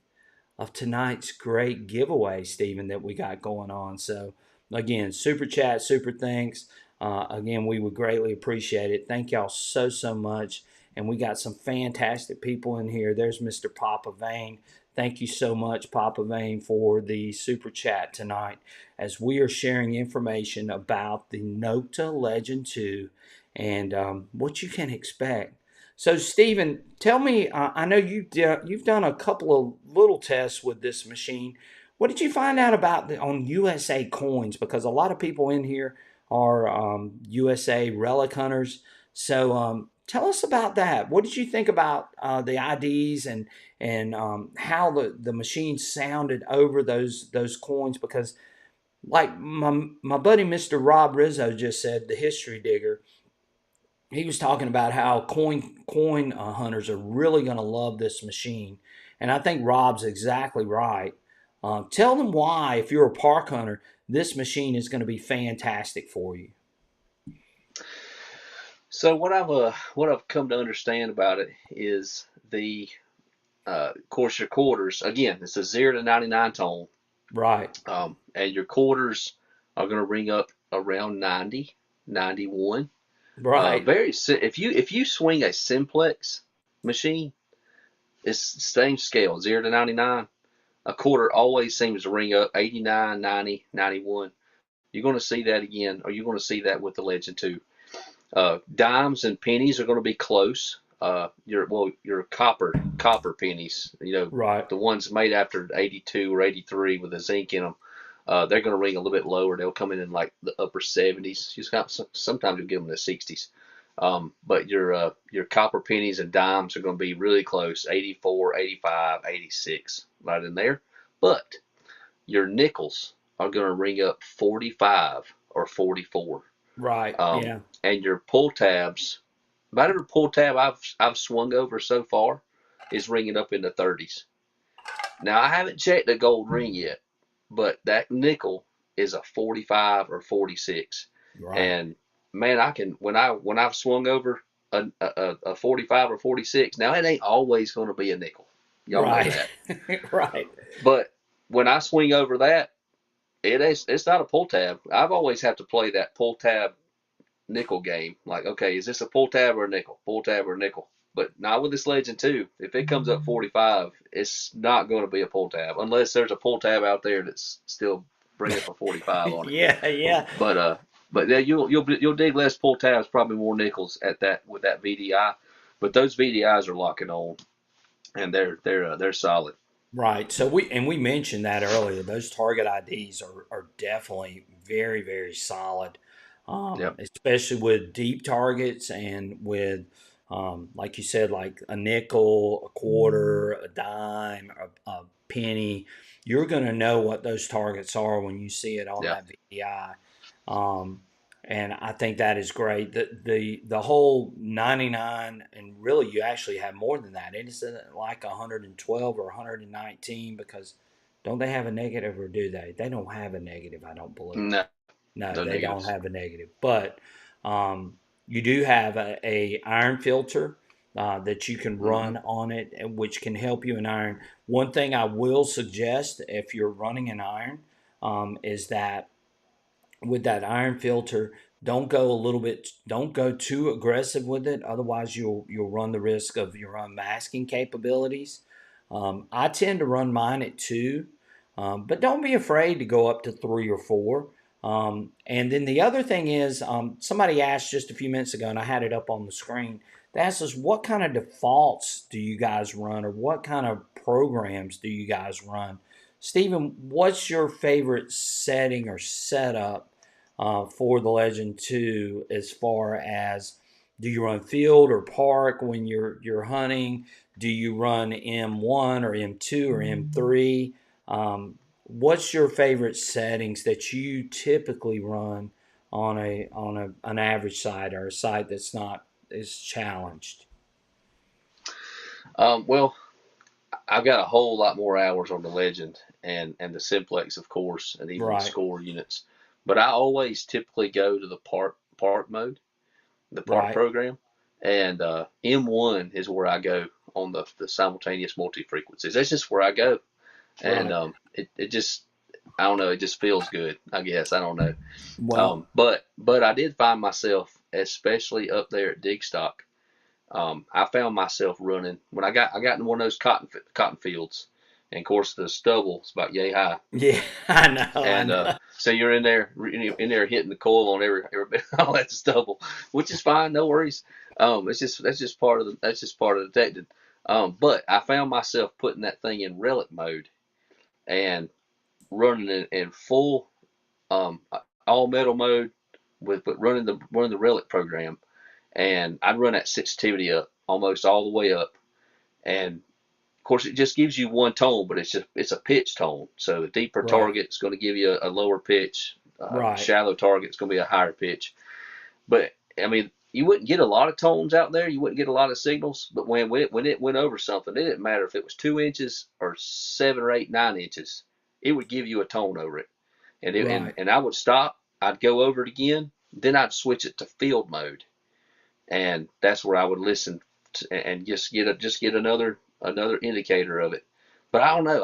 of tonight's great giveaway, Stephen, that we got going on. So, again, super chat, super thanks. Again, we would greatly appreciate it. Thank y'all so much. And we got some fantastic people in here. There's Mr. Papa Vane. Thank you so much, Papa Vane, for the super chat tonight as we are sharing information about the Nota Legend 2 and what you can expect. So, Stephen, tell me. I know you've done a couple of little tests with this machine. What did you find out about on USA coins? Because a lot of people in here are USA relic hunters. So, tell us about that. What did you think about the IDs and how the machine sounded over those coins? Because like my buddy Mr. Rob Rizzo just said, the history digger, he was talking about how coin hunters are really going to love this machine, and I think Rob's exactly right. Tell them why, if you're a park hunter, this machine is going to be fantastic for you. So what I've come to understand about it is the of course your quarters again. It's a 0 to 99 tone, Right, and your quarters are going to ring up around 90, 91. right, If you swing a simplex machine, it's same scale 0 to 99. A quarter always seems to ring up 89, 90, 91. You're going to see that again, or you're going to see that with the Legend 2. Dimes and pennies are going to be close. Your copper pennies, right, the ones made after 82 or 83 with the zinc in them, they're going to ring a little bit lower. They'll come in like the upper 70s. Sometimes you'll give them the 60s. But your copper pennies and dimes are going to be really close, 84, 85, 86, right in there. But your nickels are going to ring up 45 or 44. right. Um, Yeah, and your pull tabs, about every pull tab I've swung over so far is ringing up in the 30s. Now I haven't checked the gold ring yet, but that nickel is a 45 or 46, Right. and man, I can when I've swung over a 45 or 46. Now it ain't always going to be a nickel, y'all know Right. that, Right. but when I swing over that, it's not a pull tab. I've always had to play that pull tab nickel game. Like, okay, is this a pull tab or a nickel? Pull tab or a nickel? But not with this Legend 2. If it comes up 45, it's not going to be a pull tab unless there's a pull tab out there that's still bringing up a 45 on it. Yeah. Yeah. But but yeah, you'll dig less pull tabs, probably more nickels at that with that VDI. But those VDIs are locking on, and they're solid. Right. So we mentioned that earlier. Those target IDs are definitely very, very solid, Yep. especially with deep targets and with, like you said, like a nickel, a quarter, a dime, a penny. You're going to know what those targets are when you see it on Yep. that VDI. Um, and I think that is great. The whole 99, and really you actually have more than that. It isn't like 112 or 119 because don't they have a negative or do they? They don't have a negative, I don't believe. No, No, no they don't negatives. have a negative. But you do have a iron filter that you can Mm-hmm. run on it, which can help you in iron. One thing I will suggest if you're running an iron is that with that iron filter, don't go too aggressive with it. Otherwise, you'll run the risk of your unmasking capabilities. I tend to run mine at two, but don't be afraid to go up to three or four. And then the other thing is, somebody asked just a few minutes ago, and I had it up on the screen. They asked us, what kind of defaults do you guys run, or what kind of programs do you guys run? Stephen, what's your favorite setting or setup for the Legend 2 as far as do you run field or park when you're hunting? Do you run M1 or M2 or M3? What's your favorite settings that you typically run on an average site or a site that's not as challenged? Well, I've got a whole lot more hours on the Legend and the Simplex, of course, and even the Right, Score units. But I always typically go to the park mode, the park right, program, and M1 is where I go on the simultaneous multi frequencies. That's just where I go, and right. it just I don't know, it just feels good. I guess I don't know. Well, But I did find myself, especially up there at Digstock, I found myself running when I got in one of those cotton fields, and of course the stubble is about yay high, yeah, I know, I and know. so you're in there hitting the coil on every all that stubble, which is fine, no worries. It's just that's just part of the detecting. But I found myself putting that thing in relic mode and running it in full um, all metal mode with but running the relic program, and I'd run that sensitivity up almost all the way up, and of course it just gives you one tone, but it's a pitch tone. So a deeper Right, target is going to give you a lower pitch. right, Shallow target is going to be a higher pitch. But I mean, you wouldn't get a lot of tones out there. You wouldn't get a lot of signals. But when it went over something, it didn't matter if it was 2 inches or 7 or 8, 9 inches. It would give you a tone over it, right. and I would stop. I'd go over it again. Then I'd switch it to field mode, and that's where I would listen and just get another indicator of it. But I don't know.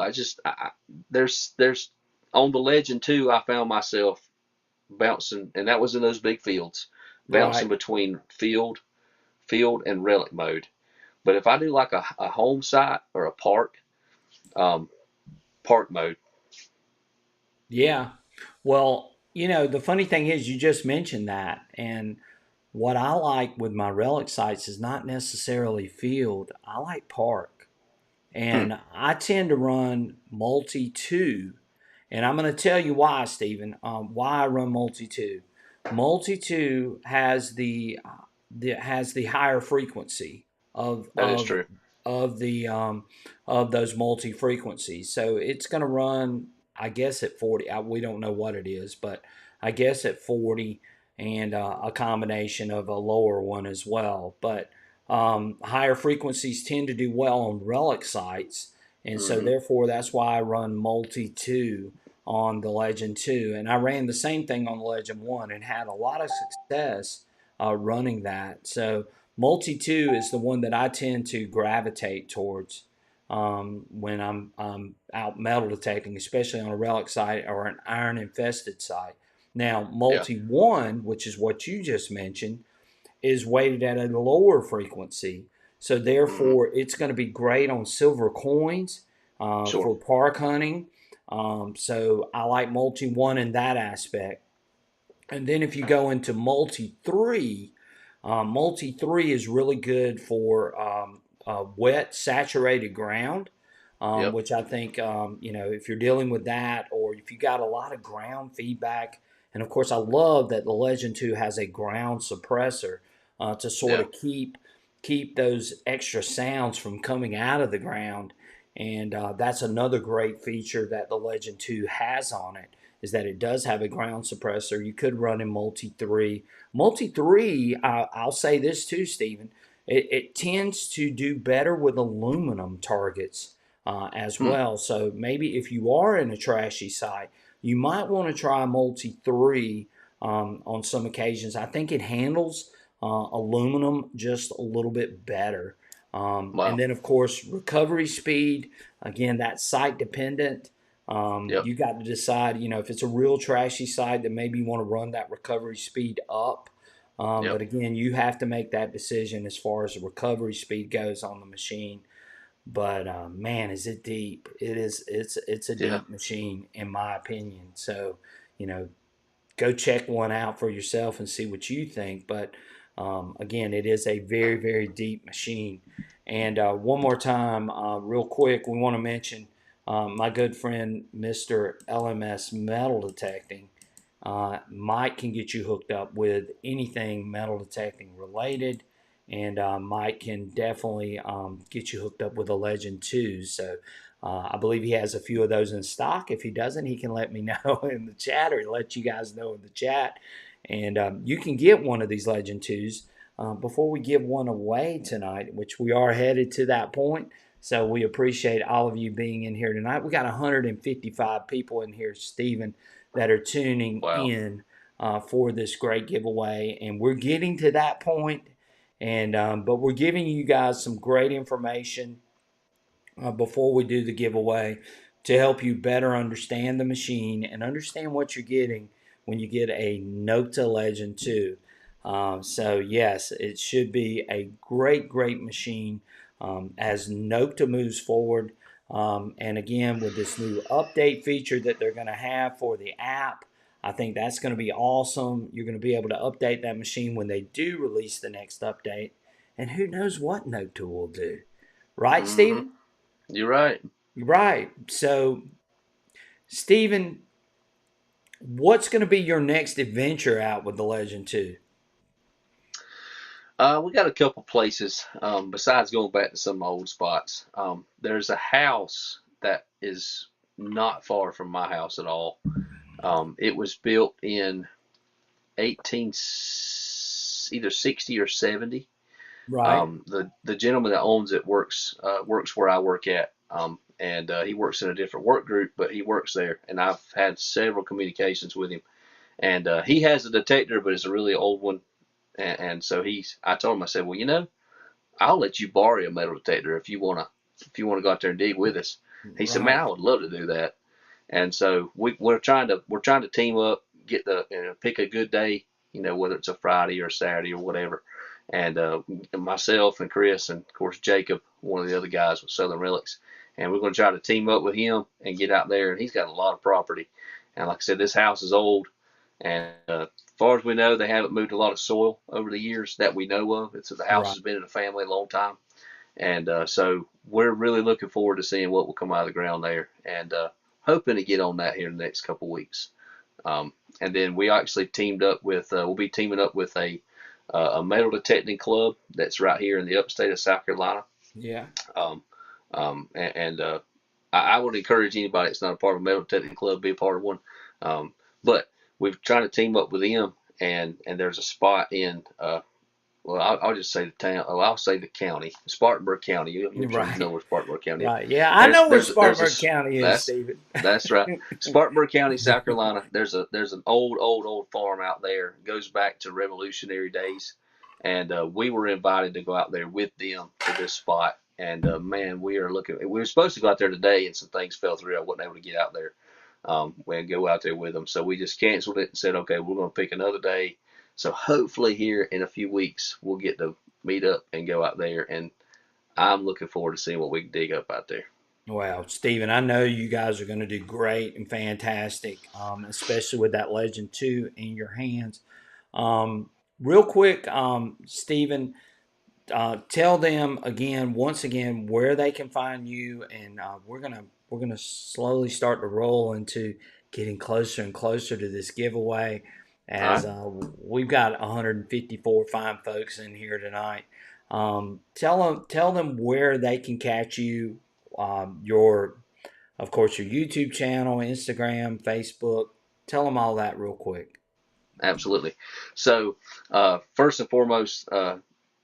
There's on the Legend 2. I found myself bouncing, and that was in those big fields, bouncing Right. between field and relic mode. But if I do like a home site or a park, um, park mode. Yeah. Well, the funny thing is, you just mentioned that. And what I like with my relic sites is not necessarily field, I like park. Hmm, And I tend to run multi two. And I'm going to tell you why, Stephen, why I run multi two. Multi two has the higher frequency of that is of true. of the of those multi frequencies. So it's going to run, I guess, at 40. We don't know what it is, but I guess at 40, and a combination of a lower one as well. But higher frequencies tend to do well on relic sites, And so Mm-hmm. therefore that's why I run multi 2 on the Legend 2. And I ran the same thing on the Legend 1 and had a lot of success running that. So multi 2 is the one that I tend to gravitate towards when I'm out metal detecting, especially on a relic site or an iron infested site. Now, Yeah. multi 1, which is what you just mentioned, is weighted at a lower frequency. So Mm-hmm. therefore, it's going to be great on silver coins Sure. for park hunting. So I like multi one in that aspect. And then if you go into multi three is really good for wet, saturated ground, Yep. which I think if you're dealing with that, or if you got a lot of ground feedback, and of course I love that the Legend Two has a ground suppressor to sort Yeah. of keep those extra sounds from coming out of the ground, and that's another great feature that the Legend Two has on it is that it does have a ground suppressor. You could run in multi three. Multi three, I'll say this too, Stephen. It tends to do better with aluminum targets as Hmm. well. So maybe if you are in a trashy site, you might want to try multi three on some occasions. I think it handles aluminum just a little bit better. And Wow. then, of course, recovery speed. Again, that's site dependent. Yep. You got to decide, if it's a real trashy site, then maybe you want to run that recovery speed up. But Yep. again, you have to make that decision as far as the recovery speed goes on the machine. But man, is it deep? It is. It's a Yeah. deep machine, in my opinion. So, you know, go check one out for yourself and see what you think. But again, it is a very, very deep machine. And one more time, real quick, we want to mention my good friend, Mr. LMS Metal Detecting. Mike can get you hooked up with anything metal detecting related. And Mike can definitely get you hooked up with a Legend 2. So I believe he has a few of those in stock. If he doesn't, he can let me know in the chat or let you guys know in the chat. And you can get one of these Legend 2s before we give one away tonight, which we are headed to that point. So we appreciate all of you being in here tonight. We got 155 people in here, Stephen, that are tuning Wow. in for this great giveaway. And we're getting to that point. And but we're giving you guys some great information before we do the giveaway to help you better understand the machine and understand what you're getting when you get a Nokta Legend 2. So, yes, it should be a great, great machine as Nokta moves forward. And again, with this new update feature that they're going to have for the app, I think that's going to be awesome. You're going to be able to update that machine when they do release the next update. And who knows what Nokta will do. Right, Mm-hmm. Stephen? You're right. Right. So, Stephen, what's going to be your next adventure out with the Legend 2? We got a couple places besides going back to some old spots. There's a house that is not far from my house at all. It was built in 18 either 60 or 70. Right. The gentleman that owns it works where I work at, and he works in a different work group, but he works there, and I've had several communications with him. And he has a detector, but it's a really old one. And so I told him, I said, well, I'll let you borrow a metal detector if you wanna go out there and dig with us. He said, man, Right. I would love to do that. And so we're trying to team up, get pick a good day, whether it's a Friday or a Saturday or whatever. And myself and Chris and of course Jacob, one of the other guys with Southern Relics, and we're going to try to team up with him and get out there. And he's got a lot of property, and like I said, this house is old, and as far as we know, they haven't moved a lot of soil over the years that we know of. The house Right. has been in the family a long time, and so we're really looking forward to seeing what will come out of the ground there, and hoping to get on that here in the next couple of weeks. And then we actually we'll be teaming up with a metal detecting club that's right here in the upstate of South Carolina. Yeah. Um, and I would encourage anybody that's not a part of a metal detecting club be a part of one. But we've tried to team up with them, and there's a spot in well, I'll just say the town. Oh, I'll say the county, Spartanburg County. I'm sure you know Right. where Spartanburg County is. Right. Yeah, I There's know where there's a Spartanburg County is, that's Stephen. that's right, Spartanburg County, South Carolina. There's an old farm out there. It goes back to Revolutionary days, and we were invited to go out there with them to this spot. And man, we are looking. We were supposed to go out there today, and some things fell through. I wasn't able to get out there. We had to go out there with them, so we just canceled it and said, okay, we're going to pick another day. So hopefully here in a few weeks we'll get to meet up and go out there, and I'm looking forward to seeing what we can dig up out there. Well, Stephen, I know you guys are going to do great and fantastic, especially with that Legend 2 in your hands. Real quick, Stephen, tell them again, once again, where they can find you, and we're gonna slowly start to roll into getting closer and closer to this giveaway, All as right, we've got 154 fine folks in here tonight. Tell them where they can catch you. Your, of course, your YouTube channel, Instagram, Facebook. Tell them all that real quick. absolutely. So first and foremost,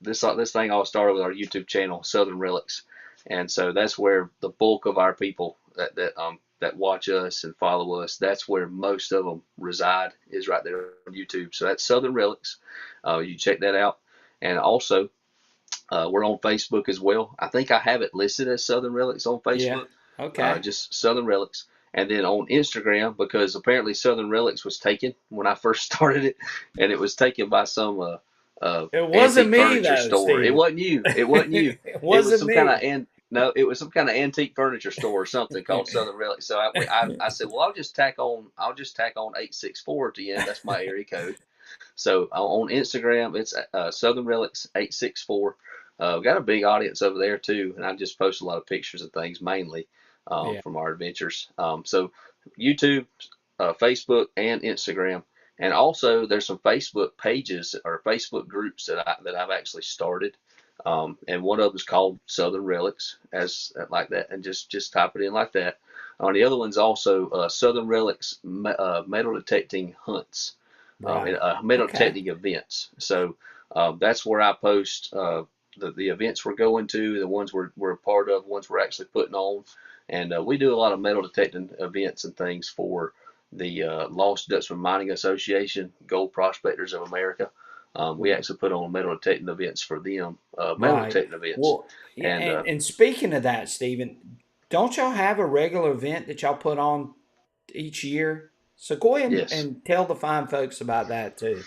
this thing all started with our YouTube channel, Southern Relics, and so that's where the bulk of our people that watch us and follow us. That's where most of them reside, is right there on YouTube. So that's Southern Relics. You check that out, and also we're on Facebook as well. I think I have it listed as Southern Relics on Yeah. Facebook, Okay. just Southern Relics. And then on Instagram, because apparently Southern Relics was taken when I first started it, and it was taken by some It wasn't antique me furniture though, store. It Stephen. wasn't you. It wasn't you. It It was wasn't some kind of me. no. It was some kind of antique furniture store or something called Southern Relics. So I said, well, I'll just tack on 864 at the end. That's my area code. So on Instagram, it's Southern Relics 864. We got a big audience over there too, and I just post a lot of pictures of things mainly Yeah. from our adventures. So YouTube, Facebook, and Instagram, and also there's some Facebook pages or Facebook groups that I've actually started. And one of them is called Southern Relics, as like that, and just type it in like that. On the other one's also Southern Relics metal detecting hunts, Right. metal Okay. detecting events. So that's where I post the events we're going to, the ones we're a part of, ones we're actually putting on, and we do a lot of metal detecting events and things for the Lost Dutchman Mining Association, Gold Prospectors of America. We actually put on metal detecting events for them, metal Right. detecting events, Well, yeah, and and speaking of that, Stephen, don't y'all have a regular event that y'all put on each year? So go ahead yes. and tell the fine folks about that too.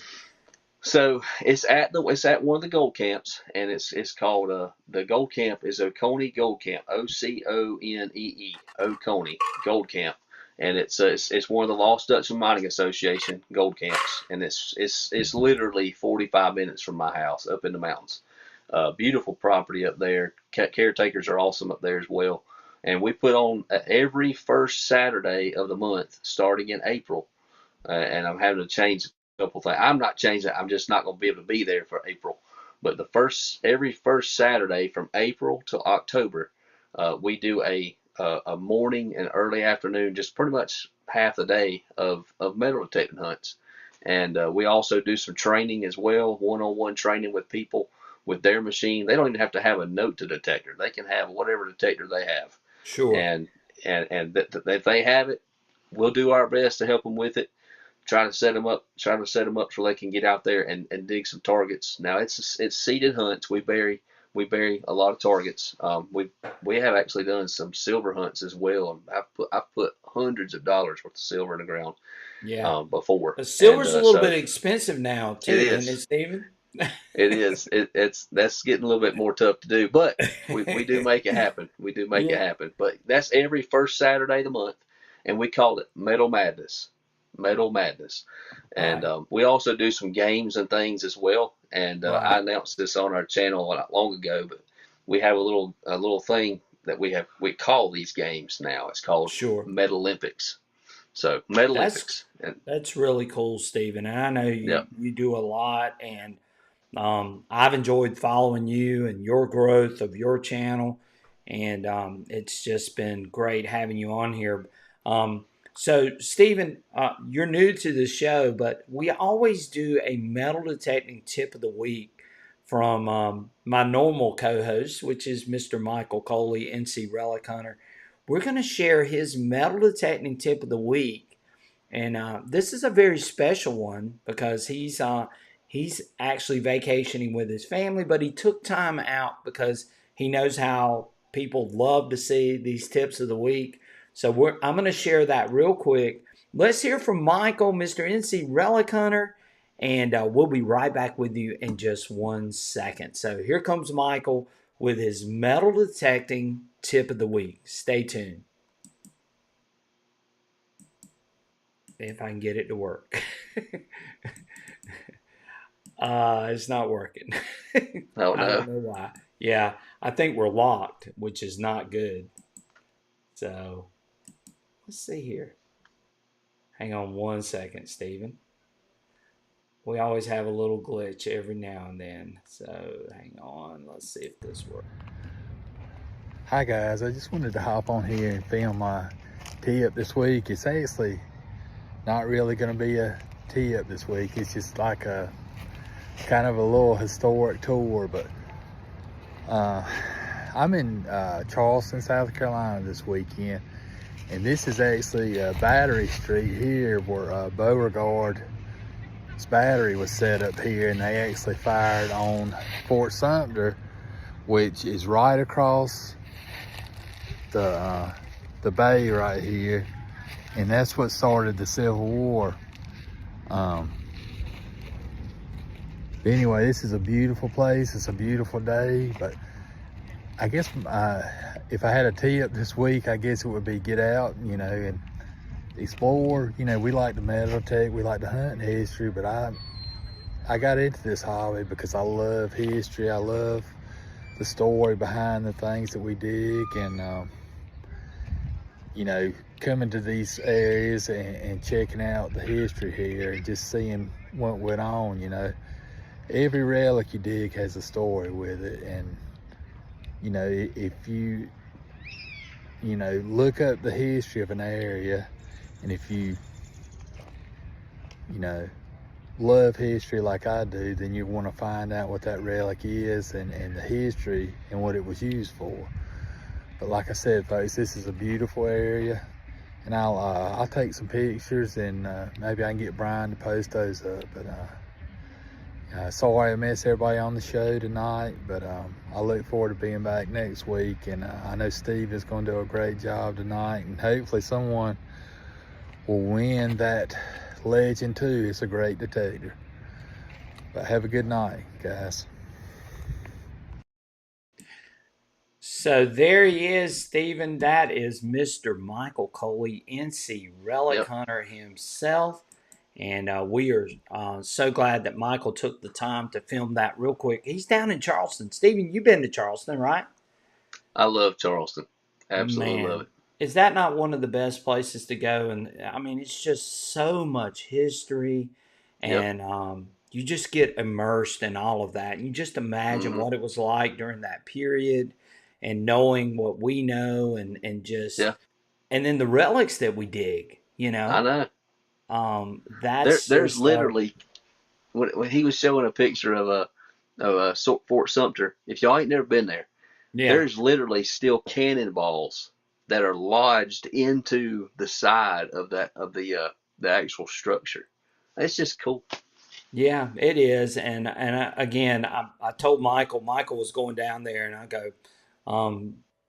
So it's at one of the gold camps, and it's called the gold camp is Oconee Gold Camp, Oconee, Oconee Gold Camp, and it's one of the Lost Dutchman Mining Association gold camps, and it's literally 45 minutes from my house up in the mountains. Beautiful property up there. Caretakers are awesome up there as well, and we put on every first Saturday of the month starting in April, and I'm having to change a couple things. I'm not changing it. I'm just not going to be able to be there for April. But every first Saturday from April to October, we do a morning and early afternoon, just pretty much half the day of metal detecting hunts. And we also do some training as well, one-on-one training with people with their machine. They don't even have to have a note to detector. They can have whatever detector they have, Sure. and if they have it, we'll do our best to help them with it, try to set them up so they can get out there and dig some targets. Now it's seeded hunts. We bury a lot of targets. We have actually done some silver hunts as well, and I've put hundreds of dollars worth of silver in the ground Yeah. before, and Silver's a little so bit expensive now it too, isn't it, is. Stephen? It is. It's that's getting a little bit more tough to do, but we do make it happen. We do make it Yeah. happen. But that's every first Saturday of the month, and we call it Metal Madness. Metal Madness, and Right. we also do some games and things as well. And I Right. announced this on our channel not long ago, but we have a little thing that we call these games now. It's called Sure. Metal Olympics. So Metal That's Olympics, and that's really cool, Stephen. And I know you yep, you do a lot, and I've enjoyed following you and your growth of your channel, and it's just been great having you on here. So, Stephen, you're new to the show, but we always do a metal detecting tip of the week from my normal co host, which is Mr. Michael Coley, NC Relic Hunter. We're going to share his metal detecting tip of the week. And this is a very special one because he's actually vacationing with his family, but he took time out because he knows how people love to see these tips of the week. So I'm going to share that real quick. Let's hear from Michael, Mr. NC Relic Hunter, and we'll be right back with you in just 1 second. So here comes Michael with his metal detecting tip of the week. Stay tuned. If I can get it to work. It's not working. Oh I don't no. know why. Yeah, I think we're locked, which is not good. So let's see here. Hang on 1 second, Stephen. We always have a little glitch every now and then. So hang on. Let's see if this works. Hi guys, I just wanted to hop on here and film my tee-up this week. It's actually not really going to be a tee-up this week. It's just like a kind of a little historic tour, but I'm in Charleston, South Carolina this weekend, and this is actually Battery Street here where Beauregard's battery was set up here, and they actually fired on Fort Sumter, which is right across the bay right here, and that's what started the Civil War. Anyway, this is a beautiful place. It's a beautiful day, but I guess if I had a tee up this week, I guess it would be get out, and explore. We like to metal detect, we like to hunt history, but I got into this hobby because I love history. I love the story behind the things that we dig, and coming to these areas and checking out the history here and just seeing what went on. Every relic you dig has a story with it, and if you look up the history of an area, and if you love history like I do, then you want to find out what that relic is and the history and what it was used for. But like I said, folks, this is a beautiful area, and I'll take some pictures, and maybe I can get Brian to post those up. But sorry I missed everybody on the show tonight, but I look forward to being back next week, and I know Steve is going to do a great job tonight, and hopefully someone will win that legend too. It's a great detector. But have a good night, guys. So there he is, Stephen. That is Mr. Michael Coley, NC Relic Yep. Hunter himself. And we are so glad that Michael took the time to film that real quick. He's down in Charleston. Stephen, you've been to Charleston, right? I love Charleston. Absolutely love Man, it. is that not one of the best places to go? And I mean, it's just so much history, Yep. and you just get immersed in all of that. You just imagine Hmm. what it was like during that period, and knowing what we know, and just Yeah. and then the relics that we dig. I know. That's There's just literally when he was showing a picture of Fort Sumter. If y'all ain't never been there, yeah. there's literally still cannonballs that are lodged into the side of the actual structure. It's just cool. Yeah, it is, and again, I told Michael. Michael was going down there, and I go,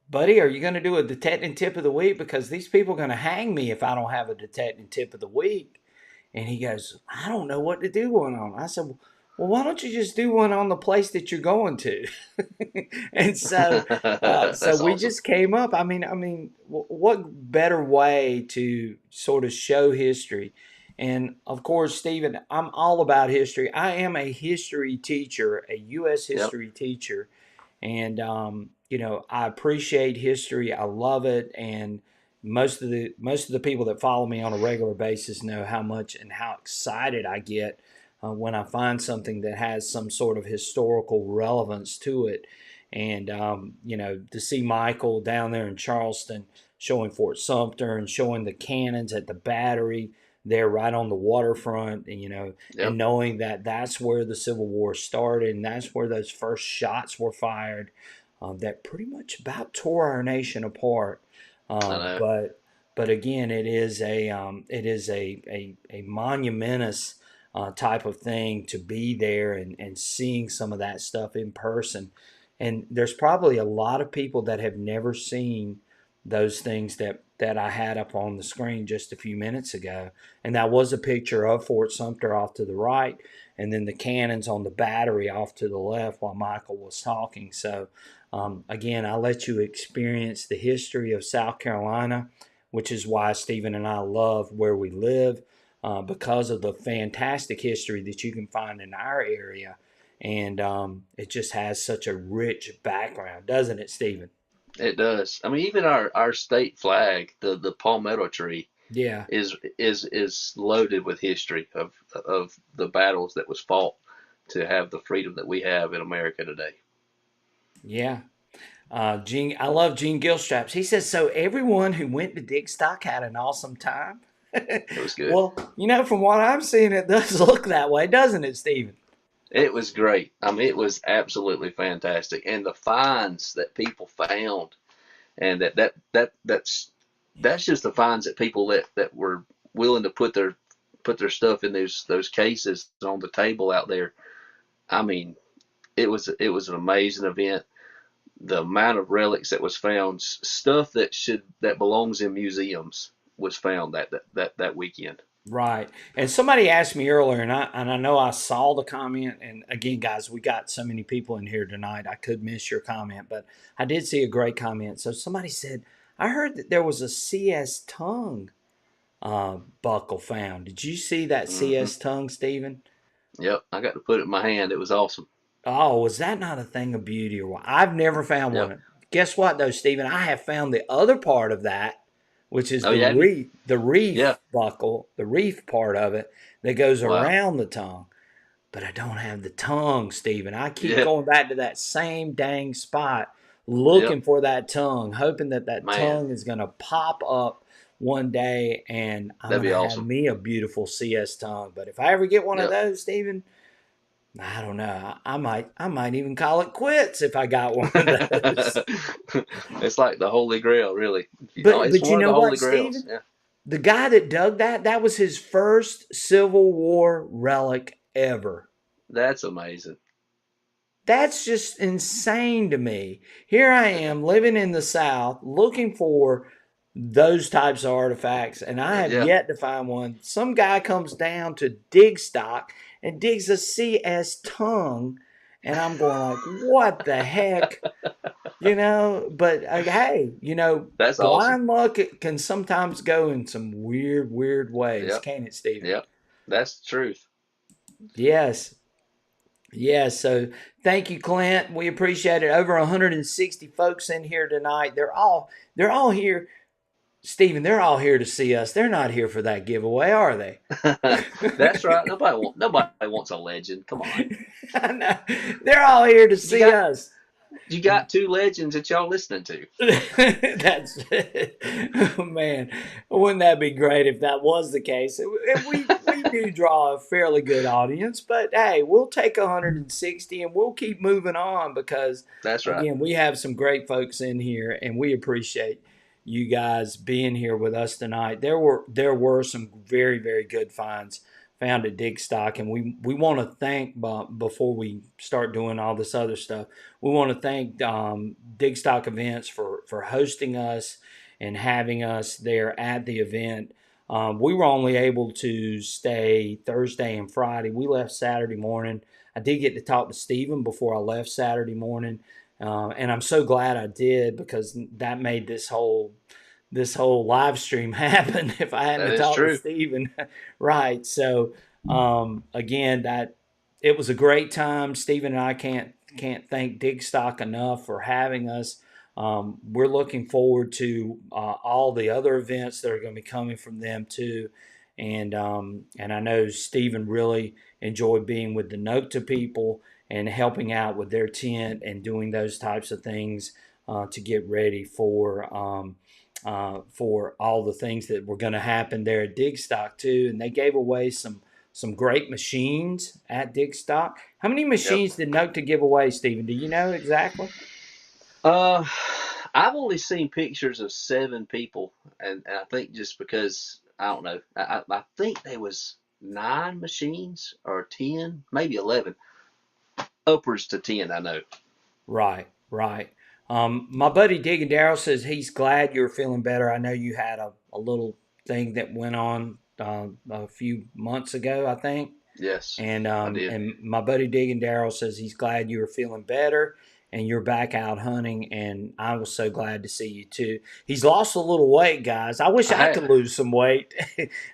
buddy, are you going to do a detecting tip of the week? Because these people are going to hang me if I don't have a detecting tip of the week. And he goes, I don't know what to do one on. I said, well, why don't you just do one on the place that you're going to? And so That's we awesome. just came up. I mean, what better way to sort of show history? And of course, Stephen, I'm all about history. I am a history teacher, a U.S. Yep. history teacher, and I appreciate history. I love it, and most of the people that follow me on a regular basis know how much and how excited I get when I find something that has some sort of historical relevance to it. And to see Michael down there in Charleston showing Fort Sumter and showing the cannons at the battery, there right on the waterfront, and and Yep. knowing that that's where the Civil War started, and that's where those first shots were fired, that pretty much about tore our nation apart. I Uh, know. but but again, it is a monumentous type of thing to be there and seeing some of that stuff in person. And there's probably a lot of people that have never seen those things that I had up on the screen just a few minutes ago. And that was a picture of Fort Sumter off to the right, and then the cannons on the battery off to the left while Michael was talking. So, again, I'll let you experience the history of South Carolina, which is why Stephen and I love where we live, because of the fantastic history that you can find in our area. And it just has such a rich background, doesn't it, Stephen? It does. I mean, even our state flag, the palmetto tree, Yeah, is loaded with history of the battles that was fought to have the freedom that we have in America today. yeah. Gene, I love Gene Gilstraps. He says, so everyone who went to Digstock had an awesome time. It was good. Well, from what I'm seeing, it does look that way, doesn't it, Stephen? It was great. I mean, it was absolutely fantastic, and the finds that people found, and that's just the finds that people that were willing to put their stuff in those cases on the table out there. I mean, it was an amazing event. The amount of relics that was found, stuff that belongs in museums, was found that weekend. Right. And somebody asked me earlier, and I know I saw the comment. And again, guys, we got so many people in here tonight. I could miss your comment, but I did see a great comment. So somebody said, I heard that there was a CS tongue buckle found. Did you see that Hmm. CS tongue, Stephen? Yep, I got to put it in my hand. It was awesome. Oh, was that not a thing of beauty or what? I've never found Yep. one. Guess what though, Stephen? I have found the other part of that, which is Oh, you have you? the Yeah. reef buckle, the reef part of it that goes Wow. around the tongue. But I don't have the tongue, Stephen. I keep Yeah. going back to that same dang spot, Yep. looking for that tongue, hoping that that Man, tongue is going to pop up one day and I'm that'd going be to have awesome. me a beautiful CS tongue. But if I ever get one of Yep. those, Stephen, I don't know. I might even call it quits if I got one of those. It's like the Holy Grail, really. Oh, But it's but you one of know the what, Holy Grails. Stephen? Yeah. The guy that dug that was his first Civil War relic ever. That's amazing. That's just insane to me. Here I am living in the South looking for those types of artifacts, and I have Yeah. yet to find one. Some guy comes down to Digstock and digs a CS tongue, and I'm going like, what the heck? But hey, That's awesome. blind luck it can sometimes go in some weird, weird ways, Yep. can't it, Stephen? Yep. That's the truth. Yes. Yes. So thank you, Clint. We appreciate it. Over 160 folks in here tonight. They're all here. Stephen, they're all here to see us. They're not here for that giveaway, are they? That's right. Nobody wants a legend. Come on. I know. They're all here to You see got us. you got two legends that y'all listening to. That's oh man, wouldn't that be great if that was the case? We do draw a fairly good audience, but hey, we'll take 160 and we'll keep moving on because That's right. again, we have some great folks in here and we appreciate you guys being here with us tonight. There were some very very good finds found at Digstock, and we want to thank before we start doing all this other stuff. We want to thank Digstock Events for hosting us and having us there at the event. We were only able to stay Thursday and Friday. We left Saturday morning. I did get to talk to Stephen before I left Saturday morning, and I'm so glad I did because that made this whole live stream happen. If I hadn't That have is talked to true. Stephen, right? So again, that it was a great time. Stephen and I can't thank Digstock enough for having us. We're looking forward to all the other events that are going to be coming from them too. And I know Stephen really enjoyed being with the Nokta people and helping out with their tent and doing those types of things to get ready for for all the things that were going to happen there at Digstock too. And they gave away some great machines at Digstock. How many Yep. machines did Note to give away, Stephen? Do you know exactly? Uh, I've only seen pictures of 7 people, and I think just because I don't know, I think there was 9 machines or 10, maybe 11, upwards to 10. I know. Right, right. My buddy Dig Darrell says he's glad you're feeling better. I know you had a little thing that went on a few months ago, I think. Yes, I did. And my buddy Diggin Darrell says he's glad you are feeling better and you're back out hunting. And I was so glad to see you too. He's lost a little weight, guys. I wish I I had. could lose some weight.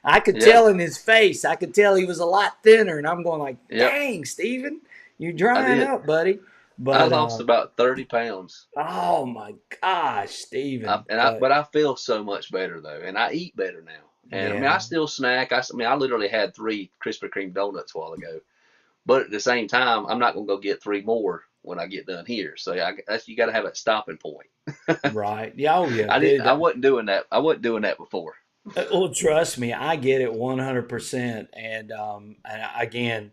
I could Yeah. tell in his face. I could tell he was a lot thinner. And I'm going like, Yep. dang, Steven, you're I drying did. up, buddy. I But lost about 30 pounds. oh my gosh, Steven. But But I feel so much better though, and I eat better now. And I mean, yeah. I still snack. I mean, I literally had 3 Krispy Kreme donuts a while ago. But at the same time, I'm not gonna go get 3 more when I get done here. So you got to have a stopping point. Right. Yeah, oh yeah, I didn't. dude. I wasn't doing that. I wasn't doing that before. Well, trust me, I get it 100%. Again,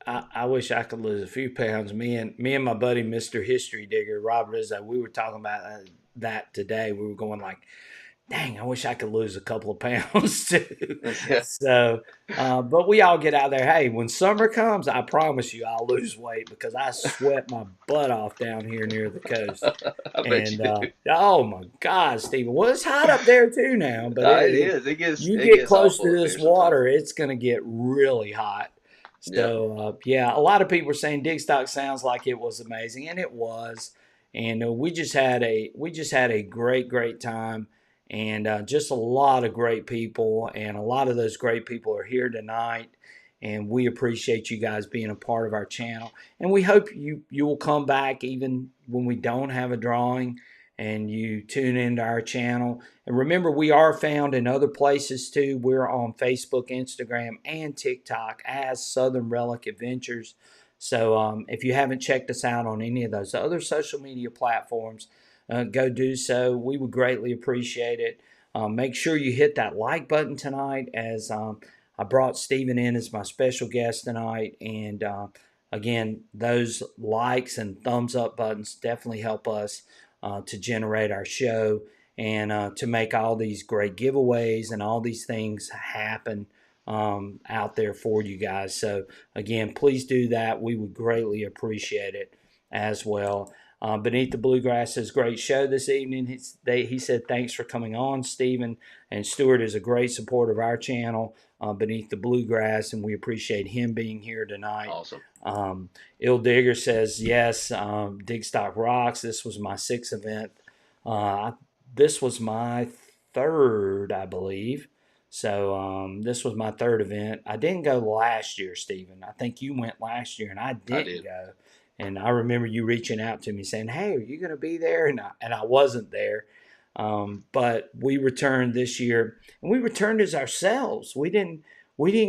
I wish I could lose a few pounds. Me and my buddy, Mister History Digger, Rob Rizzo, we were talking about that today. We were going like, dang, I wish I could lose a couple of pounds too. Yeah, So, but we all get out there. Hey, when summer comes, I promise you, I'll lose weight because I sweat my butt off down here near the coast. I bet you And do. oh my God, Stephen, well, it's hot up there too now. But It is. you It get gets close to awful up this here sometimes. water, it's going to get really hot. Yeah. So yeah, a lot of people are saying Digstock sounds like it was amazing, and it was. And we just had a great time, and just a lot of great people, and a lot of those great people are here tonight. And we appreciate you guys being a part of our channel, and we hope you will come back even when we don't have a drawing, and you tune into our channel. And remember, we are found in other places too. We're on Facebook, Instagram, and TikTok as Southern Relic Adventures. So if you haven't checked us out on any of those other social media platforms, go do so. We would greatly appreciate it. Make sure you hit that like button tonight, as I brought Stephen in as my special guest tonight. And again, those likes and thumbs up buttons definitely help us to generate our show, and to make all these great giveaways and all these things happen out there for you guys. So again, please do that. We would greatly appreciate it as well. Beneath the Bluegrass says, great show this evening. He said, thanks for coming on, Stephen. And Stuart is a great supporter of our channel, Beneath the Bluegrass, and we appreciate him being here tonight. Awesome. Il Digger says, yes, Digstock rocks. This was my 6th event. This was my 3rd, I believe. So this was my 3rd event. I didn't go last year, Stephen. I think you went last year, and I I didn't did. go. And I remember you reaching out to me saying, "Hey, are you going to be there?" And I wasn't there. But we returned this year, and we returned as ourselves. We didn't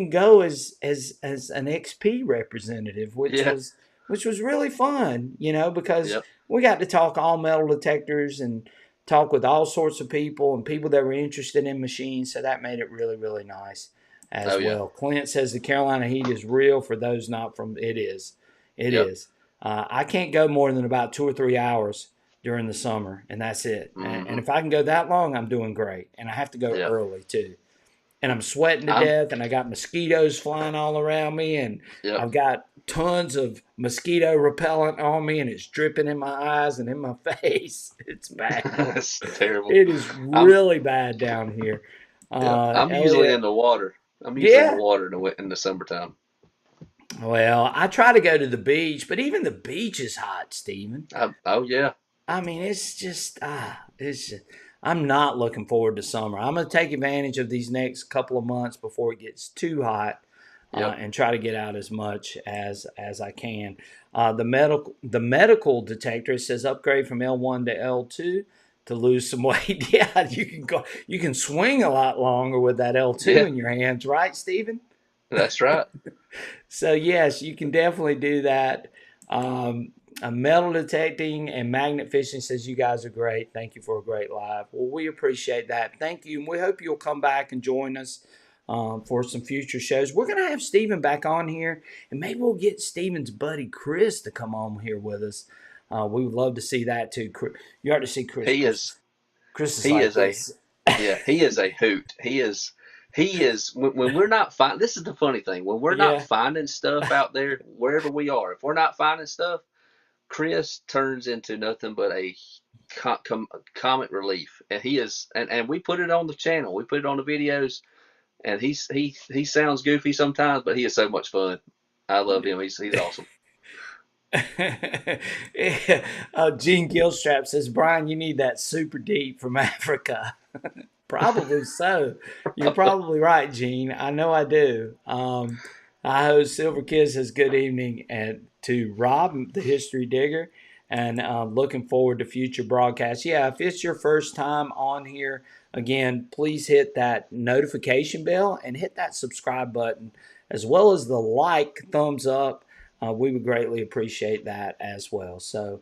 go as an XP representative, which Yeah. was really fun, because Yep. we got to talk all metal detectors and talk with all sorts of people and people that were interested in machines. So that made it really, really nice Oh as yeah. well. Clint says the Carolina heat is real for those not from. It is. It Yep. is. I can't go more than about 2 or 3 hours during the summer, and that's it. And Hmm. if I can go that long, I'm doing great. And I have to go Yep. early too. And I'm sweating to I'm. death, and I got mosquitoes flying all around me, and Yep. I've got tons of mosquito repellent on me, and it's dripping in my eyes and in my face. It's bad. That's terrible. It is I'm. really bad down here. Yep. I'm usually in Elliot, the water. I'm usually in the yeah. water in the summertime. Well, I try to go to the beach, but even the beach is hot, Stephen. Oh yeah. I mean, it's just I'm not looking forward to summer. I'm going to take advantage of these next couple of months before it gets too hot, Yep. and try to get out as much as I can. The medical detector says upgrade from L1 to L2 to lose some weight. Yeah, you can swing a lot longer with that L2 Yeah. in your hands, right, Stephen? That's right. So yes, you can definitely do that. Metal detecting and magnet fishing says you guys are great. Thank you for a great live. Well, we appreciate that. Thank you, and we hope you'll come back and join us for some future shows. We're gonna have Stephen back on here, and maybe we'll get Stephen's buddy Chris to come on here with us. We would love to see that too. You ought to see Chris. He is Chris is he like is a this. yeah, he is a hoot. He is when we're not finding, this is the funny thing, when we're not Yeah. finding stuff out there wherever we are, if we're not finding stuff, Chris turns into nothing but a comic relief, and and we put it on the channel, we put it on the videos, and he sounds goofy sometimes, but he is so much fun. I love him. He's awesome. Gene Gilstrap says, Brian, you need that super deep from Africa. Probably so. You're probably right, Gene. I know I do. I host Silver Kid says good evening and to Rob, the history digger, and looking forward to future broadcasts. Yeah, if it's your first time on here, again, please hit that notification bell and hit that subscribe button, as well as the thumbs up. We would greatly appreciate that as well. So,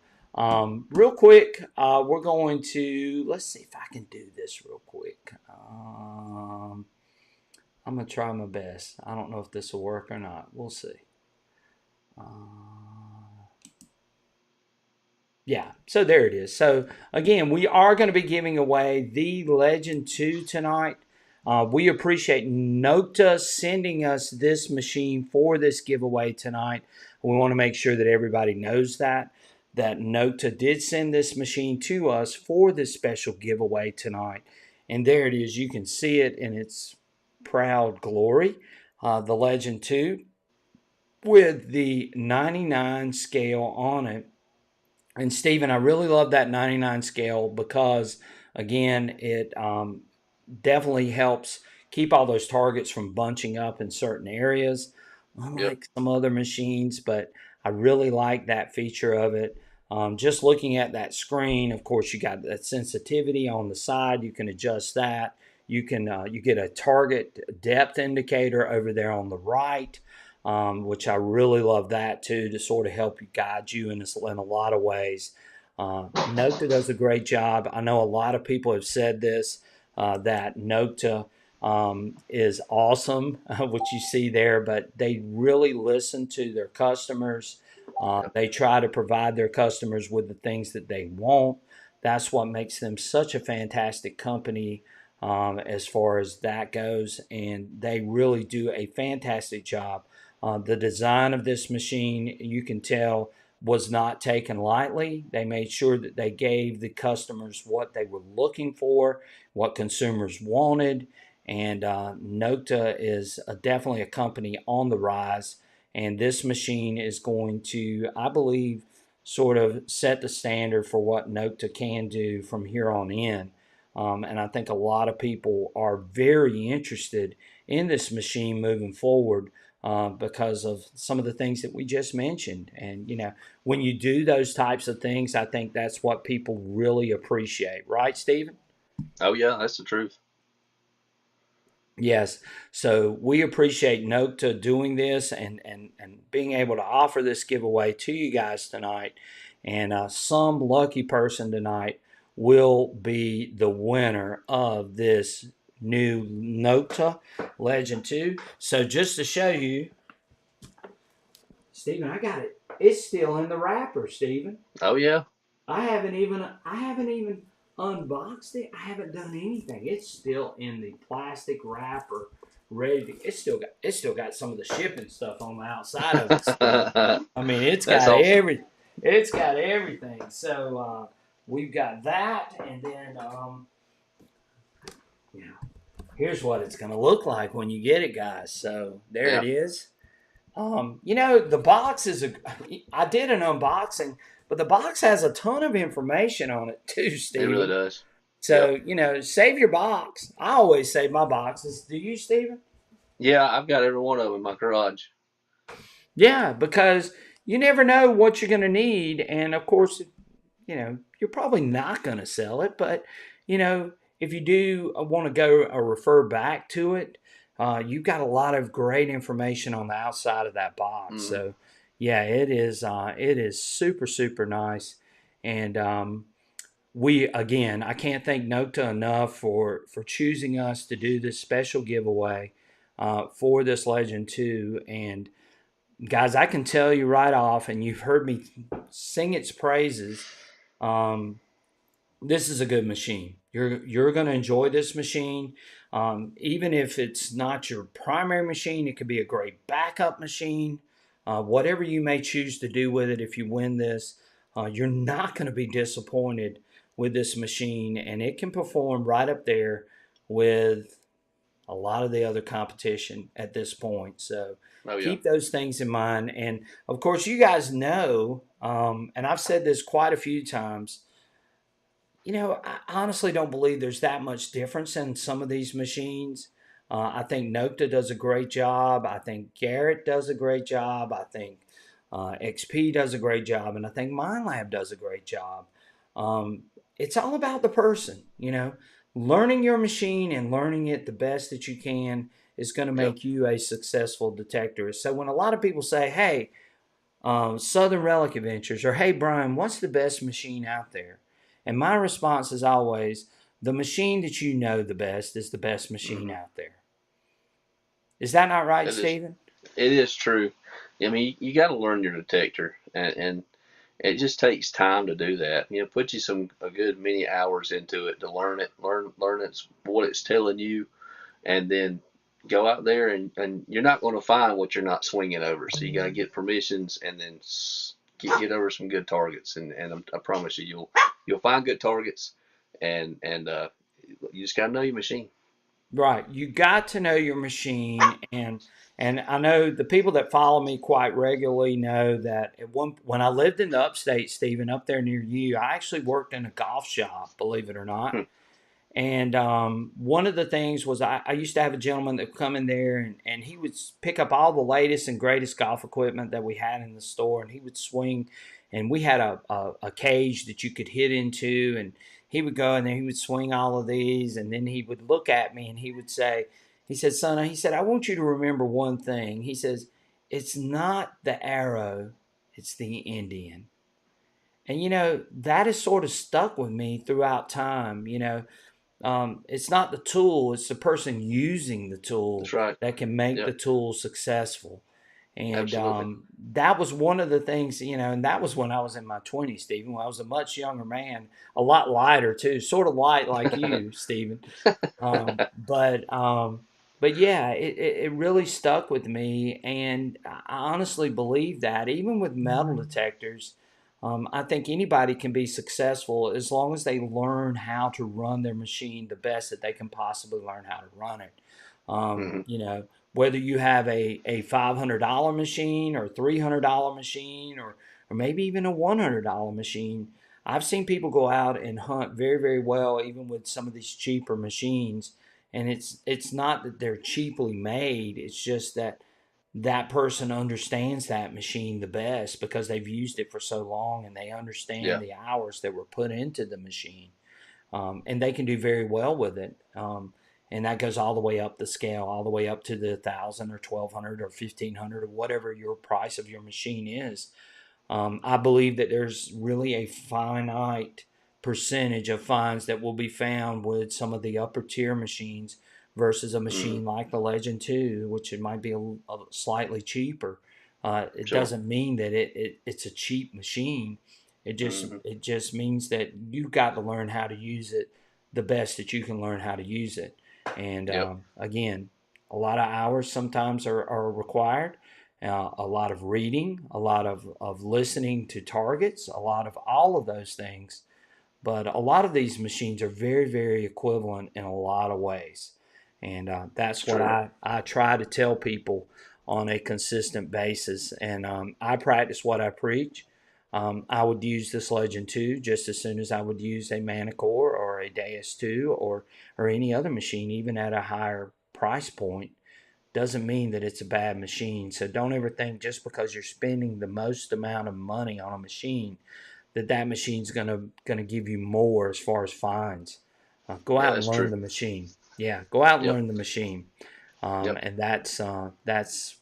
real quick, we're going to, let's see if I can do this real quick. I'm going to try my best. I don't know if this will work or not. We'll see. Yeah, so there it is. So, again, we are going to be giving away the Legend 2 tonight. We appreciate Nokta sending us this machine for this giveaway tonight. We want to make sure that everybody knows that Nokta did send this machine to us for this special giveaway tonight. And there it is. You can see it in its proud glory. The Legend 2 with the 99 scale on it. And Stephen, I really love that 99 scale because, again, it definitely helps keep all those targets from bunching up in certain areas, Yep. unlike some other machines. But I really like that feature of it. Just looking at that screen, of course, you got that sensitivity on the side. You can adjust that. You get a target depth indicator over there on the right, which I really love that too, to sort of help you guide you in a lot of ways. Nokta does a great job. I know a lot of people have said this, that Nokta is awesome, what you see there, but they really listen to their customers. They try to provide their customers with the things that they want. That's what makes them such a fantastic company as far as that goes, and they really do a fantastic job. The design of this machine, you can tell, was not taken lightly. They made sure that they gave the customers what they were looking for, what consumers wanted. And Nokta is definitely a company on the rise. And this machine is going to, I believe, sort of set the standard for what Nokta can do from here on in. And I think a lot of people are very interested in this machine moving forward because of some of the things that we just mentioned. And, when you do those types of things, I think that's what people really appreciate. Right, Stephen? Oh yeah, that's the truth. Yes. So we appreciate Nokta doing this and being able to offer this giveaway to you guys tonight. And some lucky person tonight will be the winner of this new Nokta Legend 2. So just to show you, Stephen, I got it. It's still in the wrapper, Stephen. Oh yeah. I haven't even unboxed it. I haven't done anything. It's still in the plastic wrapper, ready to. It's still got some of the shipping stuff on the outside of it still. I mean, it's That's got awesome. it's got everything. So we've got that, and then here's what it's gonna look like when you get it, guys. So there Yeah, it is. The box is I did an unboxing, but the box has a ton of information on it too, it really Stephen. does. Yep. So, save your box. I always save my boxes. Do you, Stephen? Yeah, I've got every one of them in my garage. Yeah, because you never know what you're going to need. And of course, you're probably not going to sell it. But, if you do want to go or refer back to it, you've got a lot of great information on the outside of that box. Hmm. So, Yeah, it is. It is super super nice, and we again, I can't thank Nokta enough for choosing us to do this special giveaway for this Legend 2. And guys, I can tell you right off, and you've heard me sing its praises. Um, this is a good machine. You're going to enjoy this machine. Even if it's not your primary machine, it could be a great backup machine. Whatever you may choose to do with it, if you win this, you're not going to be disappointed with this machine, and it can perform right up there with a lot of the other competition at this point. So Oh yeah. keep those things in mind. And of course, you guys know, and I've said this quite a few times, I honestly don't believe there's that much difference in some of these machines. I think Nokta does a great job. I think Garrett does a great job. I think XP does a great job. And I think MindLab does a great job. Um, it's all about the person. Learning your machine and learning it the best that you can is going to Yep. make you a successful detector. So when a lot of people say, hey, Southern Relic Adventures, or hey, Brian, what's the best machine out there? And my response is always, the machine that you know the best is the best machine Hmm. out there. Is that not right, It is. Stephen? It is true. I mean, you got to learn your detector, and it just takes time to do that. Put you some a good many hours into it to learn it, learn it's what it's telling you, and then go out there and you're not going to find what you're not swinging over. So you got to get permissions and then get over some good targets, and I promise you, you'll find good targets, and you just got to know your machine. Right. You got to know your machine, and I know the people that follow me quite regularly know that when I lived in the upstate, Stephen, up there near you, I actually worked in a golf shop, believe it or not. Hmm. And one of the things was I used to have a gentleman that would come in there, and he would pick up all the latest and greatest golf equipment that we had in the store, and he would swing. And we had a cage that you could hit into, and he would go and then he would swing all of these, and then he would look at me and he would say, he said, son, he said, I want you to remember one thing. He says, it's not the arrow, it's the Indian. And that has sort of stuck with me throughout time. It's not the tool, it's the person using the tool That's right. that can make the Yep. tool successful. And Absolutely. that was one of the things, and that was when I was in my 20s, Stephen, when I was a much younger man, a lot lighter too, sort of light like you, Stephen. Um, but um, but yeah, it really stuck with me, and I honestly believe that even with metal detectors, I think anybody can be successful as long as they learn how to run their machine the best that they can possibly learn how to run it. Um, Hmm. you know, whether you have a $500 machine or $300 machine or maybe even a $100 machine. I've seen people go out and hunt very, very well, even with some of these cheaper machines. And it's not that they're cheaply made. It's just that that person understands that machine the best because they've used it for so long and they understand Yeah. the hours that were put into the machine. And they can do very well with it. And that goes all the way up the scale, all the way up to the 1,000 or 1,200 or 1,500 or whatever your price of your machine is. I believe that there's really a finite percentage of fines that will be found with some of the upper tier machines versus a Hmm. machine like the Legend 2, which it might be a slightly cheaper. It Sure. doesn't mean that it's a cheap machine. It just Hmm. it just means that you've got to learn how to use it the best that you can learn how to use it. And Yep. again, a lot of hours sometimes are required, a lot of reading, a lot of listening to targets, a lot of all of those things. But a lot of these machines are very, very equivalent in a lot of ways. And It's that's what true. I try to tell people on a consistent basis. And I practice what I preach. I would use this Legend 2 just as soon as I would use a Manicore or a Deus 2 or any other machine, even at a higher price point doesn't mean that it's a bad machine. So don't ever think just because you're spending the most amount of money on a machine that that machine's gonna give you more as far as fines. Go Yeah, out and that's learn true. the machine. Yeah, go out and Yep. learn the machine, Yep. and that's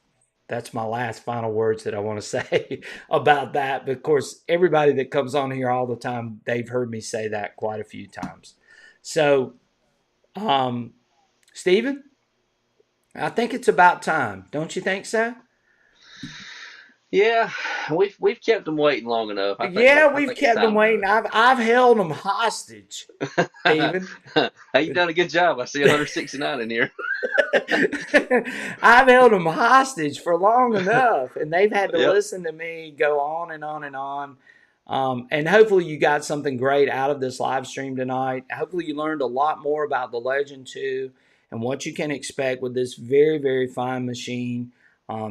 that's my last final words that I want to say about that. But of course, everybody that comes on here all the time, they've heard me say that quite a few times. So, um, Stephen, I think it's about time. Don't you think so? Yeah, we've kept them waiting long enough. Yeah, I we've think it's kept them time to waiting. I've held them hostage, go. Stephen. Hey, you done a good job. I see 169 in here. I've held them hostage for long enough, and they've had to Yep. listen to me go on and on and on. And hopefully, you got something great out of this live stream tonight. Hopefully, you learned a lot more about the Legend 2 and what you can expect with this very, very fine machine.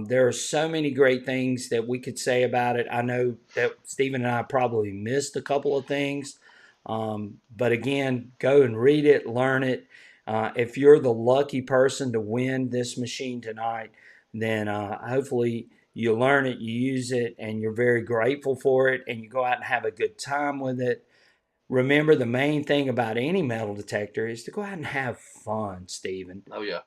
There are so many great things that we could say about it. I know that Stephen and I probably missed a couple of things. But again, go and read it, learn it. If you're the lucky person to win this machine tonight, then hopefully you learn it, you use it, and you're very grateful for it, and you go out and have a good time with it. Remember, the main thing about any metal detector is to go out and have fun, Stephen. Oh yeah.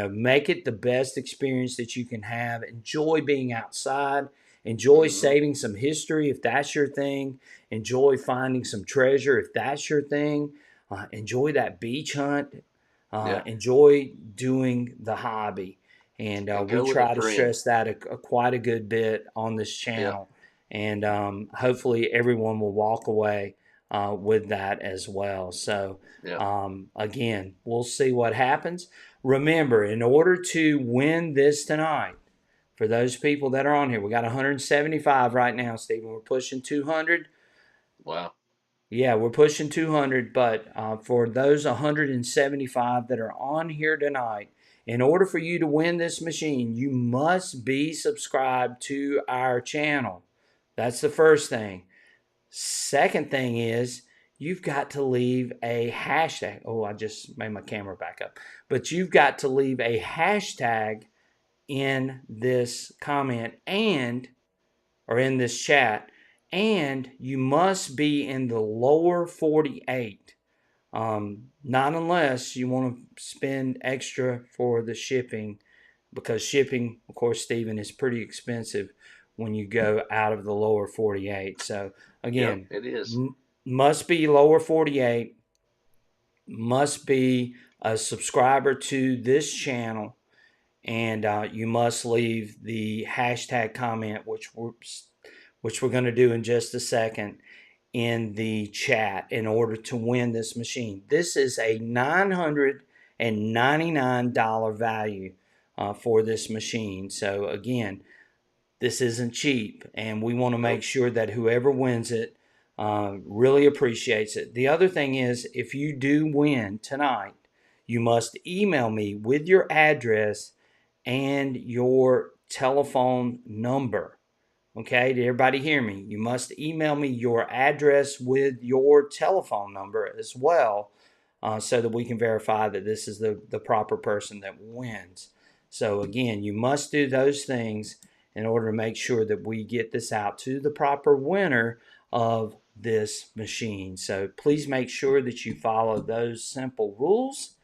Make it the best experience that you can have. Enjoy being outside. Enjoy Hmm. saving some history if that's your thing. Enjoy finding some treasure if that's your thing. Enjoy that beach hunt. Yeah. Enjoy doing the hobby. And And we go with a try to friend. stress that quite a good bit on this Yeah. channel. And hopefully, everyone will walk away with that as well. So, Yeah. again, we'll see what happens. Remember, in order to win this tonight, for those people that are on here, we got 175 right now, Stephen. We're pushing 200. Wow. Yeah, we're pushing 200, but for those 175 that are on here tonight, in order for you to win this machine, you must be subscribed to our channel. That's the first thing. Second thing is you've got to leave a hashtag. Oh, I just made my camera back up. But you've got to leave a hashtag in this comment and or in this chat, and you must be in the lower 48. Not unless you want to spend extra for the shipping, because shipping, of course, Stephen, is pretty expensive when you go out of the lower 48. So, Yep. again, It is. must be lower 48, must be a subscriber to this channel, and you must leave the hashtag comment, which we're going to do in just a second, in the chat in order to win this machine. This is a $999 value for this machine. So again, this isn't cheap, and we want to make Nope. sure that whoever wins it really appreciates it. The other thing is, if you do win tonight, you must email me with your address and your telephone number. Okay, did everybody hear me? You must email me your address with your telephone number as well, so that we can verify that this is the proper person that wins. So, again, you must do those things in order to make sure that we get this out to the proper winner of this machine. So, please make sure that you follow those simple rules,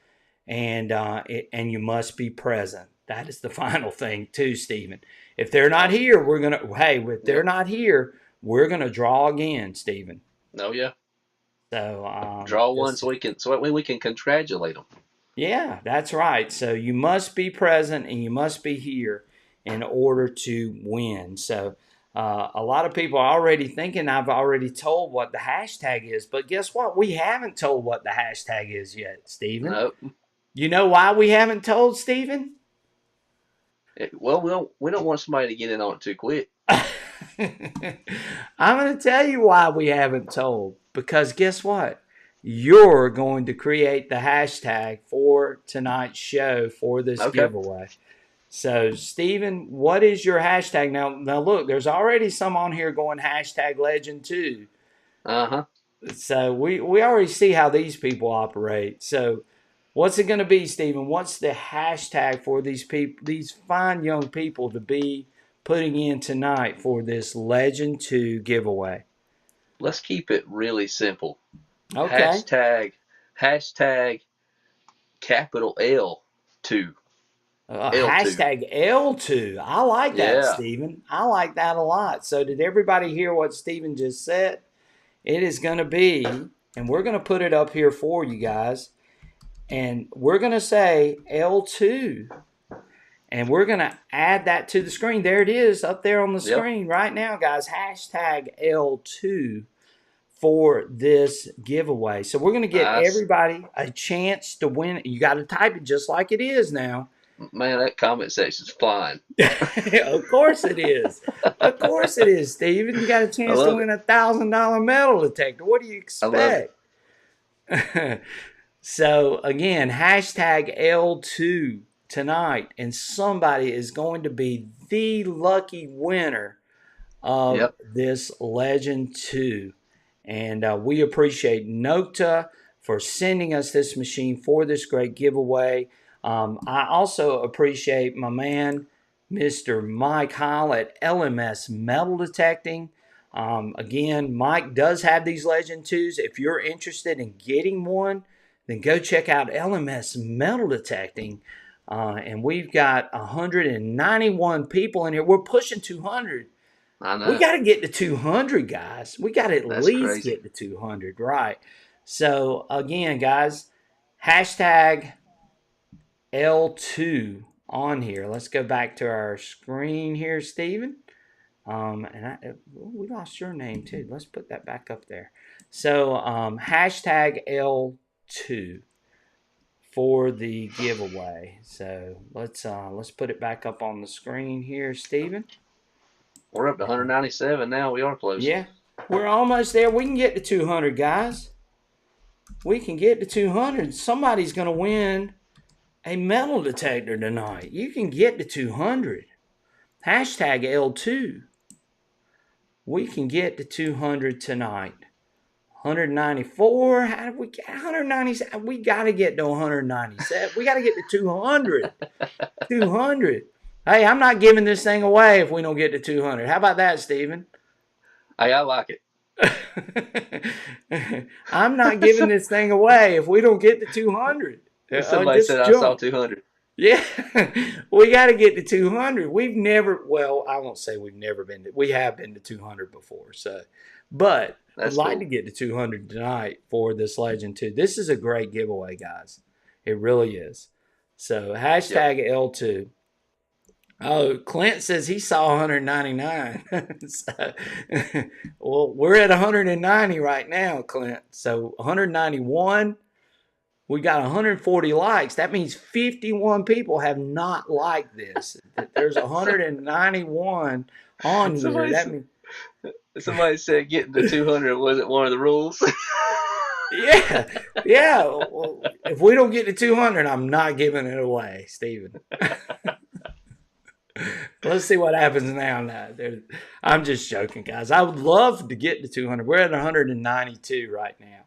and you must be present. That is the final thing too, Stephen. If they're not Awesome. here, if they're Yep. not here, we're gonna draw again, Stephen. Oh yeah. So Draw one just so we can congratulate them. yeah, that's right. So you must be present and you must be here in order to win. So a lot of people are already thinking I've already told what the hashtag is, but guess what? We haven't told what the hashtag is yet, Stephen. No. You know why we haven't told, Stephen? Well, we don't want somebody to get in on it too quick. I'm going to tell you why we haven't told. Because guess what? You're going to create the hashtag for tonight's show for this Okay. giveaway. So, Stephen, what is your hashtag? Now look, there's already some on here going hashtag legend too. Uh huh. So we already see how these people operate. So, what's it going to be, Stephen? What's the hashtag for these people, these fine young people, to be putting in tonight for this Legend 2 giveaway? Let's keep it really simple. Okay. Hashtag capital L 2. L2. Hashtag L2. I like that, Yeah. Stephen. I like that a lot. So did everybody hear what Stephen just said? It is going to be, and we're going to put it up here for you guys, and we're going to say L2, and we're going to add that to the screen. There it is up there on the Yep. screen right now, guys. Hashtag L2 for this giveaway. So we're going to give Nice. everybody a chance to win. You got to type it just like it is now. Man, that comment section's flying. Of course it is. Of course it is, Steven. You got a I chance to love win it. $1,000 metal detector. What do you I love it. expect? So again, hashtag L2 tonight, and somebody is going to be the lucky winner of Yep. this Legend 2. And we appreciate Nokta for sending us this machine for this great giveaway. I also appreciate my man, Mr. Mike Hall at LMS Metal Detecting. Again, Mike does have these Legend 2s. If you're interested in getting one, then go check out LMS Metal Detecting. And we've got 191 people in here. We're pushing 200. I We know. got to get to 200, guys. We got to at That's least crazy. get to 200, right? So, again, guys, hashtag L2 on here. Let's go back to our screen here, Steven. We lost your name too. Let's put that back up there. So, hashtag L2 for the giveaway. So let's put it back up on the screen here, Steven. We're up to 197 now. We are close. Yeah, we're almost there. We can get to 200, guys. We can get to 200. Somebody's going to win a metal detector tonight. You can get to 200. Hashtag L2. We can get to 200 tonight. 194. How did we get 197? We got to get to 197. We got to get to 200. 200. Hey, I'm not giving this thing away if we don't get to 200. How about that, Steven? Hey, I like it. I'm not giving this thing away if we don't get to 200. Somebody said Just I saw jump. 200. Yeah, we got to get to 200. We've never, well, I won't say we've never been to, we have been to 200 before. So, but I'd That's like to cool. get to 200 tonight for this Legend 2. This is a great giveaway, guys. It really is. So, Yep. hashtag L2. Oh, Clint says he saw 199. So, well, we're at 190 right now, Clint. So 191. We got 140 likes. That means 51 people have not liked this. There's 191 on here. Somebody, That means, somebody said getting to 200 wasn't one of the rules. yeah, yeah. Well, if we don't get to 200, I'm not giving it away, Steven. Let's see what happens now. I'm just joking, guys. I would love to get to 200. We're at 192 right now.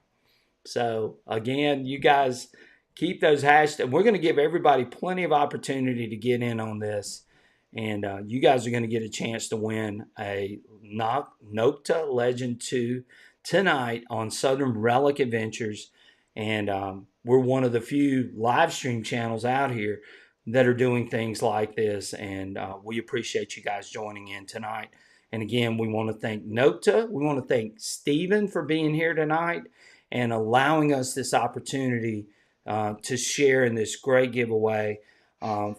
So, again, you guys keep those hashtags. We're going to give everybody plenty of opportunity to get in on this. And you guys are going to get a chance to win a Nokta Legend 2 tonight on Southern Relic Adventures. And we're one of the few live stream channels out here that are doing things like this. And we appreciate you guys joining in tonight. And again, we want to thank Nokta. We want to thank Steven for being here tonight and allowing us this opportunity to share in this great giveaway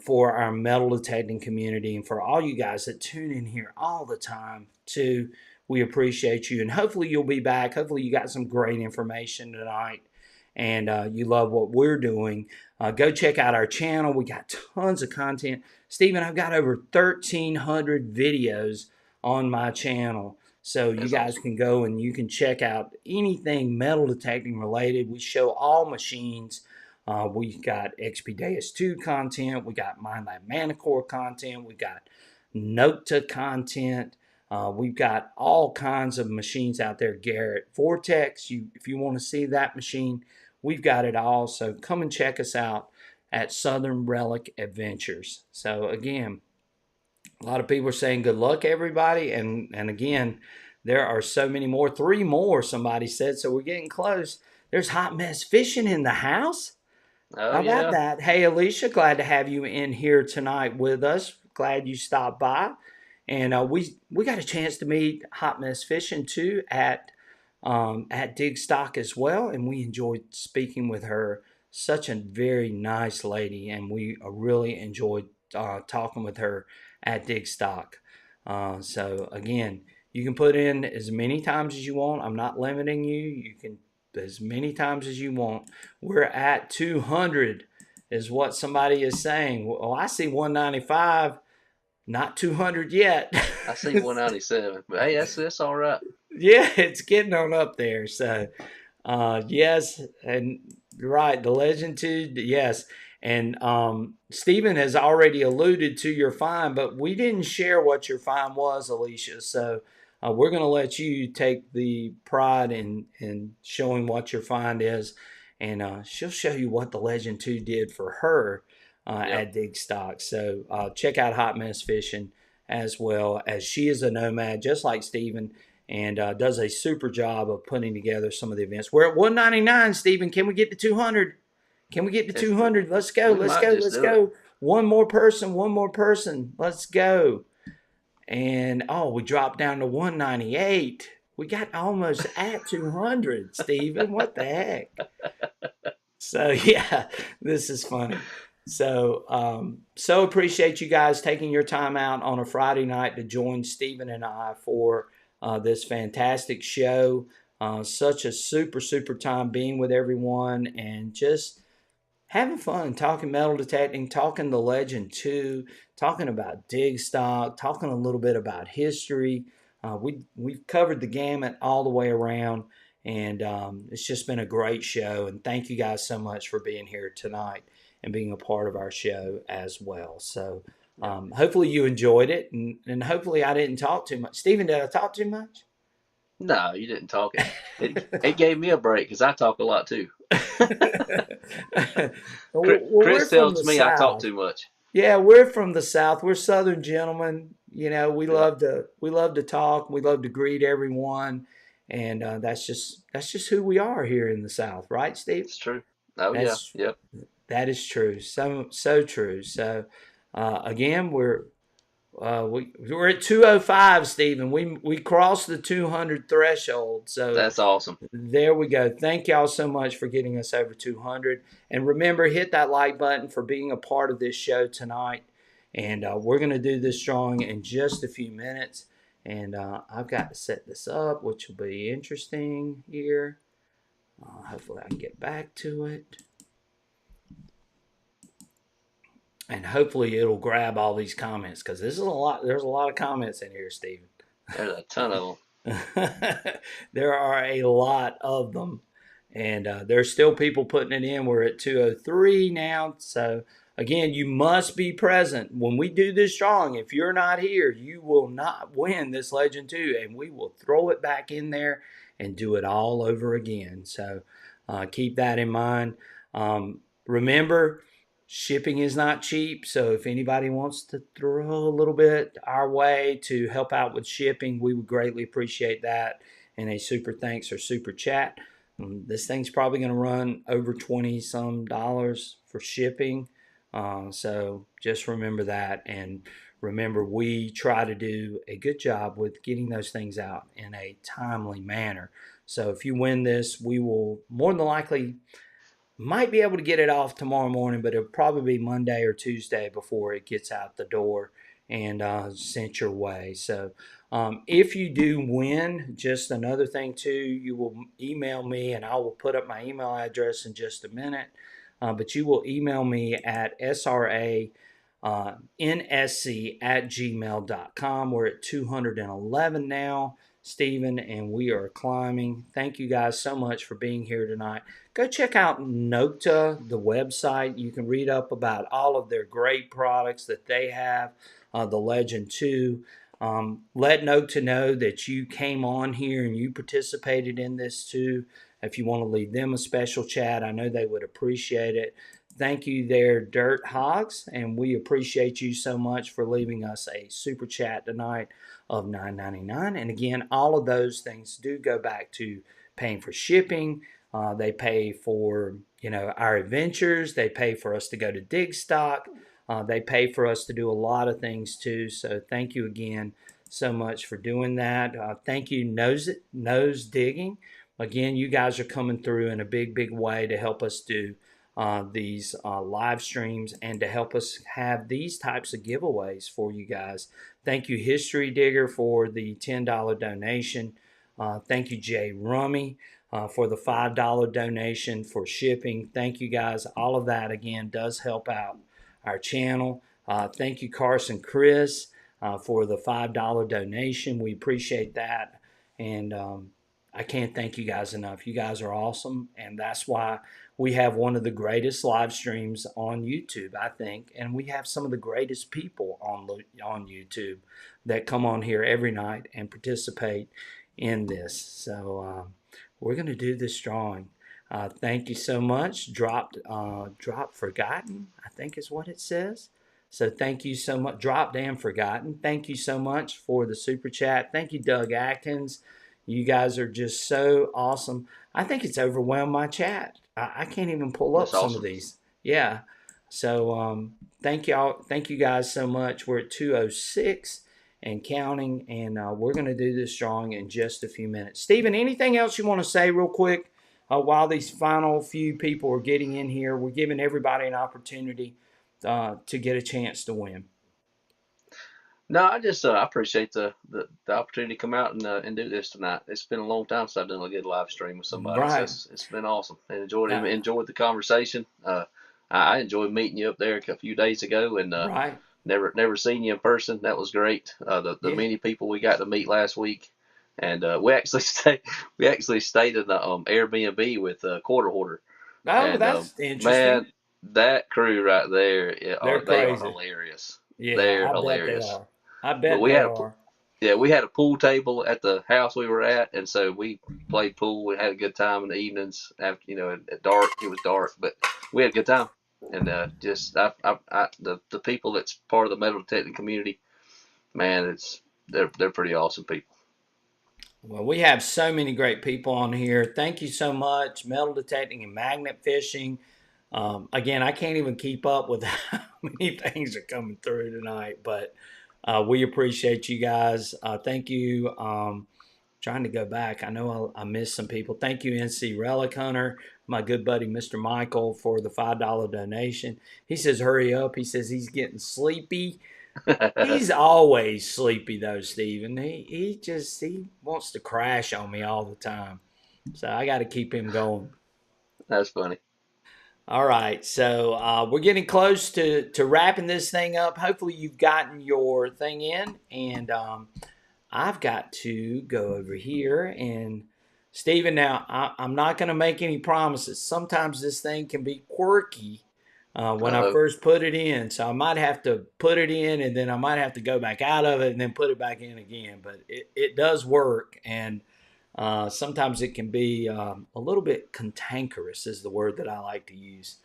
for our metal detecting community and for all you guys that tune in here all the time too. We appreciate you, and hopefully you'll be back. Hopefully you got some great information tonight and you love what we're doing. Go check out our channel. We got tons of content. Steven, I've got over 1,300 videos on my channel. So you That's guys awesome. can go and you can check out anything metal detecting related. We show all machines. We got XP 2 content. We got MindLab Manicore content. We got Nokta content. We've got all kinds of machines out there. Garrett Vortex. If you want to see that machine, we've got it all. So come and check us out at Southern Relic Adventures. So again, a lot of people are saying good luck, everybody. And again, there are so many more. 3 more, somebody said. So we're getting close. There's Hot Mess Fishing in the house. Oh How about yeah. that? Hey, Alicia, glad to have you in here tonight with us. Glad you stopped by. And we got a chance to meet Hot Mess Fishing too at Digstock as well, and we enjoyed speaking with her. Such a very nice lady, and we really enjoyed talking with her at Digstock. So again, you can put in as many times as you want. I'm not limiting you. You can as many times as you want. We're at 200, is what somebody is saying. Well, I see 195, not 200 yet. I see 197, but hey, that's all right. Yeah, it's getting on up there. So, yes, and right, the legend too. Yes, and Stephen has already alluded to your find, but we didn't share what your find was, Alicia. So, we're going to let you take the pride in showing what your find is, and she'll show you what the legend two did for her Yep. at Digstock. So, check out Hot Mess Fishing as well, as she is a nomad, just like Stephen, and does a super job of putting together some of the events. We're at 199, Stephen. Can we get to 200? Can we get to If 200? Let's go. we Let's might go. just Let's do it. go. One more person. One more person. Let's go. And oh, we dropped down to 198. We got almost at 200, Stephen. What the heck? So yeah, this is funny. So appreciate you guys taking your time out on a Friday night to join Stephen and I for this fantastic show. Such a super time being with everyone and just having fun talking metal detecting, talking the legend too, talking about dig stock, talking a little bit about history. We've covered the gamut all the way around, and it's just been a great show. And thank you guys so much for being here tonight and being a part of our show as well. So Yep. hopefully you enjoyed it, and hopefully I didn't talk too much. Stephen, did I talk too much? No, you didn't talk it. It gave me a break because I talk a lot too. Well, we're Chris from tells the me I talk South. too much. Yeah, we're from the South. We're Southern gentlemen. You know, Yep, we love to talk. We love to greet everyone, and that's just who we are here in the South, right, Steve? it's true. Oh yeah. That's Yep. that is true. So true. So again, we're at 205, Stephen. We crossed the 200 threshold. So That's awesome. there we go. Thank y'all so much for getting us over 200. And remember, hit that like button for being a part of this show tonight. And we're going to do this drawing in just a few minutes. And I've got to set this up, which will be interesting here. Hopefully, I can get back to it. And hopefully, it'll grab all these comments because this is a lot. There's a lot of comments in here, Stephen. There's a ton of There are a lot of them, and there's still people putting it in. We're at 203 now. So, again, you must be present when we do this drawing. If you're not here, you will not win this Legend 2, and we will throw it back in there and do it all over again. So, keep that in mind. Remember, shipping is not cheap, so if anybody wants to throw a little bit our way to help out with shipping, we would greatly appreciate that. And a super thanks or super chat. This thing's probably going to run over 20 some dollars for shipping. So just remember that. And remember, we try to do a good job with getting those things out in a timely manner. So if you win this, we will more than likely might be able to get it off tomorrow morning, but it'll probably be Monday or Tuesday before it gets out the door and sent your way. So if you do win, just another thing too, you will email me, and I will put up my email address in just a minute. But you will email me at sra nsc at gmail.com. We're at 211 now, Stephen, and we are climbing. Thank you guys so much for being here tonight. Go check out Nokta, the website. You can read up about all of their great products that they have, the Legend 2. Let Nokta know that you came on here and you participated in this too. If you want to leave them a special chat, I know they would appreciate it. Thank you there, Dirt Hogs, and we appreciate you so much for leaving us a super chat tonight of $9.99. And again, all of those things do go back to paying for shipping, They pay for, our adventures. They pay for us to go to Digstock. They pay for us to do a lot of things too. So thank you again so much for doing that. Thank you, Nose Digging. Again, you guys are coming through in a big, big way to help us do these live streams and to help us have these types of giveaways for you guys. Thank you, History Digger, for the $10 donation. Thank you, Jay Rummy, for the $5 donation for shipping. Thank you guys. All of that, again, does help out our channel. Thank you, Carson Chris, for the $5 donation. We appreciate that. And I can't thank you guys enough. You guys are awesome. And that's why we have one of the greatest live streams on YouTube, I think. And we have some of the greatest people on YouTube that come on here every night and participate in this. So we're going to do this drawing. Thank you so much. Dropped Forgotten, I think is what it says. So thank you so much. Dropped and Forgotten. Thank you so much for the super chat. Thank you, Doug Atkins. You guys are just so awesome. I think it's overwhelmed my chat. I can't even pull up That's some of awesome. these. Yeah. So thank y'all. Thank you guys so much. We're at 206 and counting, and we're going to do this drawing in just a few minutes. Stephen, anything else you want to say real quick while these final few people are getting in here? We're giving everybody an opportunity to get a chance to win. No, I just I appreciate the opportunity to come out and do this tonight. It's been a long time since I've done a good live stream with somebody, so Right. it's been awesome. And enjoyed it. Uh, Enjoyed the conversation. I enjoyed meeting you up there a few days ago, and right. never seen you in person. That was great. The Yeah. many people we got to meet last week, and we actually stayed in the Airbnb with Quarter Hoarder, Oh, and that's interesting. man, that crew right there They're they are crazy. hilarious. Yeah, They're I bet they hilarious. are. I But bet they are. we had a pool table at the house we were at, and so we played pool. We had a good time in the evenings. After at dark, it was dark, but we had a good time. And just the people that's part of the metal detecting community, man, they're pretty awesome people. Well, we have so many great people on here. Thank you so much. Metal detecting and magnet fishing. Again, I can't even keep up with how many things are coming through tonight, but we appreciate you guys. Thank you. Trying to go back. I know I missed some people. Thank you, NC Relic Hunter, my good buddy, Mr. Michael, for the $5 donation. He says, hurry up. He says he's getting sleepy. He's always sleepy though, Steven. He wants to crash on me all the time. So I got to keep him going. That's funny. All right, so we're getting close to wrapping this thing up. Hopefully you've gotten your thing in, and I've got to go over here and Steven. Now I'm not going to make any promises. Sometimes this thing can be quirky when I Uh-oh. first put it in. So I might have to put it in and then I might have to go back out of it and then put it back in again. But it does work. And sometimes it can be a little bit cantankerous, is the word that I like to use.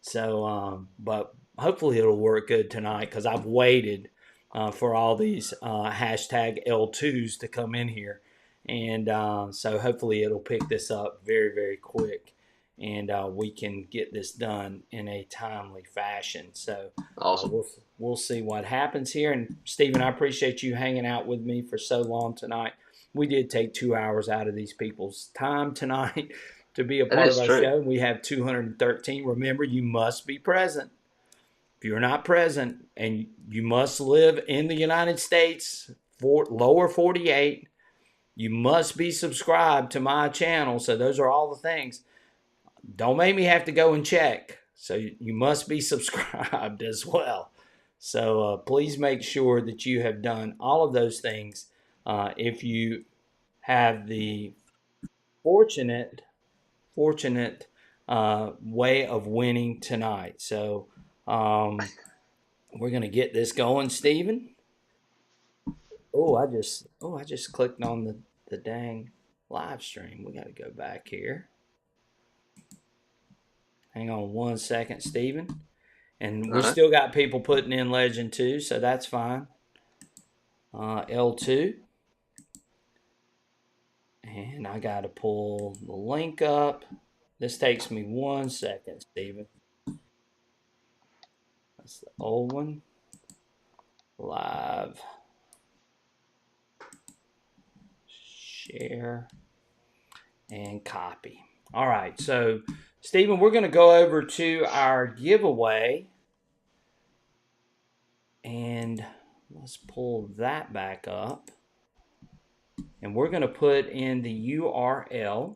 So, but hopefully it'll work good tonight because I've waited for all these hashtag L2s to come in here. And so hopefully it'll pick this up very, very quick and we can get this done in a timely fashion. So Awesome. we'll see what happens here. And Stephen, I appreciate you hanging out with me for so long tonight. We did take 2 hours out of these people's time tonight to be a That part of is our true. show. We have 213. Remember, you must be present. If you're not present, and you must live in the United States, for lower 48, you must be subscribed to my channel. So those are all the things. Don't make me have to go and check. So you must be subscribed as well. So please make sure that you have done all of those things. If you have the fortunate way of winning tonight. So we're gonna get this going, Stephen. I just clicked on the dang live stream. We got to go back here. Hang on 1 second, Stephen. And we Uh-huh. still got people putting in Legend 2, so that's fine. L2. And I got to pull the link up. This takes me 1 second, Stephen. That's the old one. Live. Share. And copy. All right. So, Stephen, we're going to go over to our giveaway. And let's pull that back up. And we're going to put in the URL.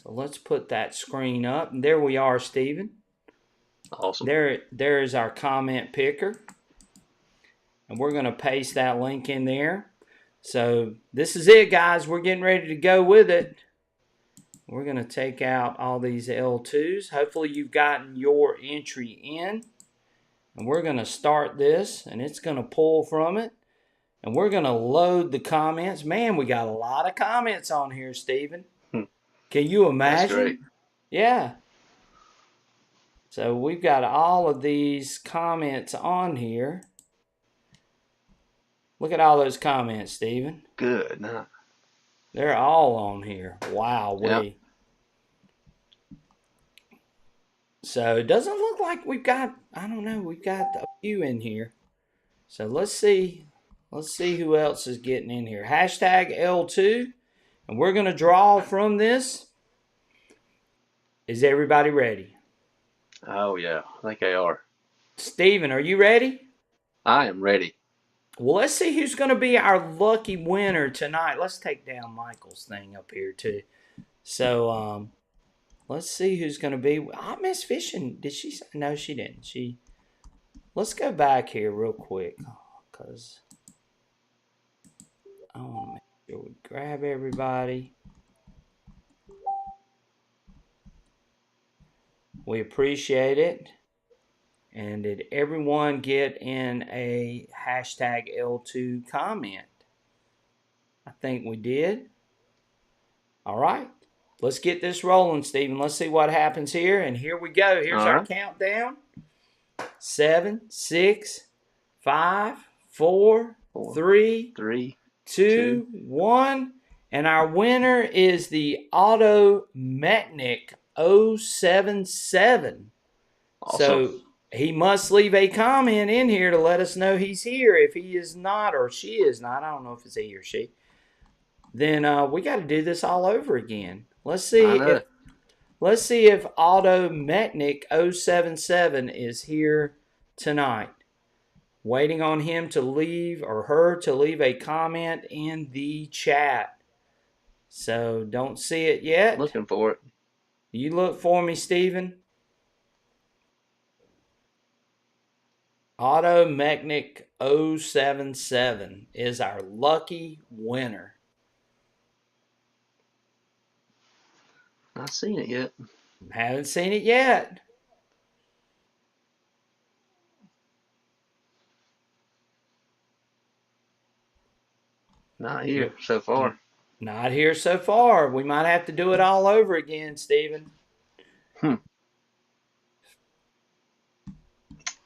So let's put that screen up. And there we are, Stephen. Awesome. There is our comment picker. And we're going to paste that link in there. So this is it, guys. We're getting ready to go with it. We're going to take out all these L2s. Hopefully you've gotten your entry in. And we're going to start this, and it's going to pull from it. And we're going to load the comments. Man, we got a lot of comments on here, Stephen. Can you imagine? That's great. Yeah. So we've got all of these comments on here. Look at all those comments, Stephen. Good. Nah. They're all on here. Wow. Yep. So it doesn't look like we've got, I don't know, we've got a few in here. So let's see. Let's see who else is getting in here. Hashtag L2. And we're going to draw from this. Is everybody ready? Oh, yeah. I think they are. Stephen, are you ready? I am ready. Well, let's see who's going to be our lucky winner tonight. Let's take down Michael's thing up here, too. So, let's see who's going to be. I miss Fishing. Did she say? No, she didn't. Let's go back here real quick. Because I want to make sure we grab everybody. We appreciate it. And did everyone get in a hashtag L2 comment? I think we did. All right. Let's get this rolling, Stephen. Let's see what happens here. And here we go. Here's our countdown. 7, 6, 5, 4, 3, 2, 1. And our winner is the Automechanic 077. Awesome. So he must leave a comment in here to let us know he's here. If he is not, or she is not, I don't know if it's he or she, then we got to do this all over again. Let's see if Automechanic 077 is here tonight. Waiting on him to leave, or her to leave, a comment in the chat. So don't see it yet. Looking for it. You look for me, Stephen. Automechanic 077 is our lucky winner. Not seen it yet. Haven't seen it yet. Not here so far. Not here so far. We might have to do it all over again, Stephen. I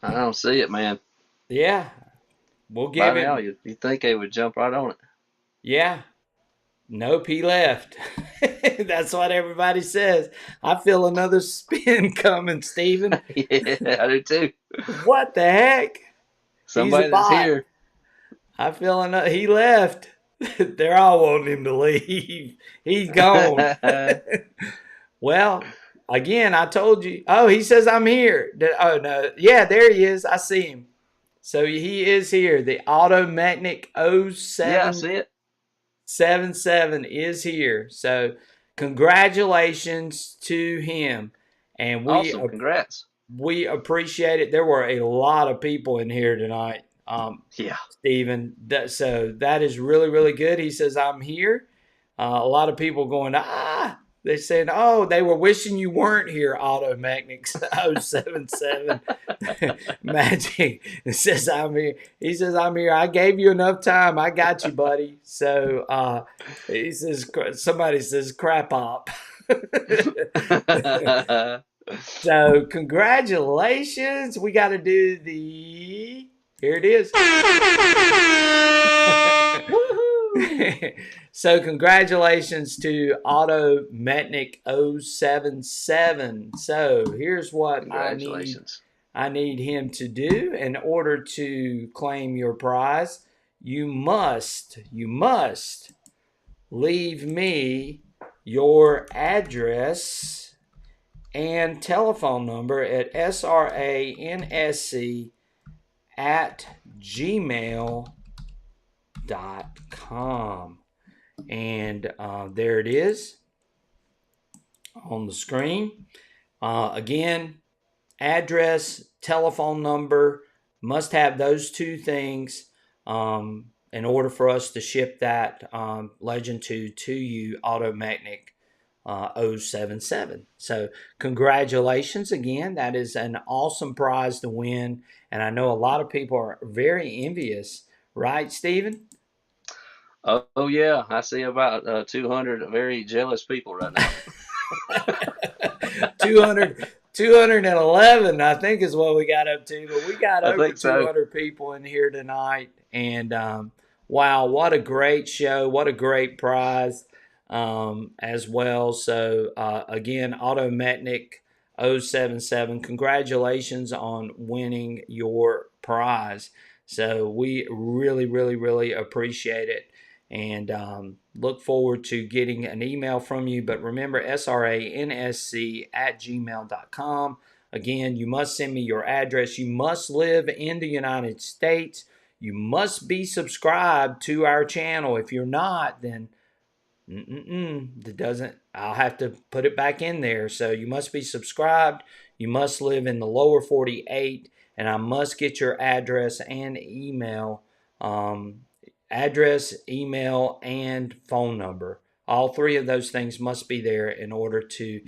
don't see it, man. Yeah. We'll give By now, him. you think they would jump right on it. Yeah. Nope, he left. That's what everybody says. I feel another spin coming, Stephen. Yeah, I do too. What the heck? Somebody that's here. I feel another. He left. They're all wanting him to leave. He's gone. Well, again, I told you. Oh, he says I'm here. Oh, no. Yeah, there he is. I see him. So he is here. The Automechanic 07. Yeah, I see it. 77 is here. So congratulations to him. And Awesome. Congrats. We appreciate it. There were a lot of people in here tonight. Yeah. Stephen. So that is really, really good. He says, I'm here. A lot of people going, they said, oh, they were wishing you weren't here, Automechanic 077. Magic. It says, I'm here. He says, I'm here. I gave you enough time. I got you, buddy. So he says, somebody says, crap up. So congratulations. We got to do the, here it is. So congratulations to Auto Metnick 077. So here's what Congratulations. I need him to do in order to claim your prize. You must leave me your address and telephone number at sransc@gmail.com. And there it is on the screen. Again, address, telephone number, must have those two things in order for us to ship that Legend 2 to you, Automechanic 077. So congratulations again. That is an awesome prize to win. And I know a lot of people are very envious, right, Stephen? Oh yeah, I see about 200 very jealous people right now. 200, 211, I think is what we got up to, but we got I over think so. 200 people in here tonight. And wow, what a great show. What a great prize as well. So again, Automechanic 077, congratulations on winning your prize. So we really, really, really appreciate it. And look forward to getting an email from you. But remember, sransc@gmail.com. Again, you must send me your address. You must live in the United States. You must be subscribed to our channel. If you're not, then it doesn't. I'll have to put it back in there. So you must be subscribed. You must live in the lower 48, and I must get your address and email. Address, email, and phone number. All three of those things must be there in order to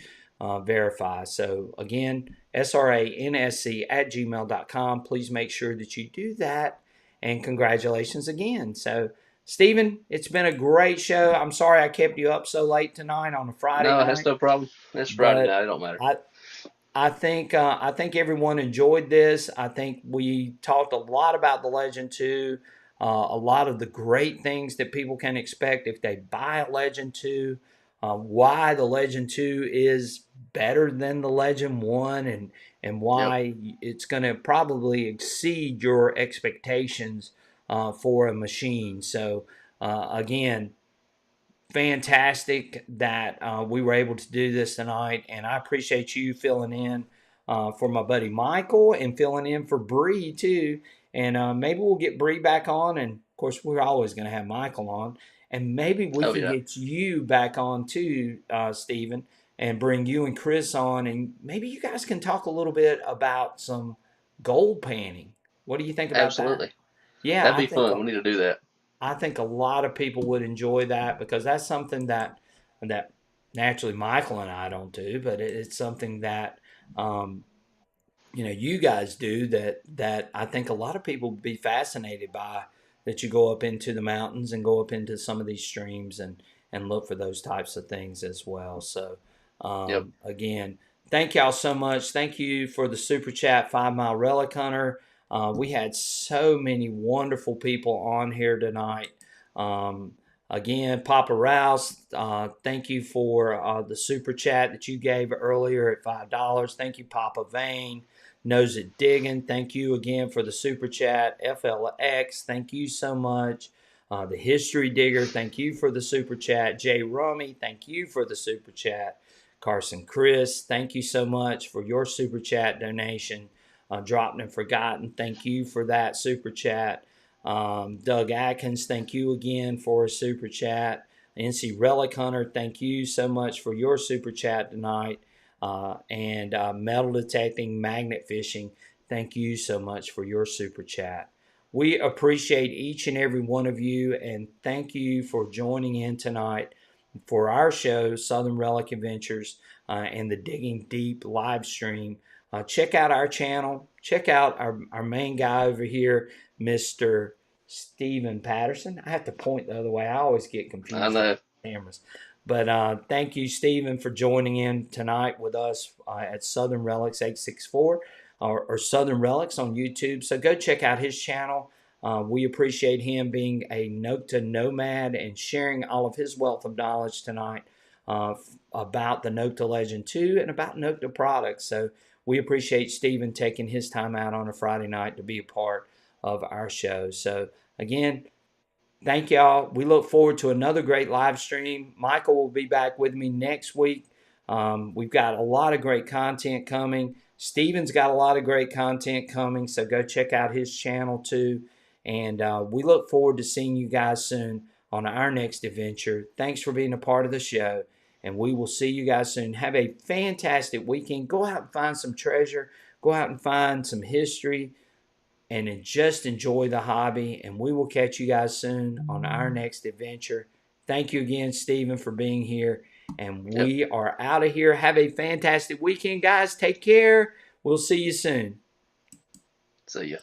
verify. So again, sransc@gmail.com. Please make sure that you do that. And congratulations again. So Stephen, it's been a great show. I'm sorry I kept you up so late tonight on a Friday No, that's night, no problem. It's Friday but night. It don't matter. I I think everyone enjoyed this. I think we talked a lot about the Legend 2, a lot of the great things that people can expect if they buy a Legend 2, why the Legend 2 is better than the Legend 1, and Yep. why it's going to probably exceed your expectations for a machine. So, again, fantastic that we were able to do this tonight, and I appreciate you filling in for my buddy Michael and filling in for Bree too. And maybe we'll get Bree back on, and of course we're always going to have Michael on, and maybe we Oh can yeah. get you back on too, Stephen, and bring you and Chris on, and maybe you guys can talk a little bit about some gold panning. What do you think about that? Absolutely. Yeah, That'd be fun. We need to do that. I think a lot of people would enjoy that because that's something that naturally Michael and I don't do, but it's something that um, you guys do that I think a lot of people would be fascinated by. That you go up into the mountains and go up into some of these streams and look for those types of things as well. So Yep. again, thank y'all so much. Thank you for the super chat, 5 Mile Relic Hunter. We had so many wonderful people on here tonight. Um, Again, Papa Rouse, thank you for the super chat that you gave earlier at $5. Thank you, Papa Vane. Knows It Digging, thank you again for the super chat. FLX, thank you so much. The History Digger, thank you for the super chat. Jay Rummy, thank you for the super chat. Carson Chris, thank you so much for your super chat donation. Dropped and Forgotten, thank you for that super chat. Doug Atkins, thank you again for a super chat. NC Relic Hunter, thank you so much for your super chat tonight. And Metal Detecting Magnet Fishing, thank you so much for your super chat. We appreciate each and every one of you, and thank you for joining in tonight for our show, Southern Relic Adventures, and the Digging Deep live stream. Check out our channel. Check out our main guy over here, Mr. Stephen Patterson. I have to point the other way. I always get I confused with know. cameras. But thank you, Stephen, for joining in tonight with us at Southern Relics 864 or Southern Relics on YouTube. So go check out his channel. We appreciate him being a Nokta nomad and sharing all of his wealth of knowledge tonight about the Nokta Legend 2 and about Nokta products. So we appreciate Stephen taking his time out on a Friday night to be a part of our show. So again, thank y'all. We look forward to another great live stream. Michael will be back with me next week. We've got a lot of great content coming. Steven's got a lot of great content coming, so go check out his channel too. And we look forward to seeing you guys soon on our next adventure. Thanks for being a part of the show, and we will see you guys soon. Have a fantastic weekend. Go out and find some treasure. Go out and find some history and just enjoy the hobby. And we will catch you guys soon on our next adventure. Thank you again, Stephen, for being here. And Yep. we are out of here. Have a fantastic weekend, guys. Take care. We'll see you soon. See ya.